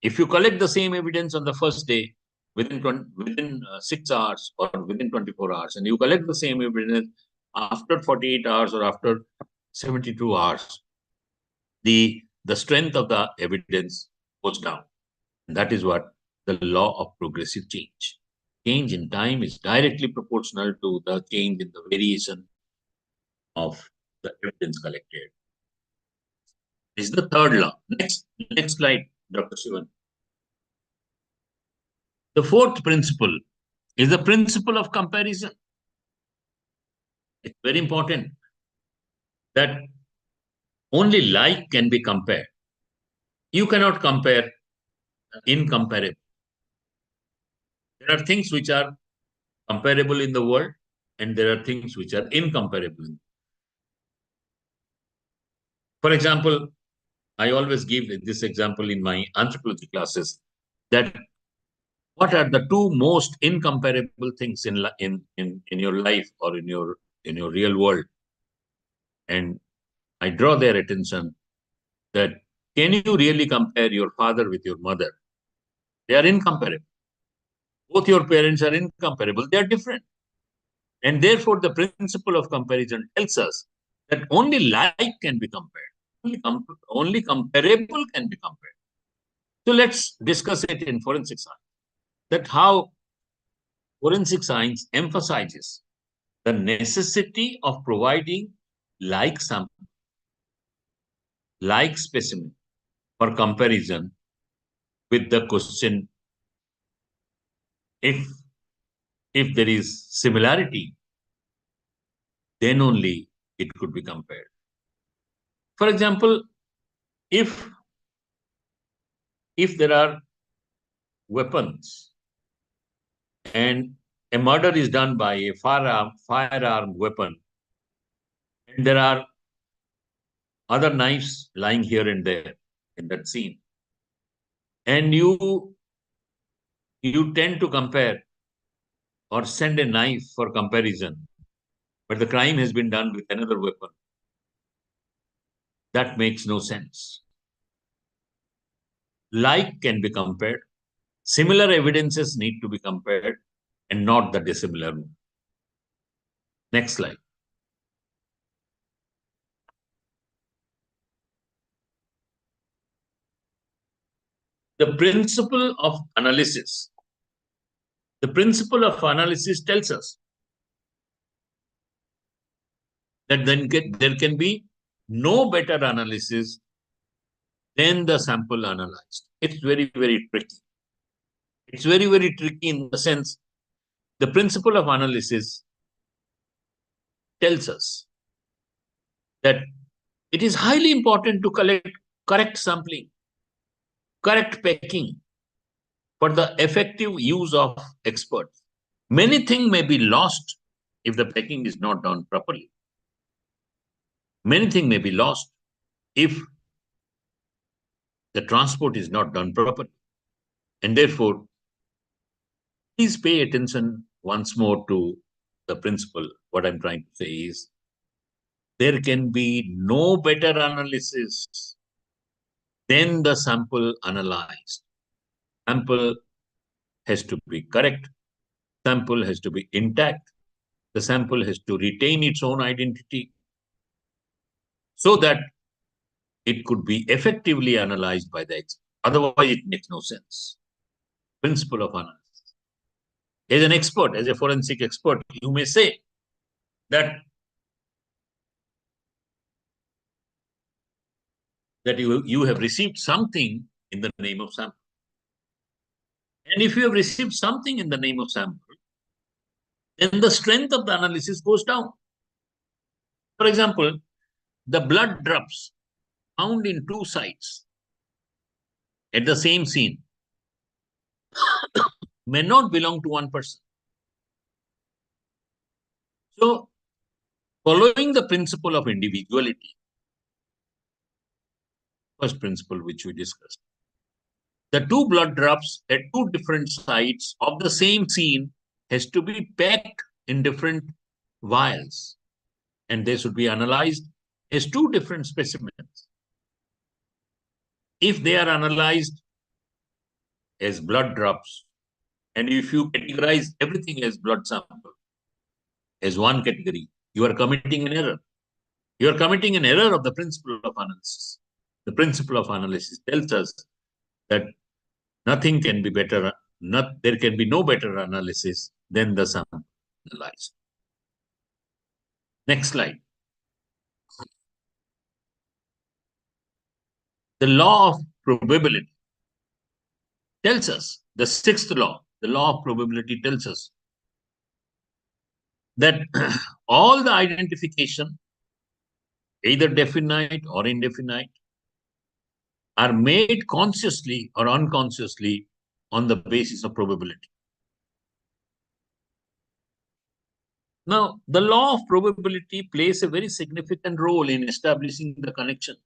If you collect the same evidence on the first day, within 6 hours or within 24 hours, and you collect the same evidence after 48 hours or after 72 hours, the strength of the evidence goes down. And that is what the law of progressive change. Change in time is directly proportional to the change in the variation of the evidence collected. This is the third law. Next slide, Dr. Shivan. The fourth principle is the principle of comparison. It's very important that only like can be compared. You cannot compare incomparable. There are things which are comparable in the world, and there are things which are incomparable. For example, I always give this example in my anthropology classes, that what are the two most incomparable things in your life or in your real world? And I draw their attention that can you really compare your father with your mother? They are incomparable. Both your parents are incomparable. They are different. And therefore, the principle of comparison tells us that only like can be compared. Only comparable can be compared. So let's discuss it in forensic science. That how forensic science emphasizes the necessity of providing like sample, like specimen for comparison with the question if there is similarity, then only it could be compared. For example, if there are weapons and a murder is done by a firearm weapon, and there are other knives lying here and there in that scene, and you tend to compare or send a knife for comparison, but the crime has been done with another weapon, that makes no sense. Like can be compared, similar evidences need to be compared, and not the dissimilar one. Next slide. The principle of analysis. The principle of analysis tells us that there can be no better analysis than the sample analyzed. It's very, very tricky. It's very, very tricky in the sense, the principle of analysis tells us that it is highly important to collect correct sampling, correct packing for the effective use of experts. Many things may be lost if the packing is not done properly. Many things may be lost if the transport is not done properly. And therefore, please pay attention once more to the principle. What I'm trying to say is, there can be no better analysis than the sample analyzed. Sample has to be correct. Sample has to be intact. The sample has to retain its own identity so that it could be effectively analyzed by the expert. Otherwise, it makes no sense. Principle of analysis. As an expert, as a forensic expert, you may say that you have received something in the name of sample. And if you have received something in the name of sample, then the strength of the analysis goes down. For example, the blood drops found in two sites at the same scene may not belong to one person. So, following the principle of individuality, first principle which we discussed, the two blood drops at two different sites of the same scene has to be packed in different vials, and they should be analyzed as two different specimens. If they are analyzed as blood drops, and if you categorize everything as blood sample, as one category, you are committing an error. You are committing an error of the principle of analysis. The principle of analysis tells us that nothing can be better, there can be no better analysis than the sample analyzed. Next slide. The law of probability tells us, the sixth law, the law of probability tells us that all the identification, either definite or indefinite, are made consciously or unconsciously on the basis of probability. Now, the law of probability plays a very significant role in establishing the connection,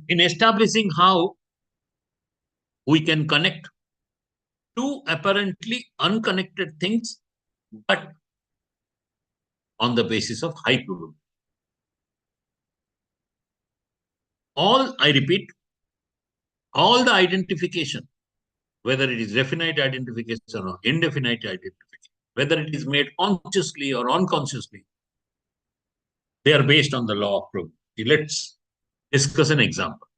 in establishing how we can connect two apparently unconnected things, but on the basis of high probability. I repeat, all the identification, whether it is definite identification or indefinite identification, whether it is made consciously or unconsciously, they are based on the law of probability. Let's discuss an example.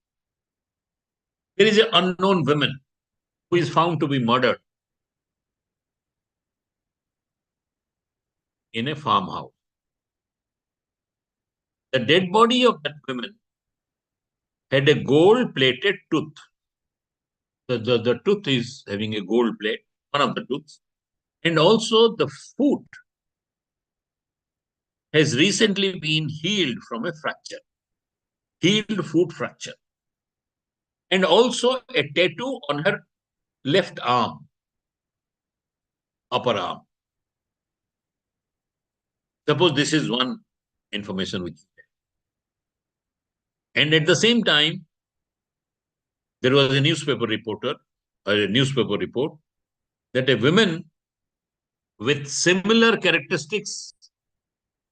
There is an unknown woman who is found to be murdered in a farmhouse. The dead body of that woman had a gold-plated tooth. The tooth is having a gold plate, one of the tooths. And also the foot has recently been healed from a fracture, healed foot fracture. And also a tattoo on her left arm, upper arm. Suppose this is one information which is there. And at the same time, there was a newspaper report that a woman with similar characteristics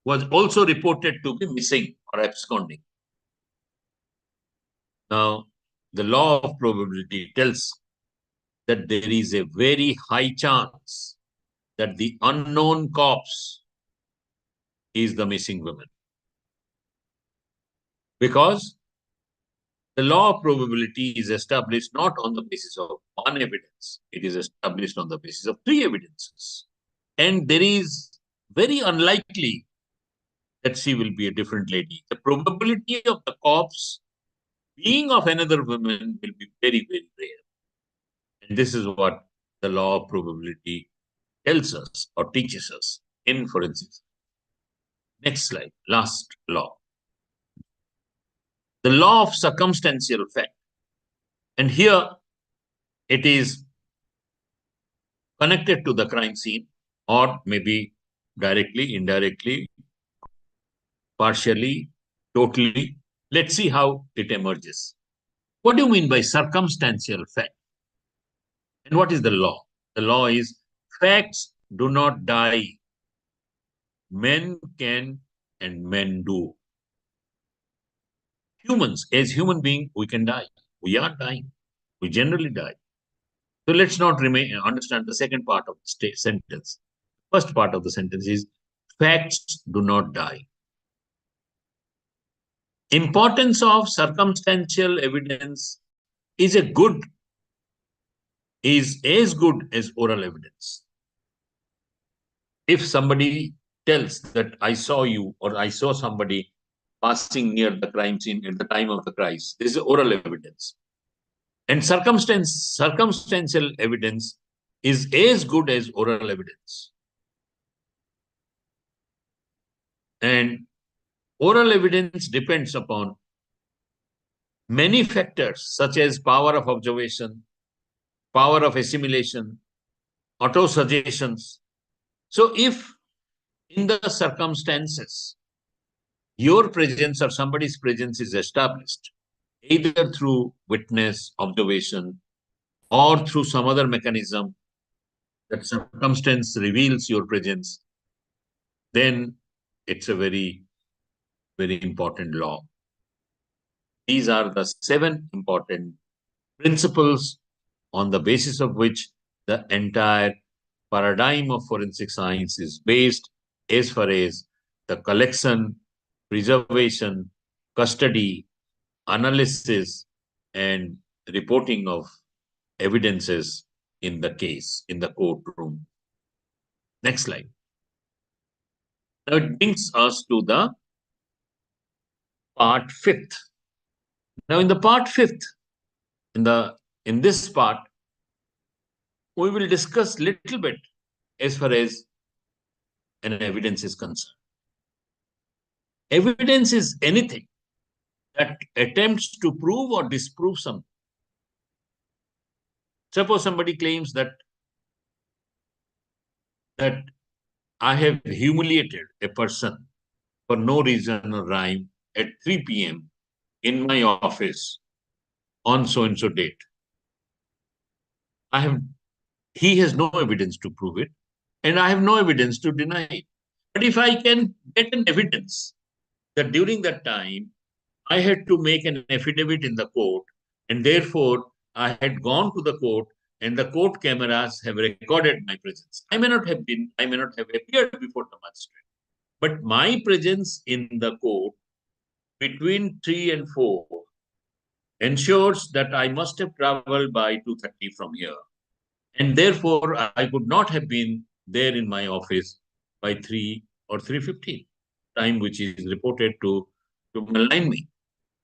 was also reported to be missing or absconding. Now, the law of probability tells that there is a very high chance that the unknown corpse is the missing woman. Because the law of probability is established not on the basis of one evidence, it is established on the basis of three evidences. And there is very unlikely that she will be a different lady. The probability of the corpse being of another woman will be very, very rare. And this is what the law of probability tells us or teaches us. in forensics. Next slide, last law. The law of circumstantial fact. And here it is connected to the crime scene, or maybe directly, indirectly, partially, totally. Let's see how it emerges. What do you mean by circumstantial fact? And what is the law? The law is facts do not die. Men can and men do. Humans, as human beings, we can die. We are dying. We generally die. So let's not understand the second part of the sentence. First part of the sentence is facts do not die. Importance of circumstantial evidence is as good as oral evidence. If somebody tells that I saw you or I saw somebody passing near the crime scene at the time of the crime, this is oral evidence. And circumstantial evidence is as good as oral evidence. And oral evidence depends upon many factors such as power of observation, power of assimilation, auto-suggestions. So if in the circumstances, your presence or somebody's presence is established, either through witness, observation, or through some other mechanism that circumstance reveals your presence, then it's a very, very important law. These are the 7 important principles on the basis of which the entire paradigm of forensic science is based as far as the collection, preservation, custody, analysis, and reporting of evidences in the case, in the courtroom. Next slide. Now it brings us to the part 5th. Now in the part 5th, in this part, we will discuss little bit as far as an evidence is concerned. Evidence is anything that attempts to prove or disprove something. Suppose somebody claims that I have humiliated a person for no reason or rhyme at 3 p.m. in my office on so-and-so date. He has no evidence to prove it, and I have no evidence to deny it. But if I can get an evidence that during that time, I had to make an affidavit in the court, and therefore I had gone to the court, and the court cameras have recorded my presence. I may not have appeared before the magistrate, but my presence in the court between 3 and 4 ensures that I must have traveled by 2:30 from here. And therefore, I could not have been there in my office by 3 or 3:15, time which is reported to malign me.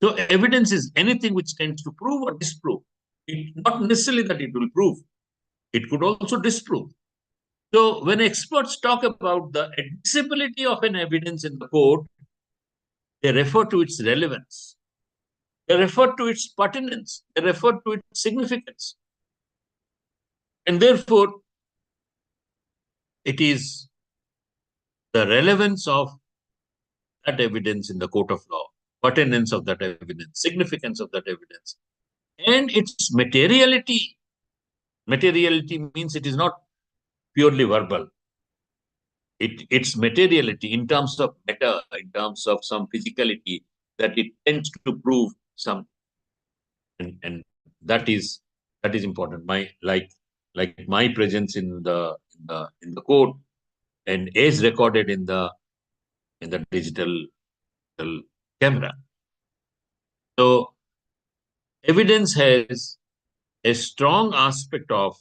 So evidence is anything which tends to prove or disprove. Not necessarily that it will prove. It could also disprove. So when experts talk about the admissibility of an evidence in the court, they refer to its relevance. They refer to its pertinence. They refer to its significance. And therefore, it is the relevance of that evidence in the court of law, pertinence of that evidence, significance of that evidence, and its materiality. Materiality means it is not purely verbal. Its materiality in terms of matter, in terms of some physicality, that it tends to prove some, and that is important. Like my presence in the court, and as recorded in the digital camera. So evidence has a strong aspect of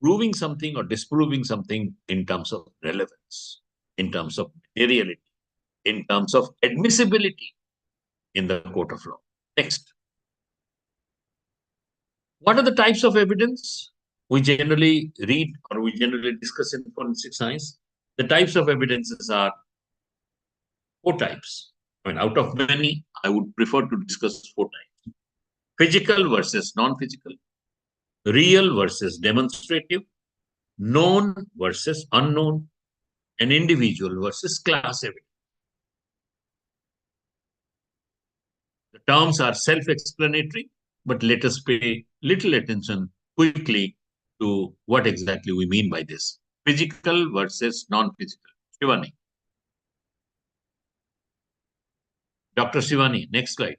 proving something or disproving something in terms of relevance, in terms of materiality, in terms of admissibility in the court of law. Next. What are the types of evidence we generally read or we generally discuss in forensic science? The types of evidences are 4 types. I mean, out of many, I would prefer to discuss 4 types. Physical versus non-physical, real versus demonstrative, known versus unknown, and individual versus class evidence. The terms are self-explanatory, but let us pay little attention quickly to what exactly we mean by this. Physical versus non-physical. Shivani. Dr. Shivani, next slide.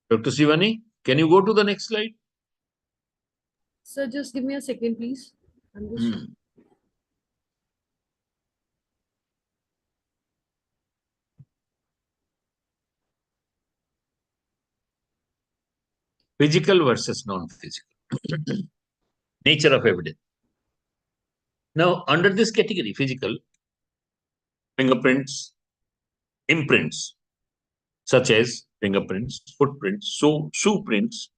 Dr. Shivani, can you go to the next slide? Sir, just give me a second, please. I'm just... Physical versus non-physical. Nature of evidence. Now, under this category, physical, fingerprints, imprints, such as fingerprints, footprints, shoe prints,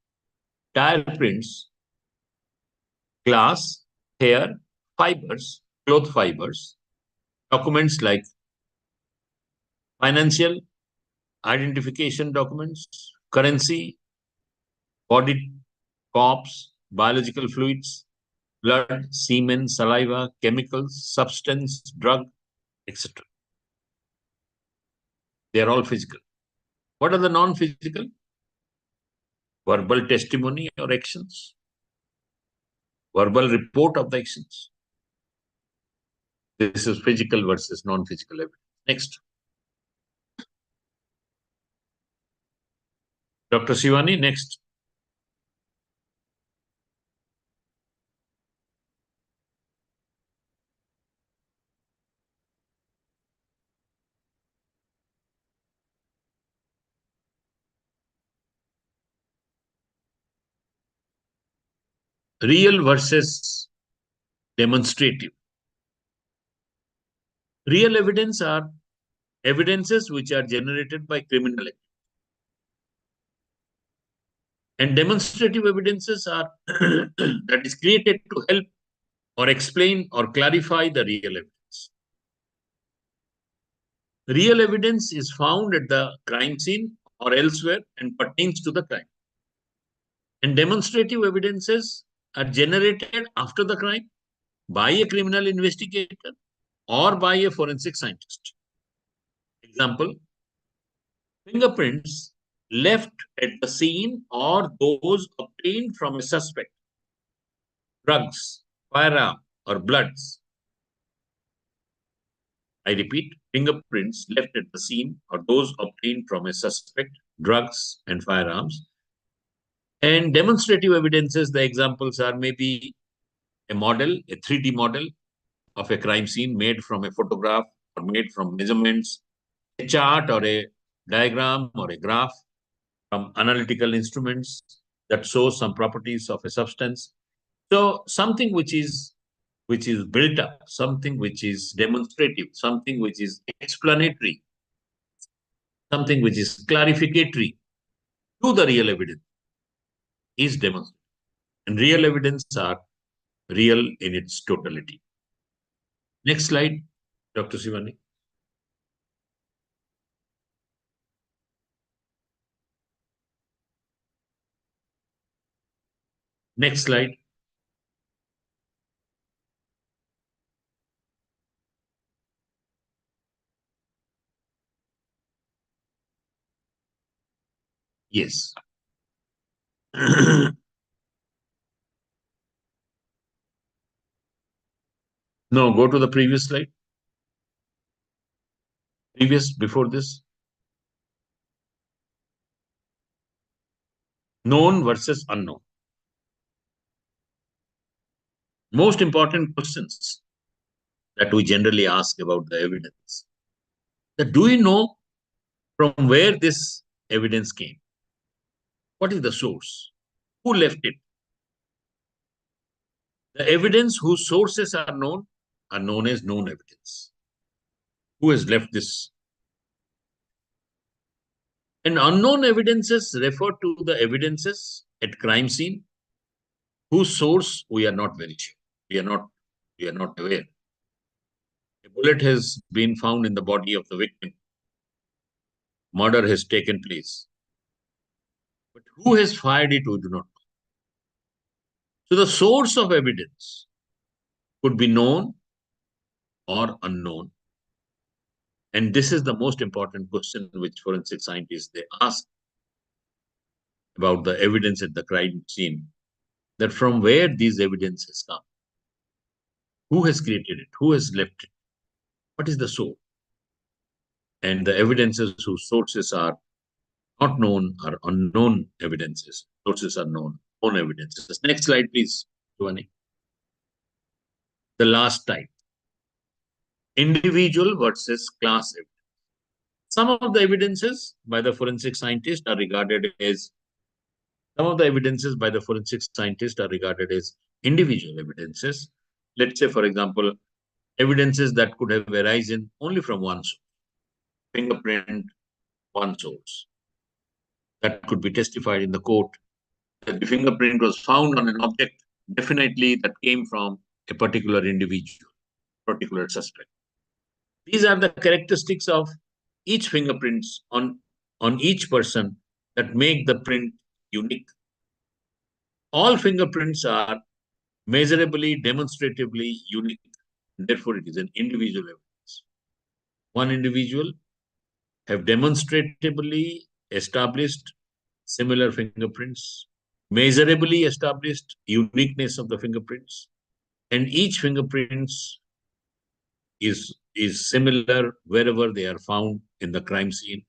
tire prints, glass, hair, fibers, cloth fibers, documents like financial, identification documents, currency, body, corpse, biological fluids, blood, semen, saliva, chemicals, substance, drug, etc. They are all physical. What are the non-physical? Verbal testimony or actions, verbal report of the actions. This is physical versus non-physical evidence. Next. Dr. Shivani, next. Real versus demonstrative. Real evidence are evidences which are generated by criminal activity. And demonstrative evidences are that is created to help or explain or clarify the real evidence. Real evidence is found at the crime scene or elsewhere and pertains to the crime. And demonstrative evidences are generated after the crime by a criminal investigator or by a forensic scientist. Example, fingerprints left at the scene or those obtained from a suspect, drugs, firearm, or bloods. I repeat, fingerprints left at the scene or those obtained from a suspect, drugs, and firearms. And demonstrative evidences, the examples are maybe a model, a 3D model of a crime scene made from a photograph or made from measurements, a chart or a diagram or a graph from analytical instruments that show some properties of a substance. So something which is built up, something which is demonstrative, something which is explanatory, something which is clarificatory to the real evidence is demonstrative. And real evidence are real in its totality. Next slide, Dr. Shivani. Next slide. Yes. No, go to the previous slide. Previous, before this. Known versus unknown. Most important questions that we generally ask about the evidence. Do we know from where this evidence came? What is the source? Who left it? The evidence whose sources are known as known evidence. Who has left this? And unknown evidences refer to the evidences at crime scene whose source we are not very sure. We are not aware. A bullet has been found in the body of the victim. Murder has taken place. But who has fired it, we do not know. So the source of evidence could be known or unknown. And this is the most important question which forensic scientists they ask about the evidence at the crime scene, that from where these evidence has come, who has created it, who has left it, what is the source? And the evidences whose sources are not known are unknown evidences. Sources are known evidences. Next slide, please, Giovanni. The last type, individual versus class evidence. Some of the evidences by the forensic scientists are regarded as individual evidences. Let's say, for example, evidences that could have arisen only from one source. Fingerprint, one source. That could be testified in the court that the fingerprint was found on an object, definitely that came from a particular individual, particular suspect. These are the characteristics of each fingerprints on each person that make the print unique. All fingerprints are measurably, demonstratively unique. Therefore, it is an individual evidence. One individual have demonstratively established similar fingerprints, measurably established uniqueness of the fingerprints, and each fingerprints is similar wherever they are found in the crime scene.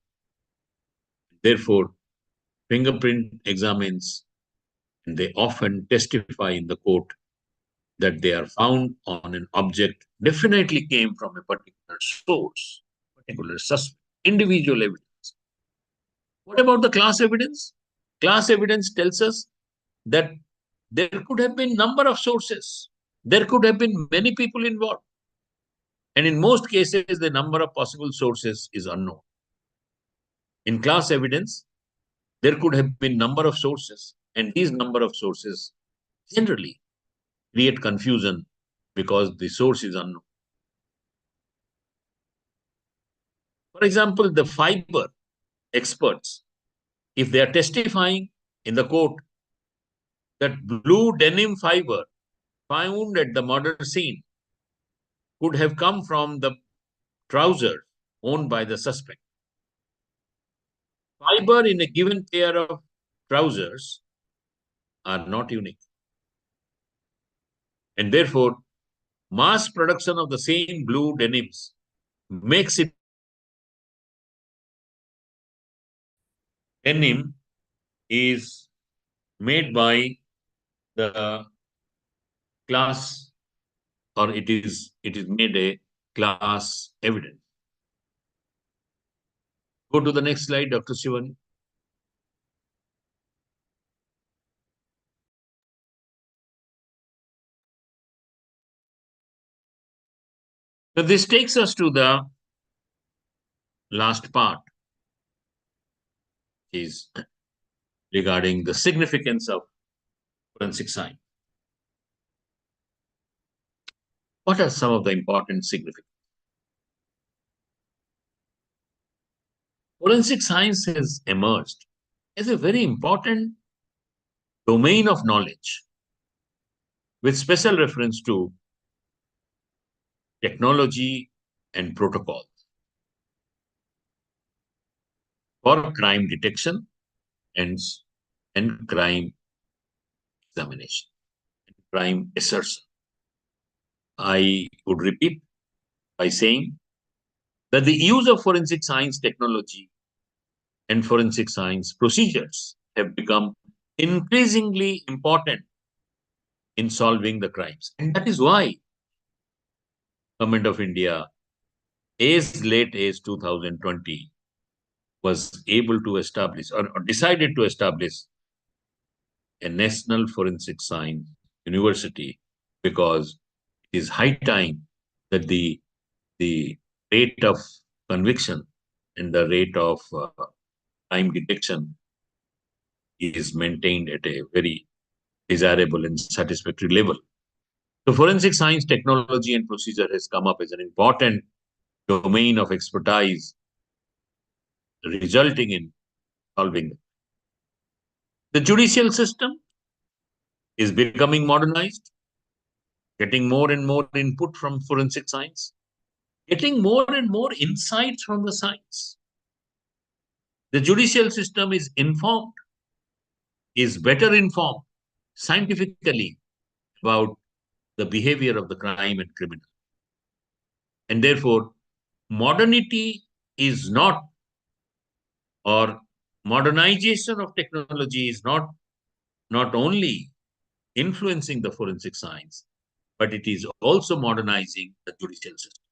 Therefore, fingerprint examines, and they often testify in the court that they are found on an object definitely came from a particular source, particular suspect, individual evidence. What about the class evidence? Class evidence tells us that there could have been number of sources. There could have been many people involved. And in most cases, the number of possible sources is unknown. In class evidence, there could have been number of sources, and these number of sources generally create confusion because the source is unknown. For example, the fiber experts, if they are testifying in the court that blue denim fiber found at the murder scene could have come from the trouser owned by the suspect. Fiber in a given pair of trousers are not unique. And therefore, mass production of the same blue denims makes it denim is made by the class, or it is made a class evidence. Go to the next slide, Dr. Shivani. So this takes us to the last part, is regarding the significance of forensic science. What are some of the important significance? Forensic science has emerged as a very important domain of knowledge with special reference to technology and protocol for crime detection and crime examination, and crime assertion. I would repeat by saying that the use of forensic science technology and forensic science procedures have become increasingly important in solving the crimes. And that is why Government of India, as late as 2020, was able to establish or decided to establish a National Forensic Science University, because it is high time that the rate of conviction and the rate of crime detection is maintained at a very desirable and satisfactory level. So forensic science, technology, and procedure has come up as an important domain of expertise, resulting in solving them. The judicial system is becoming modernized, getting more and more input from forensic science, getting more and more insights from the science. The judicial system is informed, is better informed scientifically about the behavior of the crime and criminal. And therefore, modernity is not, or modernization of technology is not only influencing the forensic science, but it is also modernizing the judicial system.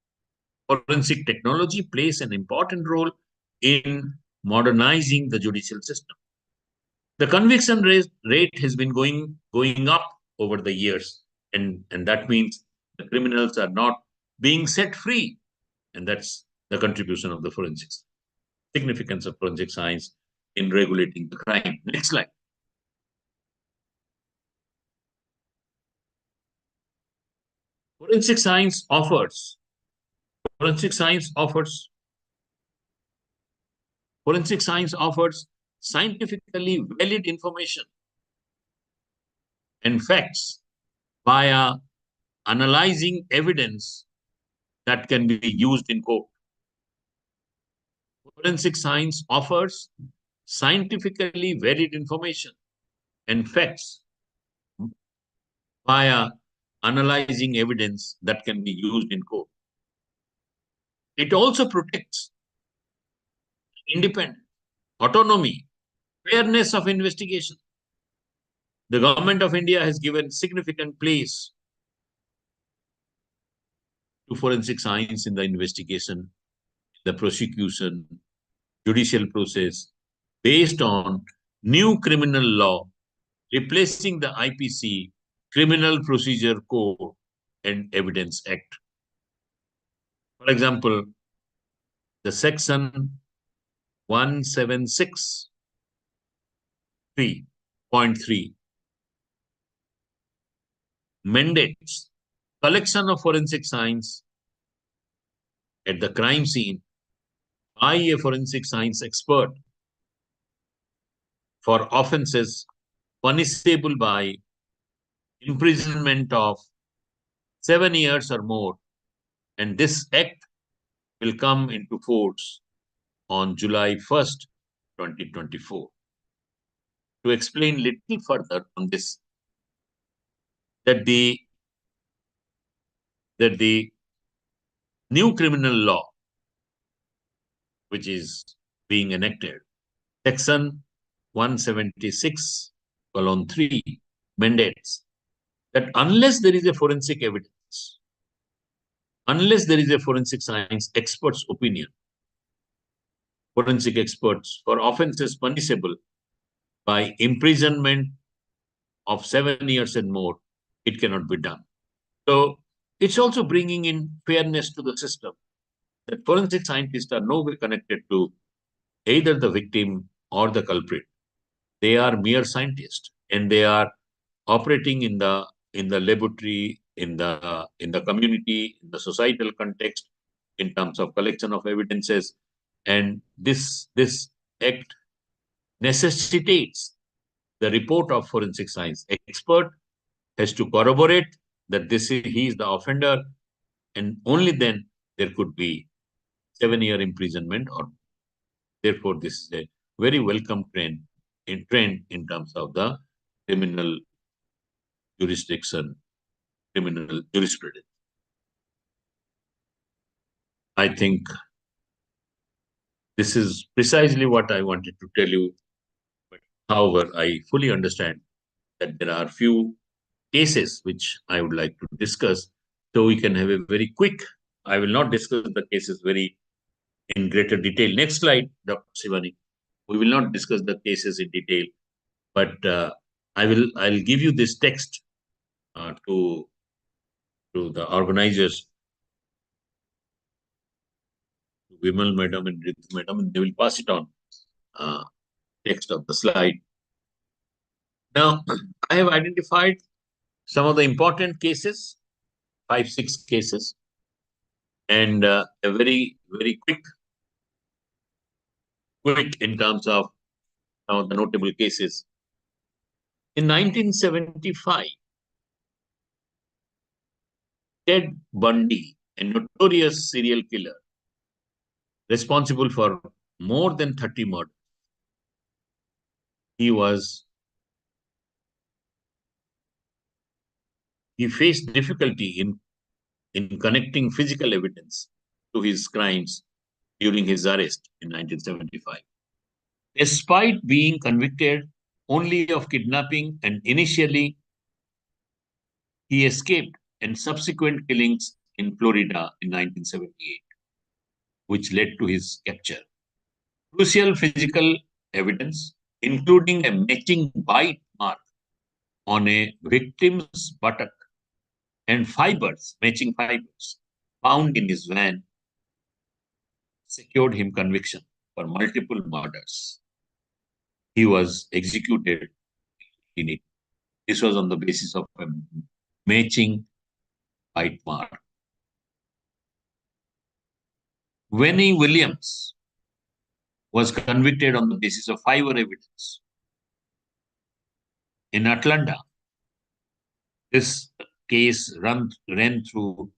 Forensic technology plays an important role in modernizing the judicial system. The conviction rate has been going up over the years, and that means the criminals are not being set free, and that's the contribution of the forensics. Significance of forensic science in regulating the crime. Next slide. Forensic science offers scientifically valid information and facts via analyzing evidence that can be used in court. Forensic science offers scientifically valid information and facts via analyzing evidence that can be used in court. It also protects independence, autonomy, fairness of investigation. The government of India has given significant place to forensic science in the investigation, the prosecution, judicial process, based on new criminal law, replacing the IPC, Criminal Procedure Code, and Evidence Act. For example, the section 176.3 mandates collection of forensic science at the crime scene by a forensic science expert for offenses punishable by imprisonment of 7 years or more, and this act will come into force on July 1st, 2024. To explain little further on this, that the new criminal law, which is being enacted, section 176:3 mandates that unless there is a forensic evidence, unless there is a forensic science expert's opinion, forensic experts for offenses punishable by imprisonment of 7 years and more, it cannot be done. So it's also bringing in fairness to the system, that forensic scientists are no way connected to either the victim or the culprit. They are mere scientists, and they are operating in the laboratory, in the community, in the societal context, in terms of collection of evidences. And this act necessitates the report of forensic science expert has to corroborate that he is the offender, and only then there could be 7-year imprisonment. Or therefore, this is a very welcome trend in terms of the criminal jurisdiction, criminal jurisprudence. I think this is precisely what I wanted to tell you. But however, I fully understand that there are few cases which I would like to discuss, so we can have a very quick. I will not discuss the cases in greater detail. Next slide, Dr. Shivani. We will not discuss the cases in detail, but I'll give you this text to the organizers, to Vimal Madam and Ritu Madam, and they will pass it on. text of the slide. Now, I have identified some of the important cases, 5-6 cases, and a very quick in terms of some of the notable cases. In 1975, Ted Bundy, a notorious serial killer, responsible for more than 30 murders, he faced difficulty in connecting physical evidence to his crimes during his arrest in 1975. Despite being convicted only of kidnapping and initially he escaped and subsequent killings in Florida in 1978, which led to his capture. Crucial physical evidence, including a matching bite mark on a victim's buttock and matching fibers, found in his van, secured him conviction for multiple murders. He was executed in it. This was on the basis of a matching bite mark. Winnie Williams was convicted on the basis of fiber evidence. In Atlanta, this case ran through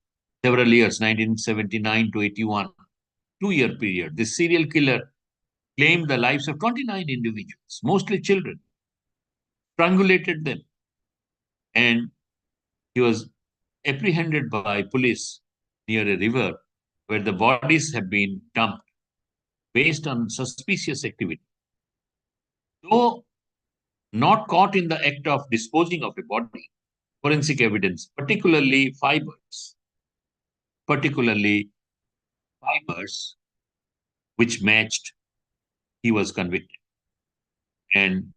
several years, 1979 to 81, 2-year period. This serial killer claimed the lives of 29 individuals, mostly children, strangulated them, and he was apprehended by police near a river where the bodies have been dumped based on suspicious activity. Though not caught in the act of disposing of a body, forensic evidence, particularly fibers, which matched, he was convicted. And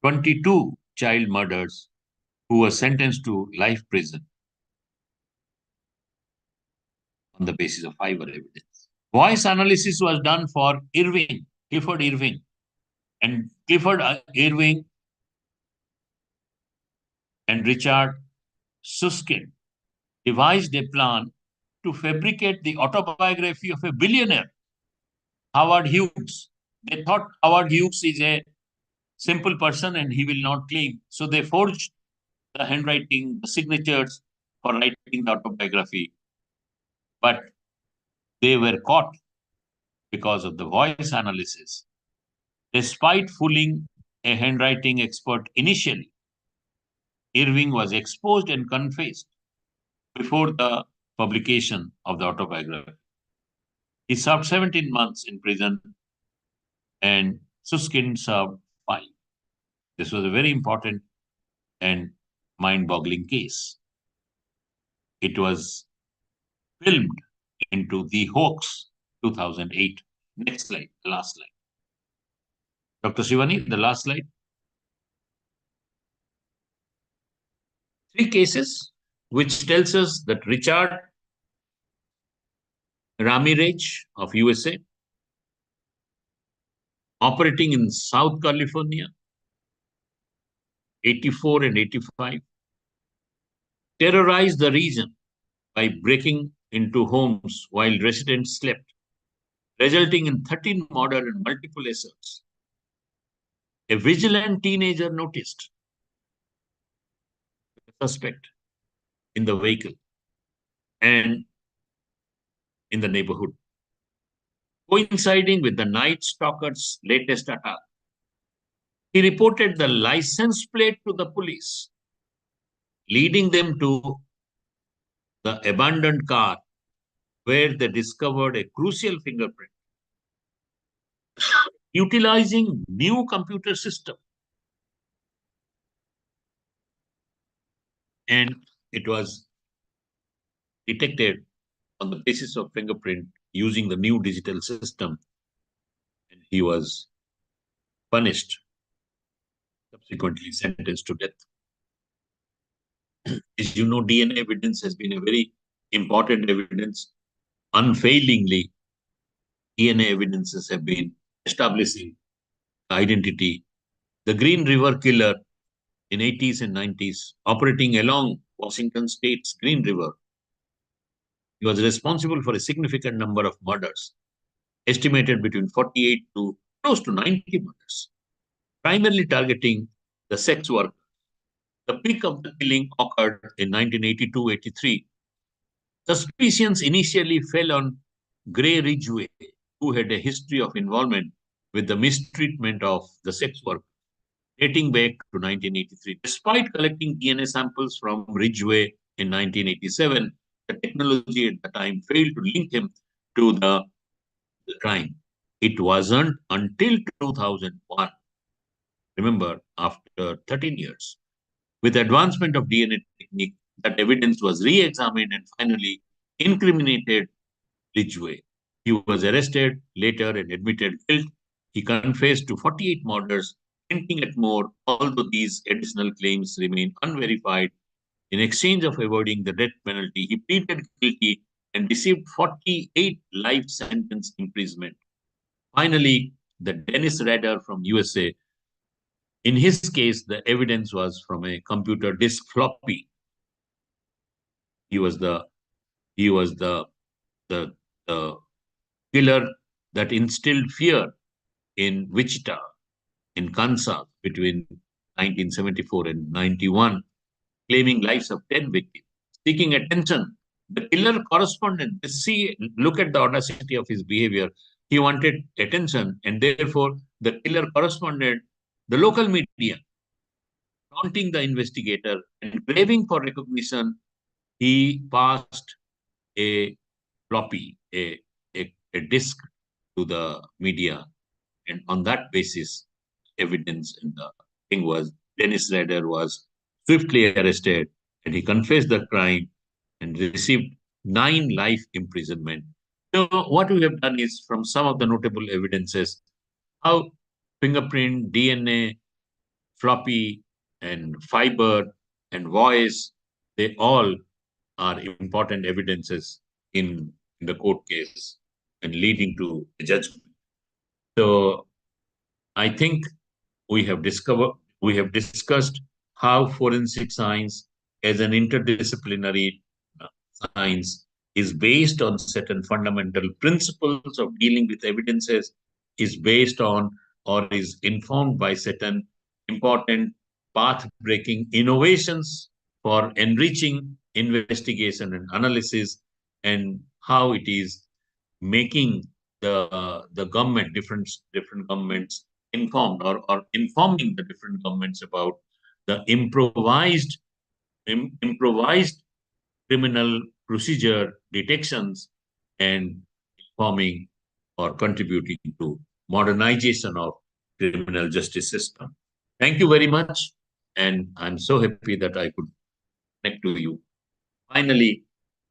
22 child murders who were sentenced to life prison on the basis of fiber evidence. Voice analysis was done for Clifford Irving. And Clifford Irving and Richard Susskind devised a plan to fabricate the autobiography of a billionaire, Howard Hughes. They thought Howard Hughes is a simple person and he will not claim. So they forged the handwriting, the signatures for writing the autobiography. But they were caught because of the voice analysis. Despite fooling a handwriting expert initially, Irving was exposed and confessed before the publication of the autobiography. He served 17 months in prison and Susskind served 5. This was a very important and mind-boggling case. It was filmed into The Hoax 2008. Next slide, the last slide. Dr. Shivani, the last slide. 3 cases, which tells us that Richard Ramirez of USA, operating in South California, 84 and 85, terrorized the region by breaking into homes while residents slept, resulting in 13 murders and multiple assaults. A vigilant teenager noticed the suspect in the vehicle and in the neighborhood, coinciding with the Night Stalker's latest attack. He reported the license plate to the police, leading them to the abandoned car where they discovered a crucial fingerprint. Utilizing new computer system, and it was detected on the basis of fingerprint using the new digital system, and he was punished, subsequently sentenced to death. As you know, DNA evidence has been a very important evidence. Unfailingly, DNA evidences have been establishing identity. The Green River Killer in 80s and 90s, operating along Washington State's Green River. He was responsible for a significant number of murders, estimated between 48 to close to 90 murders, primarily targeting the sex workers. The peak of the killing occurred in 1982-83. Suspicions initially fell on Gray Ridgway, who had a history of involvement with the mistreatment of the sex workers, dating back to 1983. Despite collecting DNA samples from Ridgway in 1987, the technology at the time failed to link him to the crime. It wasn't until 2001, remember, after 13 years, with advancement of DNA technique, that evidence was re-examined and finally incriminated Ridgway. He was arrested later and admitted guilt. He confessed to 48 murders, hinting at more, although these additional claims remain unverified. In exchange of avoiding the death penalty, he pleaded guilty and received 48 life sentence imprisonment. Finally, the Dennis Rader from USA. In his case, the evidence was from a computer disk floppy. He was the killer that instilled fear in Wichita, in Kansas, between 1974 and 91, claiming lives of 10 victims, seeking attention. The killer correspondent, look at the audacity of his behavior. He wanted attention, and therefore the killer correspondent, the local media, taunting the investigator and craving for recognition, he passed a floppy, a disk to the media. And on that basis, evidence in the thing was Dennis Rader was swiftly arrested, and he confessed the crime and received 9 life imprisonment. So what we have done is, from some of the notable evidences, how fingerprint, DNA, floppy, and fiber, and voice, they all are important evidences in the court case and leading to a judgment. So I think we have discussed how forensic science as an interdisciplinary science is based on certain fundamental principles of dealing with evidences, is based on or is informed by certain important path-breaking innovations for enriching investigation and analysis, and how it is making the government, different governments informed, or informing the different governments about the improvised criminal procedure detections, and informing or contributing to modernization of criminal justice system. Thank you very much, and I'm so happy that I could connect to you. Finally,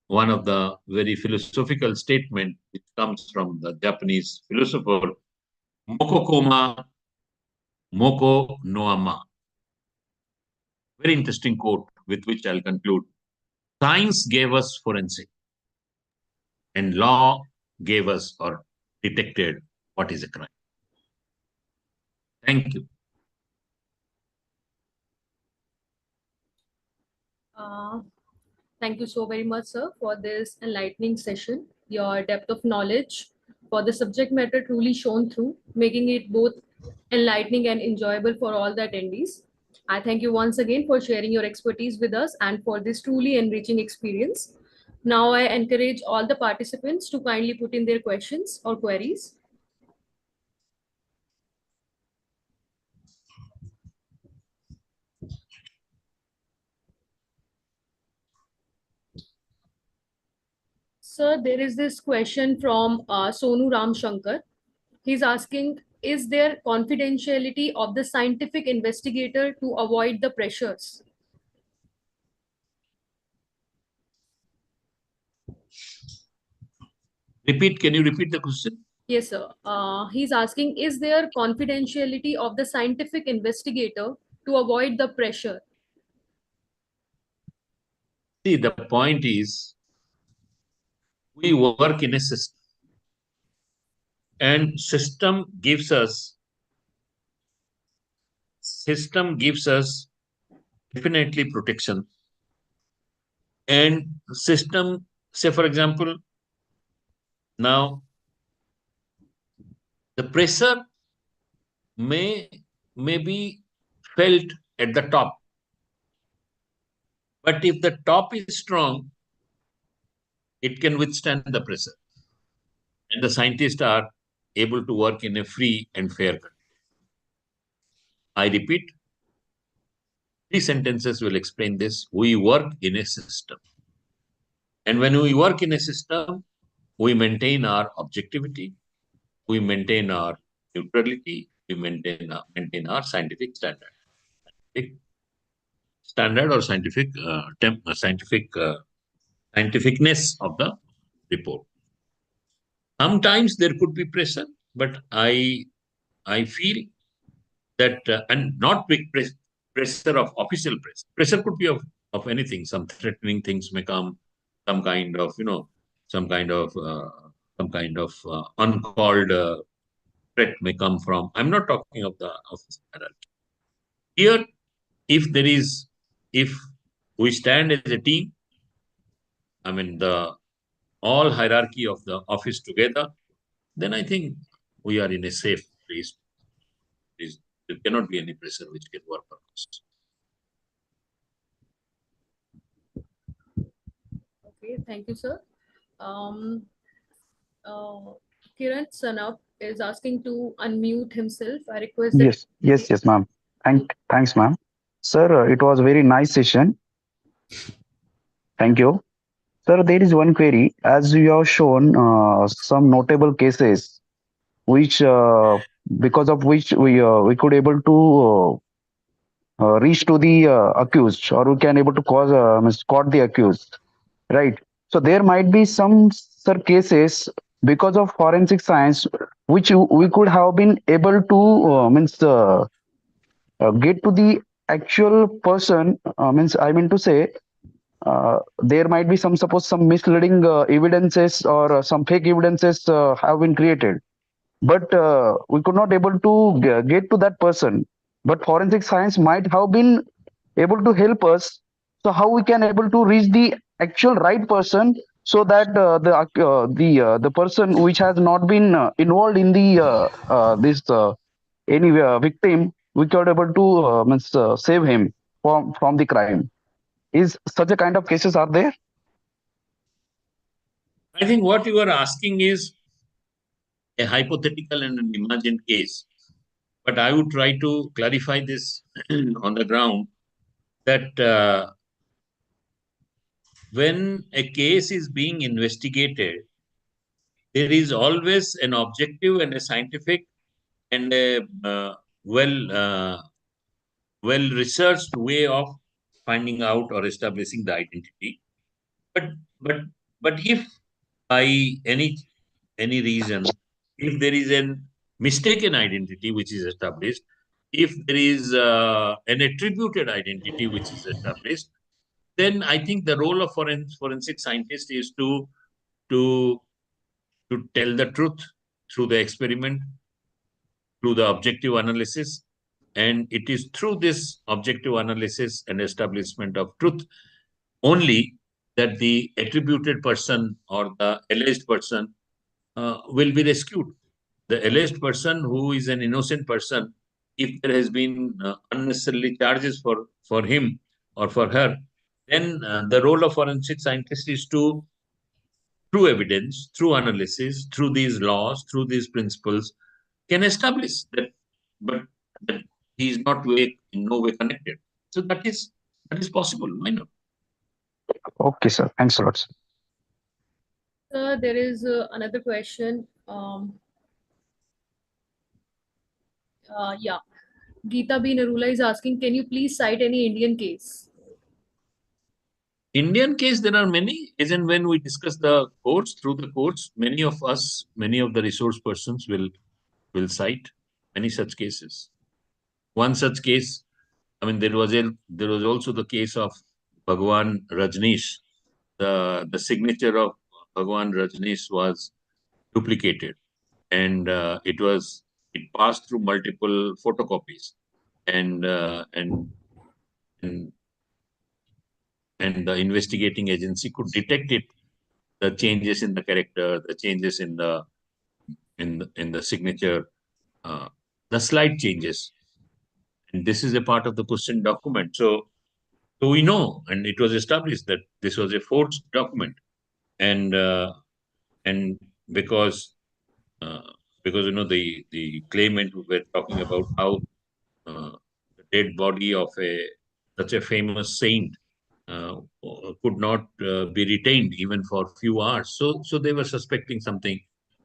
one of the very philosophical statement which comes from the Japanese philosopher Mokokoma Moko no Ama. Very interesting quote with which I'll conclude. Science gave us forensic, and law gave us or detected what is a crime. Thank you. Thank you so very much, sir, for this enlightening session. Your depth of knowledge for the subject matter truly shone through, making it both enlightening and enjoyable for all the attendees. I thank you once again for sharing your expertise with us and for this truly enriching experience. Now I encourage all the participants to kindly put in their questions or queries. Sir, there is this question from Sonu Ram Shankar. He's asking, is there confidentiality of the scientific investigator to avoid the pressures? Can you repeat the question? Yes, sir. He's asking, is there confidentiality of the scientific investigator to avoid the pressure? See, the point is, we work in a system, and system gives us system gives us definitely protection. And system, say for example, now the pressure may be felt at the top. But if the top is strong, it can withstand the pressure. And the scientists are able to work in a free and fair country. I repeat, 3 sentences will explain this. We work in a system. And when we work in a system, we maintain our objectivity, we maintain our neutrality, we maintain our scientific standard. Standard or scientificness of the report. Sometimes there could be pressure, but I feel that, and not big pressure of official pressure. Pressure could be of anything. Some threatening things may come, some kind of uncalled threat may come from. I'm not talking of the office hierarchy. Here, if we stand as a team, I mean all hierarchy of the office together, then I think we are in a safe place. There cannot be any pressure which can work on us. Okay, thank you, sir. Kiran Sanap is asking to unmute himself. I request that. Yes, ma'am. Thanks, ma'am. Sir, it was a very nice session. Thank you. Sir, there is one query. As you have shown some notable cases, which because of which we could able to reach to the accused, or we can able to caught the accused, right? So there might be some cases because of forensic science which we could have been able to get to the actual person. I mean to say, there might be some misleading evidences or some fake evidences have been created, but we could not able to get to that person. But forensic science might have been able to help us. So how we can able to reach the actual right person, so that the person which has not been involved in the this any victim, we could able to save him from the crime. Is such a kind of cases are there? I think what you are asking is a hypothetical and an imagined case. But I would try to clarify this on the ground, that when a case is being investigated, there is always an objective and a scientific and a well-researched way of finding out or establishing the identity. But if by any reason, if there is an mistaken identity which is established, if there is an attributed identity which is established, then I think the role of forensic scientist is to tell the truth through the experiment, through the objective analysis. And it is through this objective analysis and establishment of truth only that the attributed person or the alleged person will be rescued. The alleged person who is an innocent person, if there has been unnecessarily charges for him or for her, then the role of forensic scientist is to, through evidence, through analysis, through these laws, through these principles, can establish that, but that he is not in no way connected. So that is possible. Why not? Okay, sir. Thanks a lot, sir. There is another question. Yeah, Geeta B. Narula is asking, can you please cite any Indian case? Indian case, there are many. As and when we discuss the courts, through the courts, many of the resource persons will cite many such cases. One such case, I mean, there was also the case of Bhagwan Rajneesh. The signature of Bhagwan Rajneesh was duplicated, and it passed through multiple photocopies. and the investigating agency could detect it, the changes in the character, the changes in the signature, the slight changes. And this is a part of the question document. So we know, and it was established that this was a forged document, and because the claimant were talking about how the dead body of such a famous saint could not be retained even for a few hours. So they were suspecting something.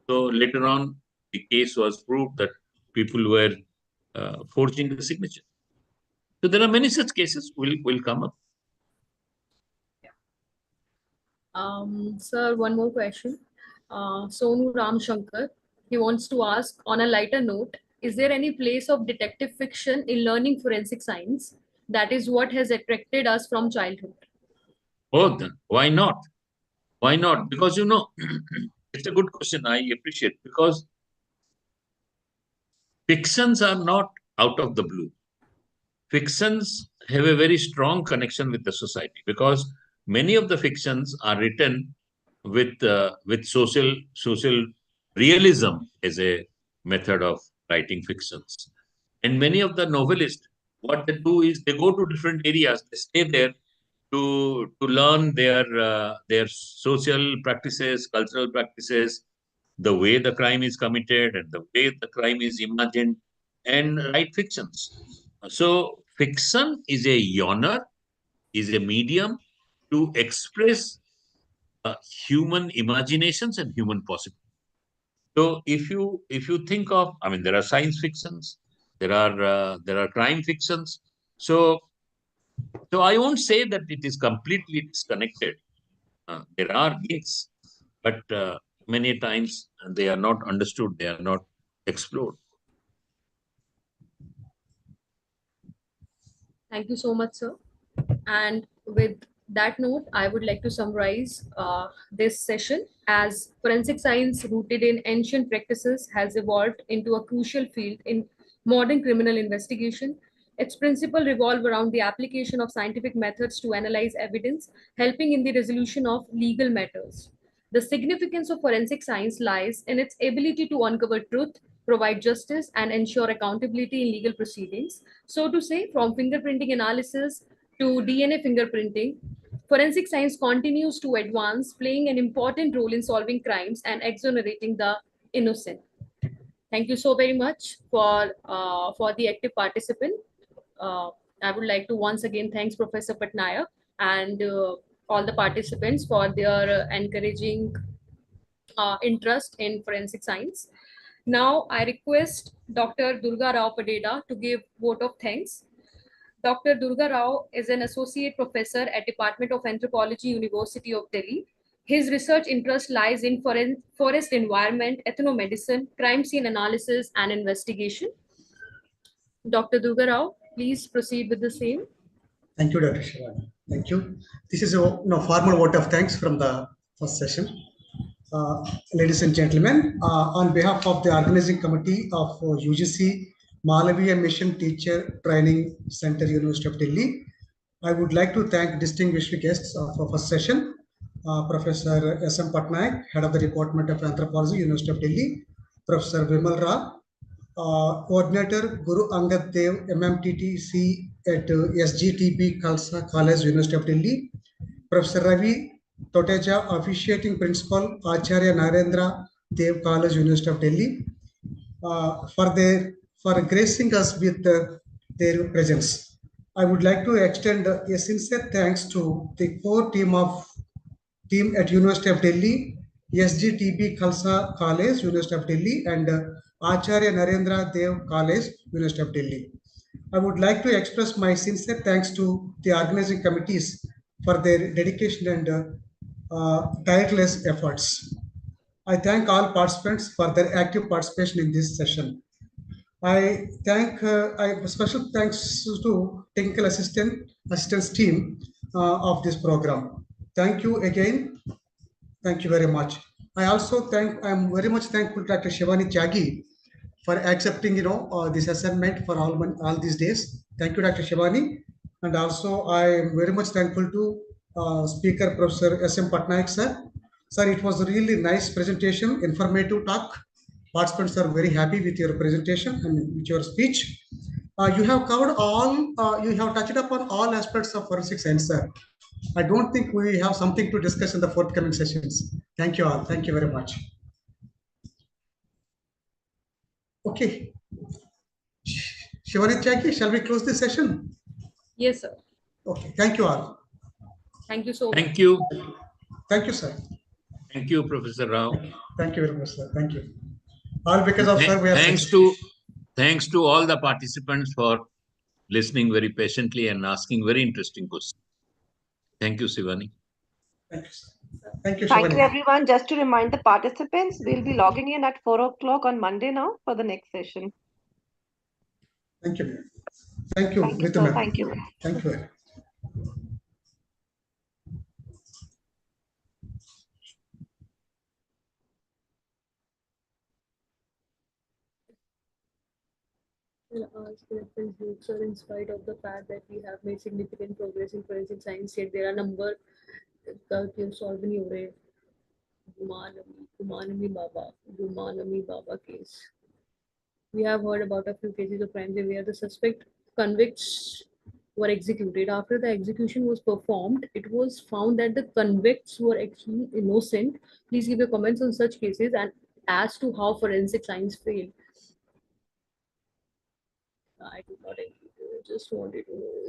So later on, the case was proved that people were forging the signature. So there are many such cases will come up. Sir, one more question. Sonu Ram Shankar, he wants to ask, on a lighter note, is there any place of detective fiction in learning forensic science? That is what has attracted us from childhood. Oh, then why not? Why not? Because, it's a good question. I appreciate, because fictions are not out of the blue. Fictions have a very strong connection with the society, because many of the fictions are written with social realism as a method of writing fictions. And many of the novelists, what they do is they go to different areas, they stay there to learn their social practices, cultural practices, the way the crime is committed and the way the crime is imagined, and write fictions. So fiction is a genre, is a medium to express human imaginations and human possibilities. So if you think of, I mean, there are science fictions, there are crime fictions. So I won't say that it is completely disconnected. There are links, but many times they are not understood, they are not explored. Thank you so much, sir. And with that note, I would like to summarize this session as forensic science rooted in ancient practices has evolved into a crucial field in modern criminal investigation. Its principles revolve around the application of scientific methods to analyze evidence, helping in the resolution of legal matters. The significance of forensic science lies in its ability to uncover truth, provide justice, and ensure accountability in legal proceedings. So to say, from fingerprinting analysis to DNA fingerprinting, forensic science continues to advance, playing an important role in solving crimes and exonerating the innocent. Thank you so very much for the active participant. I would like to once again thanks Professor Patnaik and all the participants for their encouraging interest in forensic science. Now I request Dr. Durga Rao Padeda to give vote of thanks. Dr. Durga Rao is an associate professor at Department of Anthropology, University of Delhi. His research interest lies in forest environment, ethnomedicine, crime scene analysis, and investigation. Dr. Durga Rao, please proceed with the same. Thank you, Dr. Shivani. Thank you. This is a formal vote of thanks from the first session. Ladies and gentlemen, on behalf of the organizing committee of UGC Malaviya Mission Teacher Training Center, University of Delhi, I would like to thank distinguished guests of our first session, Professor S.M. Patnaik, Head of the Department of Anthropology, University of Delhi, Professor Vimal Rao, Coordinator Guru Angad Dev, MMTTC at SGTB Khalsa College, University of Delhi, Professor Ravi Toteja, Officiating Principal, Acharya Narendra Dev College, University of Delhi, for gracing us with their presence. I would like to extend a sincere thanks to the core team at University of Delhi, SGTB Khalsa College, University of Delhi, and Acharya Narendra Dev College, University of Delhi. I would like to express my sincere thanks to the organizing committees for their dedication and tireless efforts. I thank all participants for their active participation in this session. I special thanks to technical assistance team of this program. Thank you again. Thank you very much. I am very much thankful to Dr. Shivani Tyagi for accepting, this assignment for all these days. Thank you, Dr. Shivani. And also, I am very much thankful to Speaker Professor S.M. Patnaik, sir. Sir, it was a really nice presentation, informative talk. Participants are very happy with your presentation and with your speech. You have covered you have touched upon all aspects of forensic science, sir. I don't think we have something to discuss in the forthcoming sessions. Thank you all. Thank you very much. Okay. Shivani Chaki, shall we close this session? Yes, sir. Okay. Thank you all. Thank you so much. Thank you. Thank you, sir. Thank you, Professor Rao. Thank you very much, sir. Thank you. All because of sir, we are Thanks to all the participants for listening very patiently and asking very interesting questions. Thank you, Shivani. Thank you, sir. Thank you, Thank Shivani. you, everyone. Just to remind the participants, we'll be logging in at 4 o'clock on Monday now for the next session. Thank you. Thank you, Thank you, Ritu sir. ma'am. Thank you. Thank you. Sir, in spite of the fact that we have made significant progress in forensic science, yet there are number solve नहीं हो रहे. Gumanami Baba case. We have heard about a few cases of crimes where the suspect convicts were executed. After the execution was performed, it was found that the convicts were actually innocent. Please give your comments on such cases and as to how forensic science failed. I do not agree. I just wanted to know.